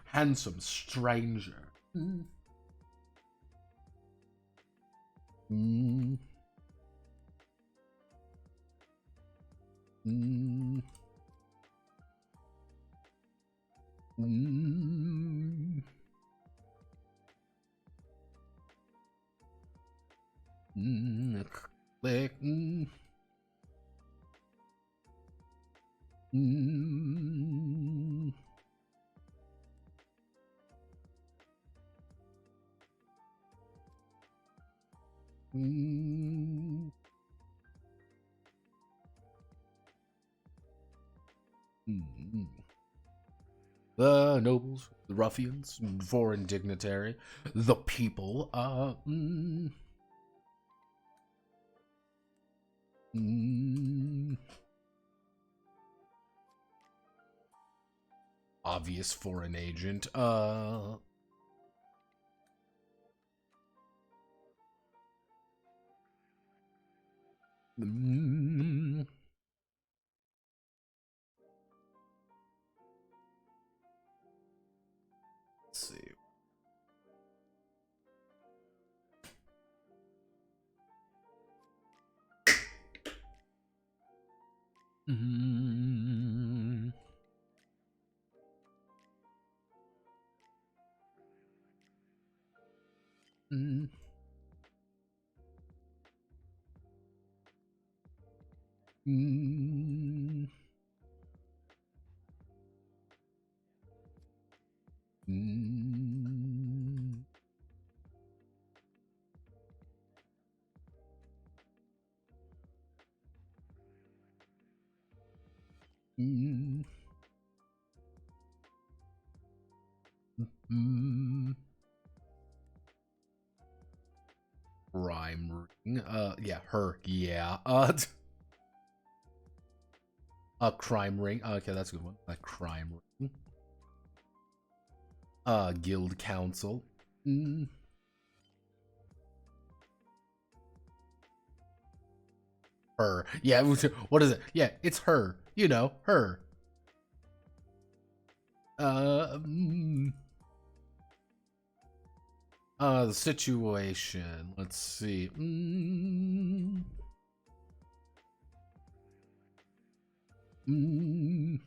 Handsome stranger. Click. The nobles, the ruffians, foreign dignitary, the people, obvious foreign agent, Mm. Let's see. Mm. Mm. Mm. Mm. Mm. Mm. Rhyme ring. Yeah, her. Yeah. A crime ring. Okay, that's a good one. A crime ring. Guild council. Mm. Her. Yeah. What is it? Yeah, it's her. You know, her. Mm. The situation. Let's see. Mm. Mm.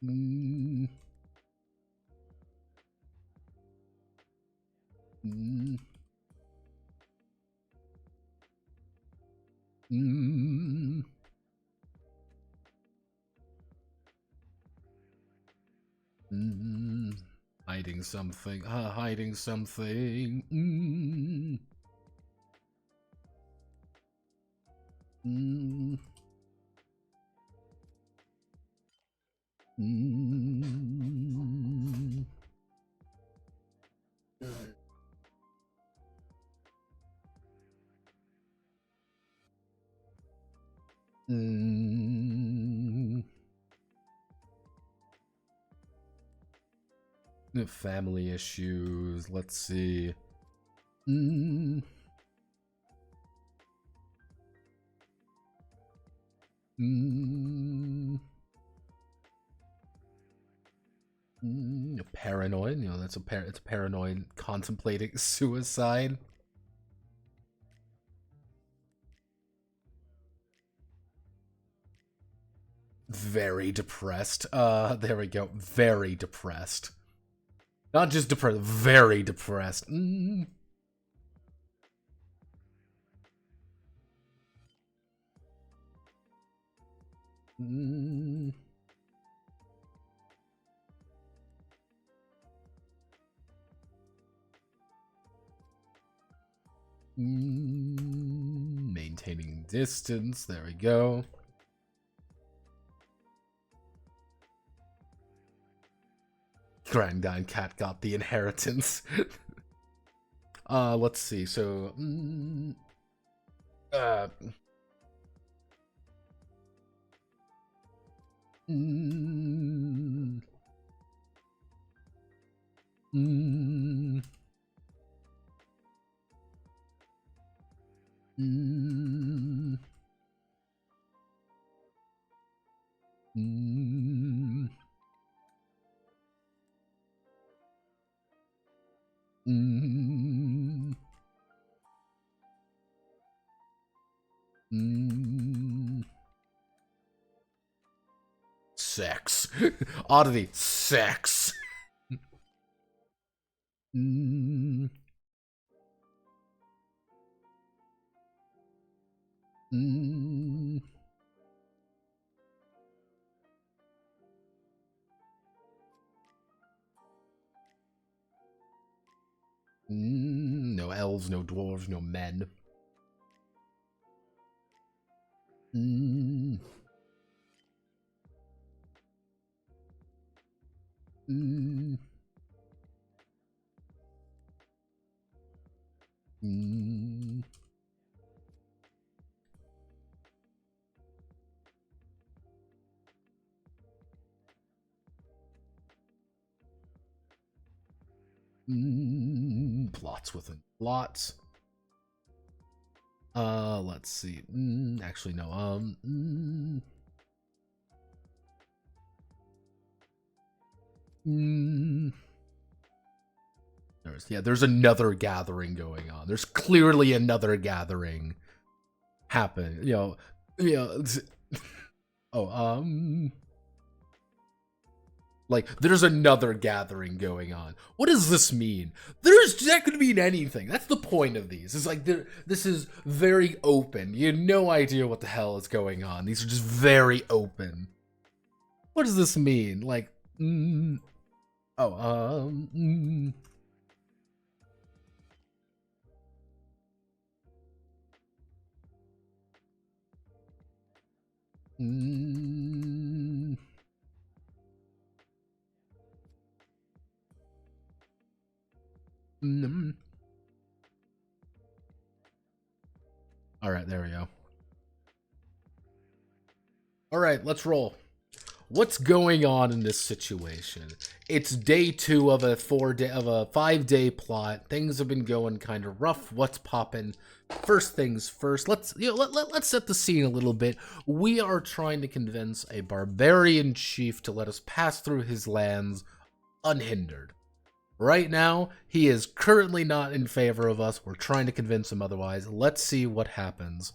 Mm. Mm. Mm. Mm. Hiding something. Hiding something. Mm. Mm. Mm. Mm. Family issues. Let's see. Mm. Mm. Paranoid. You know, it's paranoid contemplating suicide. Very depressed. There we go. Very depressed. Not just depressed, very depressed. Mm. Mm. Mm. Maintaining distance. There we go. Grandine Cat got the inheritance. Let's see. So, uh, mm, mm, mm, mm, mm, mm. Sex. Oddity. Sex. Mm, mm, no elves, no dwarves, no men. Mm, mm, mm, lots within lots. Let's see. Actually, no. There's another gathering going on. There's clearly another gathering happening. Like, there's another gathering going on. What does this mean? That could mean anything. That's the point of these. It's like, this is very open. You have no idea what the hell is going on. These are just very open. What does this mean? Like, all right, there we go. All right, let's roll. What's going on in this situation? It's day 2 of a 5-day plot. Things have been going kind of rough. What's popping? First things first. Let's set the scene a little bit. We are trying to convince a barbarian chief to let us pass through his lands unhindered. Right now, he is currently not in favor of us. We're trying to convince him otherwise. Let's see what happens.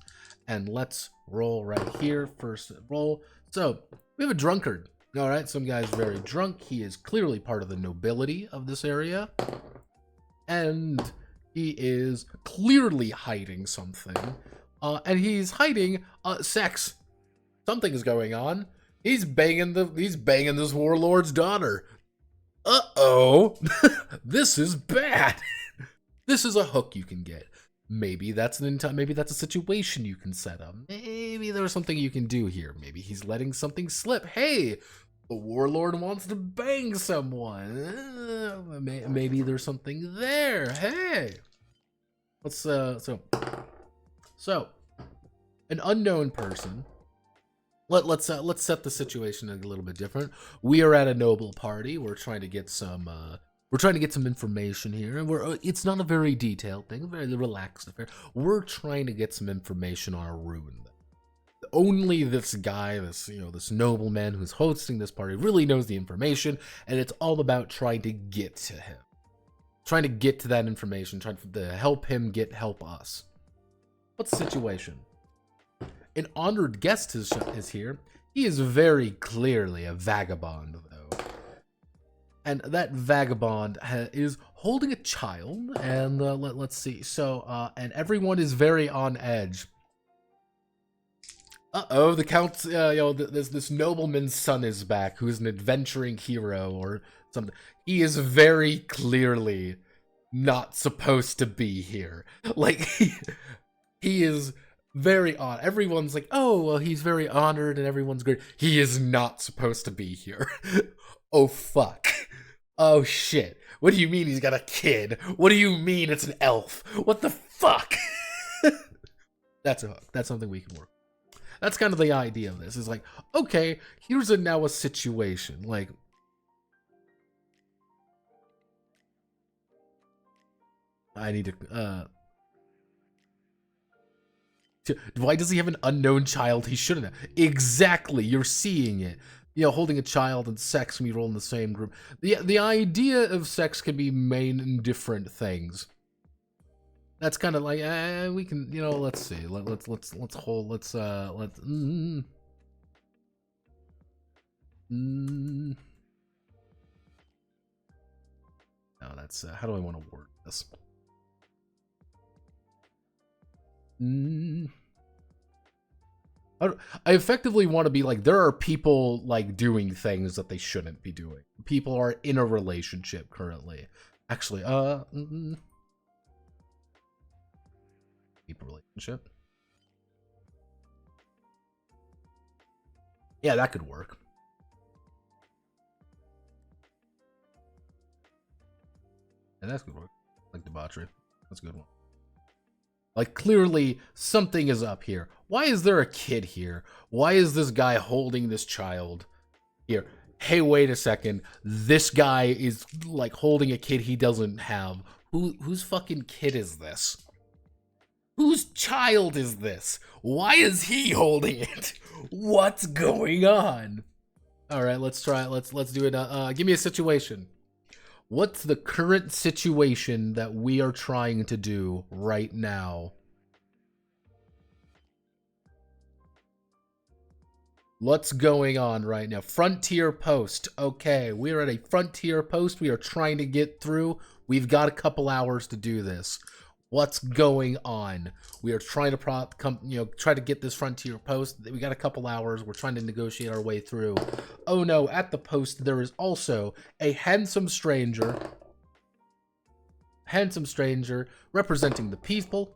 And let's roll right here. First roll. So, we have a drunkard. All right, some guy's very drunk. He is clearly part of the nobility of this area. And he is clearly hiding something. And he's hiding sex. Something is going on. He's banging this warlord's daughter. Uh-oh. This is bad. This is a hook you can get. Maybe that's a situation you can set up. Maybe there's something you can do here. Maybe he's letting something slip. Hey, the warlord wants to bang someone. Maybe there's something there. Hey. Let's so an unknown person. Let's set the situation a little bit different. We are at a noble party. We're trying to get some information here, and it's not a very detailed thing, a very relaxed affair. We're trying to get some information on a ruin. Only this guy, this nobleman who's hosting this party really knows the information, and it's all about trying to get to him. Trying to get to that information, trying to help him help us. What's the situation? An honored guest is here. He is very clearly a vagabond, though. And that vagabond is holding a child, and let's see. So, and everyone is very on edge. Uh-oh, the count's, this nobleman's son is back, who's an adventuring hero or something. He is very clearly not supposed to be here. Like, he is very odd. Everyone's like, oh, well, he's very honored and everyone's great. He is not supposed to be here. Oh, fuck. Oh, shit. What do you mean he's got a kid? What do you mean it's an elf? What the fuck? That's a hook. That's something we can work. That's kind of the idea of this. Is like, okay, here's now a situation. Like, I need to, why does he have an unknown child he shouldn't have? Exactly, you're seeing it. Holding a child and sex when you roll in the same group. The idea of sex can be made in different things. That's kind of like we can, let's see. Let's no, that's how do I want to word this? I effectively want to be like, there are people like doing things that they shouldn't be doing. People are in a relationship currently. Actually, people relationship. Yeah, that could work. Yeah, that's good work. Like debauchery. That's a good one. Like, clearly, something is up here. Why is there a kid here? Why is this guy holding this child here? Hey, wait a second. This guy is, like, holding a kid he doesn't have. Whose fucking kid is this? Whose child is this? Why is he holding it? What's going on? All right, let's try it. Let's do it. Give me a situation. What's the current situation that we are trying to do right now? What's going on right now? Frontier post. Okay, we're at a frontier post. We are trying to get through. We've got a couple hours to do this. What's going on? We are trying to try to get this frontier post. We got a couple hours. We're trying to negotiate our way through. Oh no, at the post there is also a handsome stranger. Handsome stranger representing the people.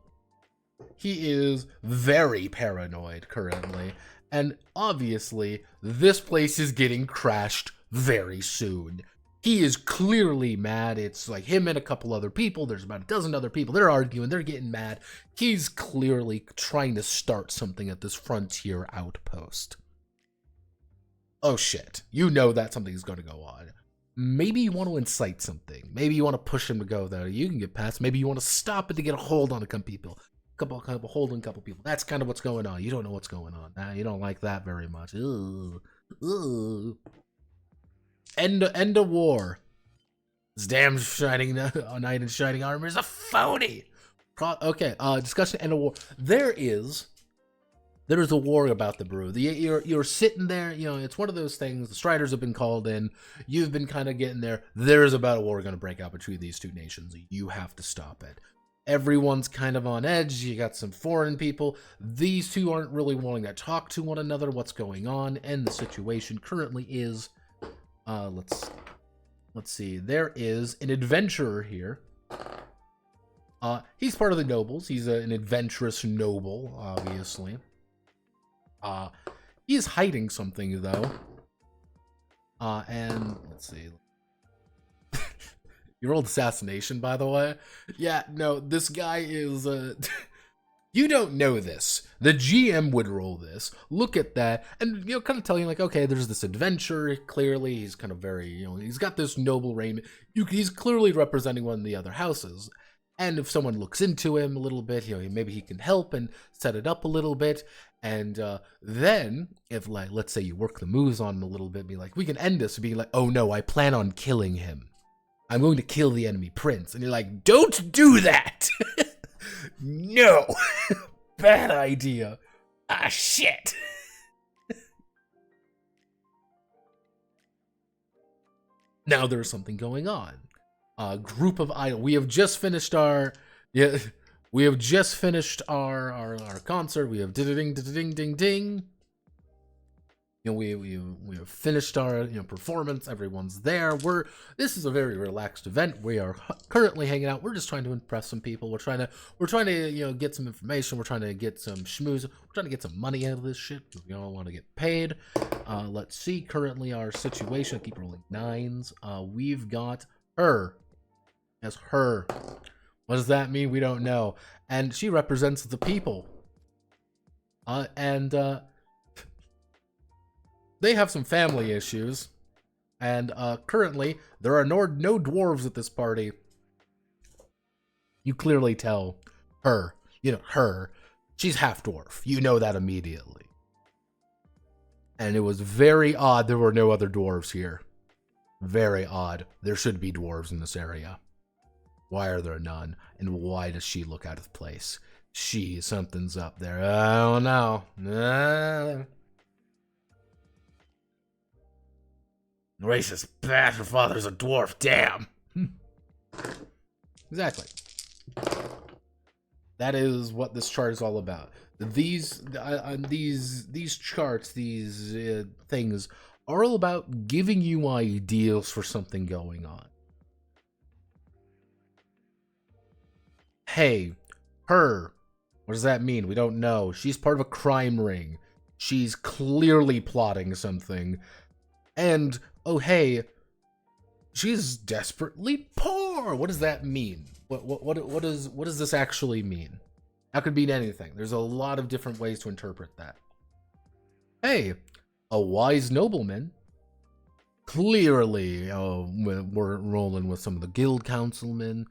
He is very paranoid currently. And obviously, this place is getting crashed very soon. He is clearly mad. It's like him and a couple other people. There's about a dozen other people. They're arguing. They're getting mad. He's clearly trying to start something at this frontier outpost. Oh shit. You know that something's going to go on. Maybe you want to incite something. Maybe you want to push him to go there. You can get past. Maybe you want to stop it to get a hold on a couple people. Holding a couple people. That's kind of what's going on. You don't know what's going on. You don't like that very much. Ooh. Ooh. End of war. This damn shining knight in shining armor is a phony. Okay. Discussion. End of war. There is a war about the brew. You're sitting there. You know, it's one of those things. The Striders have been called in. You've been kind of getting there. There's about a war going to break out between these two nations. You have to stop it. Everyone's kind of on edge. You got some foreign people. These two aren't really wanting to talk to one another. What's going on? And the situation currently is, let's see. There is an adventurer here. He's part of the nobles. He's an adventurous noble, obviously. He is hiding something though. And let's see. You rolled assassination, by the way. Yeah, no, this guy is, you don't know this. The GM would roll this, look at that, and, you know, kind of tell you, like, okay, there's this adventure, clearly, he's kind of very, you know, he's got this noble raiment. He's clearly representing one of the other houses. And if someone looks into him a little bit, you know, maybe he can help and set it up a little bit. And then, if, like, let's say you work the moves on him a little bit, be like, we can end this, be like, oh no, I plan on killing him. I'm going to kill the enemy prince. And you're like, don't do that. No. Bad idea. Ah, shit. Now there's something going on. A group of idol. We have just finished our concert. We have ding. You know, we have finished our performance. Everyone's there. This is a very relaxed event. We are currently hanging out. We're just trying to impress some people. We're trying to get some information. We're trying to get some schmooze. We're trying to get some money out of this shit. We all want to get paid. Let's see. Currently, our situation. I keep rolling nines. We've got her. Yes, her. What does that mean? We don't know. And she represents the people. They have some family issues, and currently there are no dwarves at this party. You clearly tell her, she's half dwarf. You know that immediately. And it was very odd there were no other dwarves here. Very odd. There should be dwarves in this area. Why are there none? And why does she look out of place? Something's up there. I don't know. Racist bastard, her father's a dwarf, damn. Exactly. That is what this chart is all about. These charts, these things are all about giving you ideas for something going on. Hey, her. What does that mean? We don't know. She's part of a crime ring. She's clearly plotting something. And oh, hey, she's desperately poor. What does that mean? What does this actually mean? That could mean anything. There's a lot of different ways to interpret that. Hey, a wise nobleman. Clearly, we're rolling with some of the guild councilmen.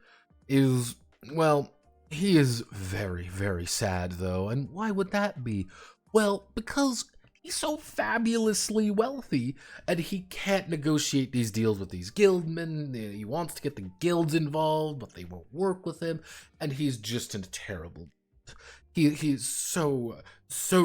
is, well, he is very, very sad, though. And why would that be? Well, because he's so fabulously wealthy, and he can't negotiate these deals with these guildmen. He wants to get the guilds involved, but they won't work with him, and he's just in a terrible... He's so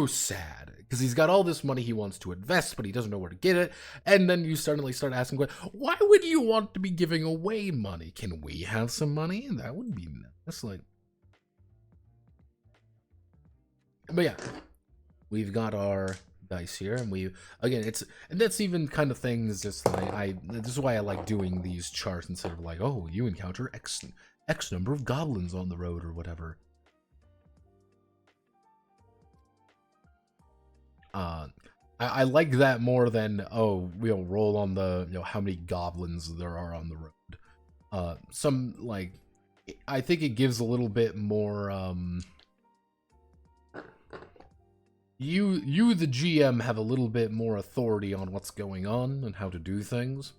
sad because he's got all this money he wants to invest, but he doesn't know where to get it. And then you suddenly start asking, why would you want to be giving away money? Can we have some money? That would be nice. Like, but yeah, we've got our dice here, and and that's even kind of things. Just like this is why I like doing these charts instead of like, oh, you encounter X number of goblins on the road or whatever. I like that more than, oh, we'll roll on the, how many goblins there are on the road. Some, like, I think it gives a little bit more, you the GM have a little bit more authority on what's going on and how to do things.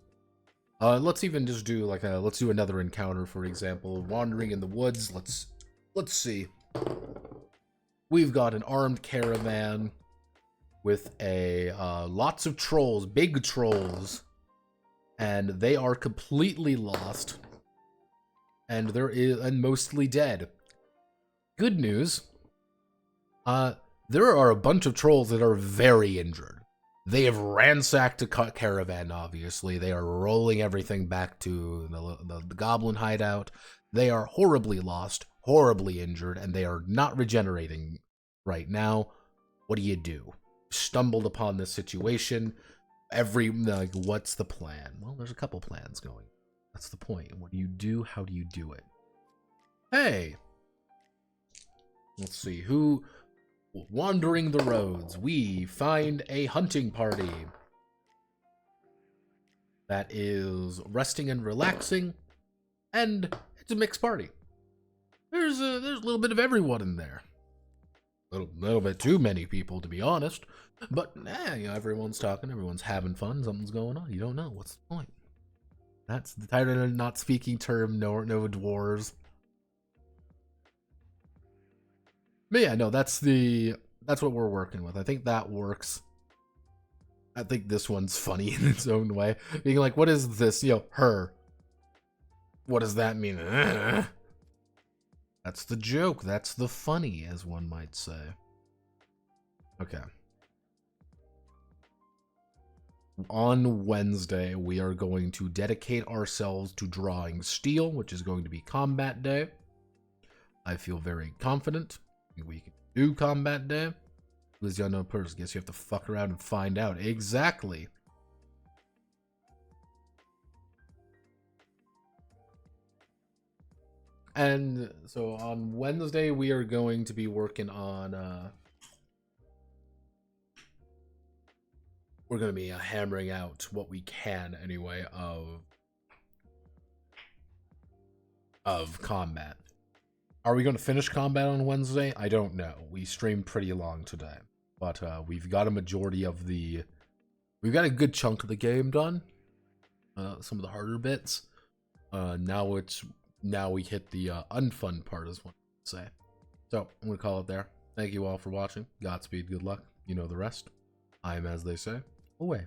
Let's even just do like let's do another encounter, for example, wandering in the woods. Let's see. We've got an armed caravan with lots of trolls, big trolls, and they are completely lost, and and mostly dead. Good news, there are a bunch of trolls that are very injured. They have ransacked a caravan, obviously. They are rolling everything back to the goblin hideout. They are horribly lost, horribly injured, and they are not regenerating right now. What do you do? Stumbled upon this situation. Like, what's the plan? Well, there's a couple plans going. That's the point. What do you do? How do you do it? Hey! Let's see. Wandering the roads, we find a hunting party that is resting and relaxing, and it's a mixed party. There's a little bit of everyone in there. A little bit too many people, to be honest. But, everyone's talking, everyone's having fun, something's going on. You don't know. What's the point? That's the tired of not speaking term, no dwarves. But yeah, no, that's what we're working with. I think that works. I think this one's funny in its own way. Being like, what is this? Her. What does that mean? That's the joke. That's the funny, as one might say. Okay. On Wednesday, we are going to dedicate ourselves to drawing steel, which is going to be combat day. I feel very confident we can do combat day. Who's the unknown person? Guess you have to fuck around and find out. Exactly. And so on Wednesday, we are going to be working on, we're going to be hammering out what we can, anyway, of combat. Are we going to finish combat on Wednesday? I don't know. We streamed pretty long today. But we've got a majority of we've got a good chunk of the game done. Some of the harder bits. Now we hit the unfun part, is what I say. So, I'm going to call it there. Thank you all for watching. Godspeed, good luck. You know the rest. I am, as they say, away.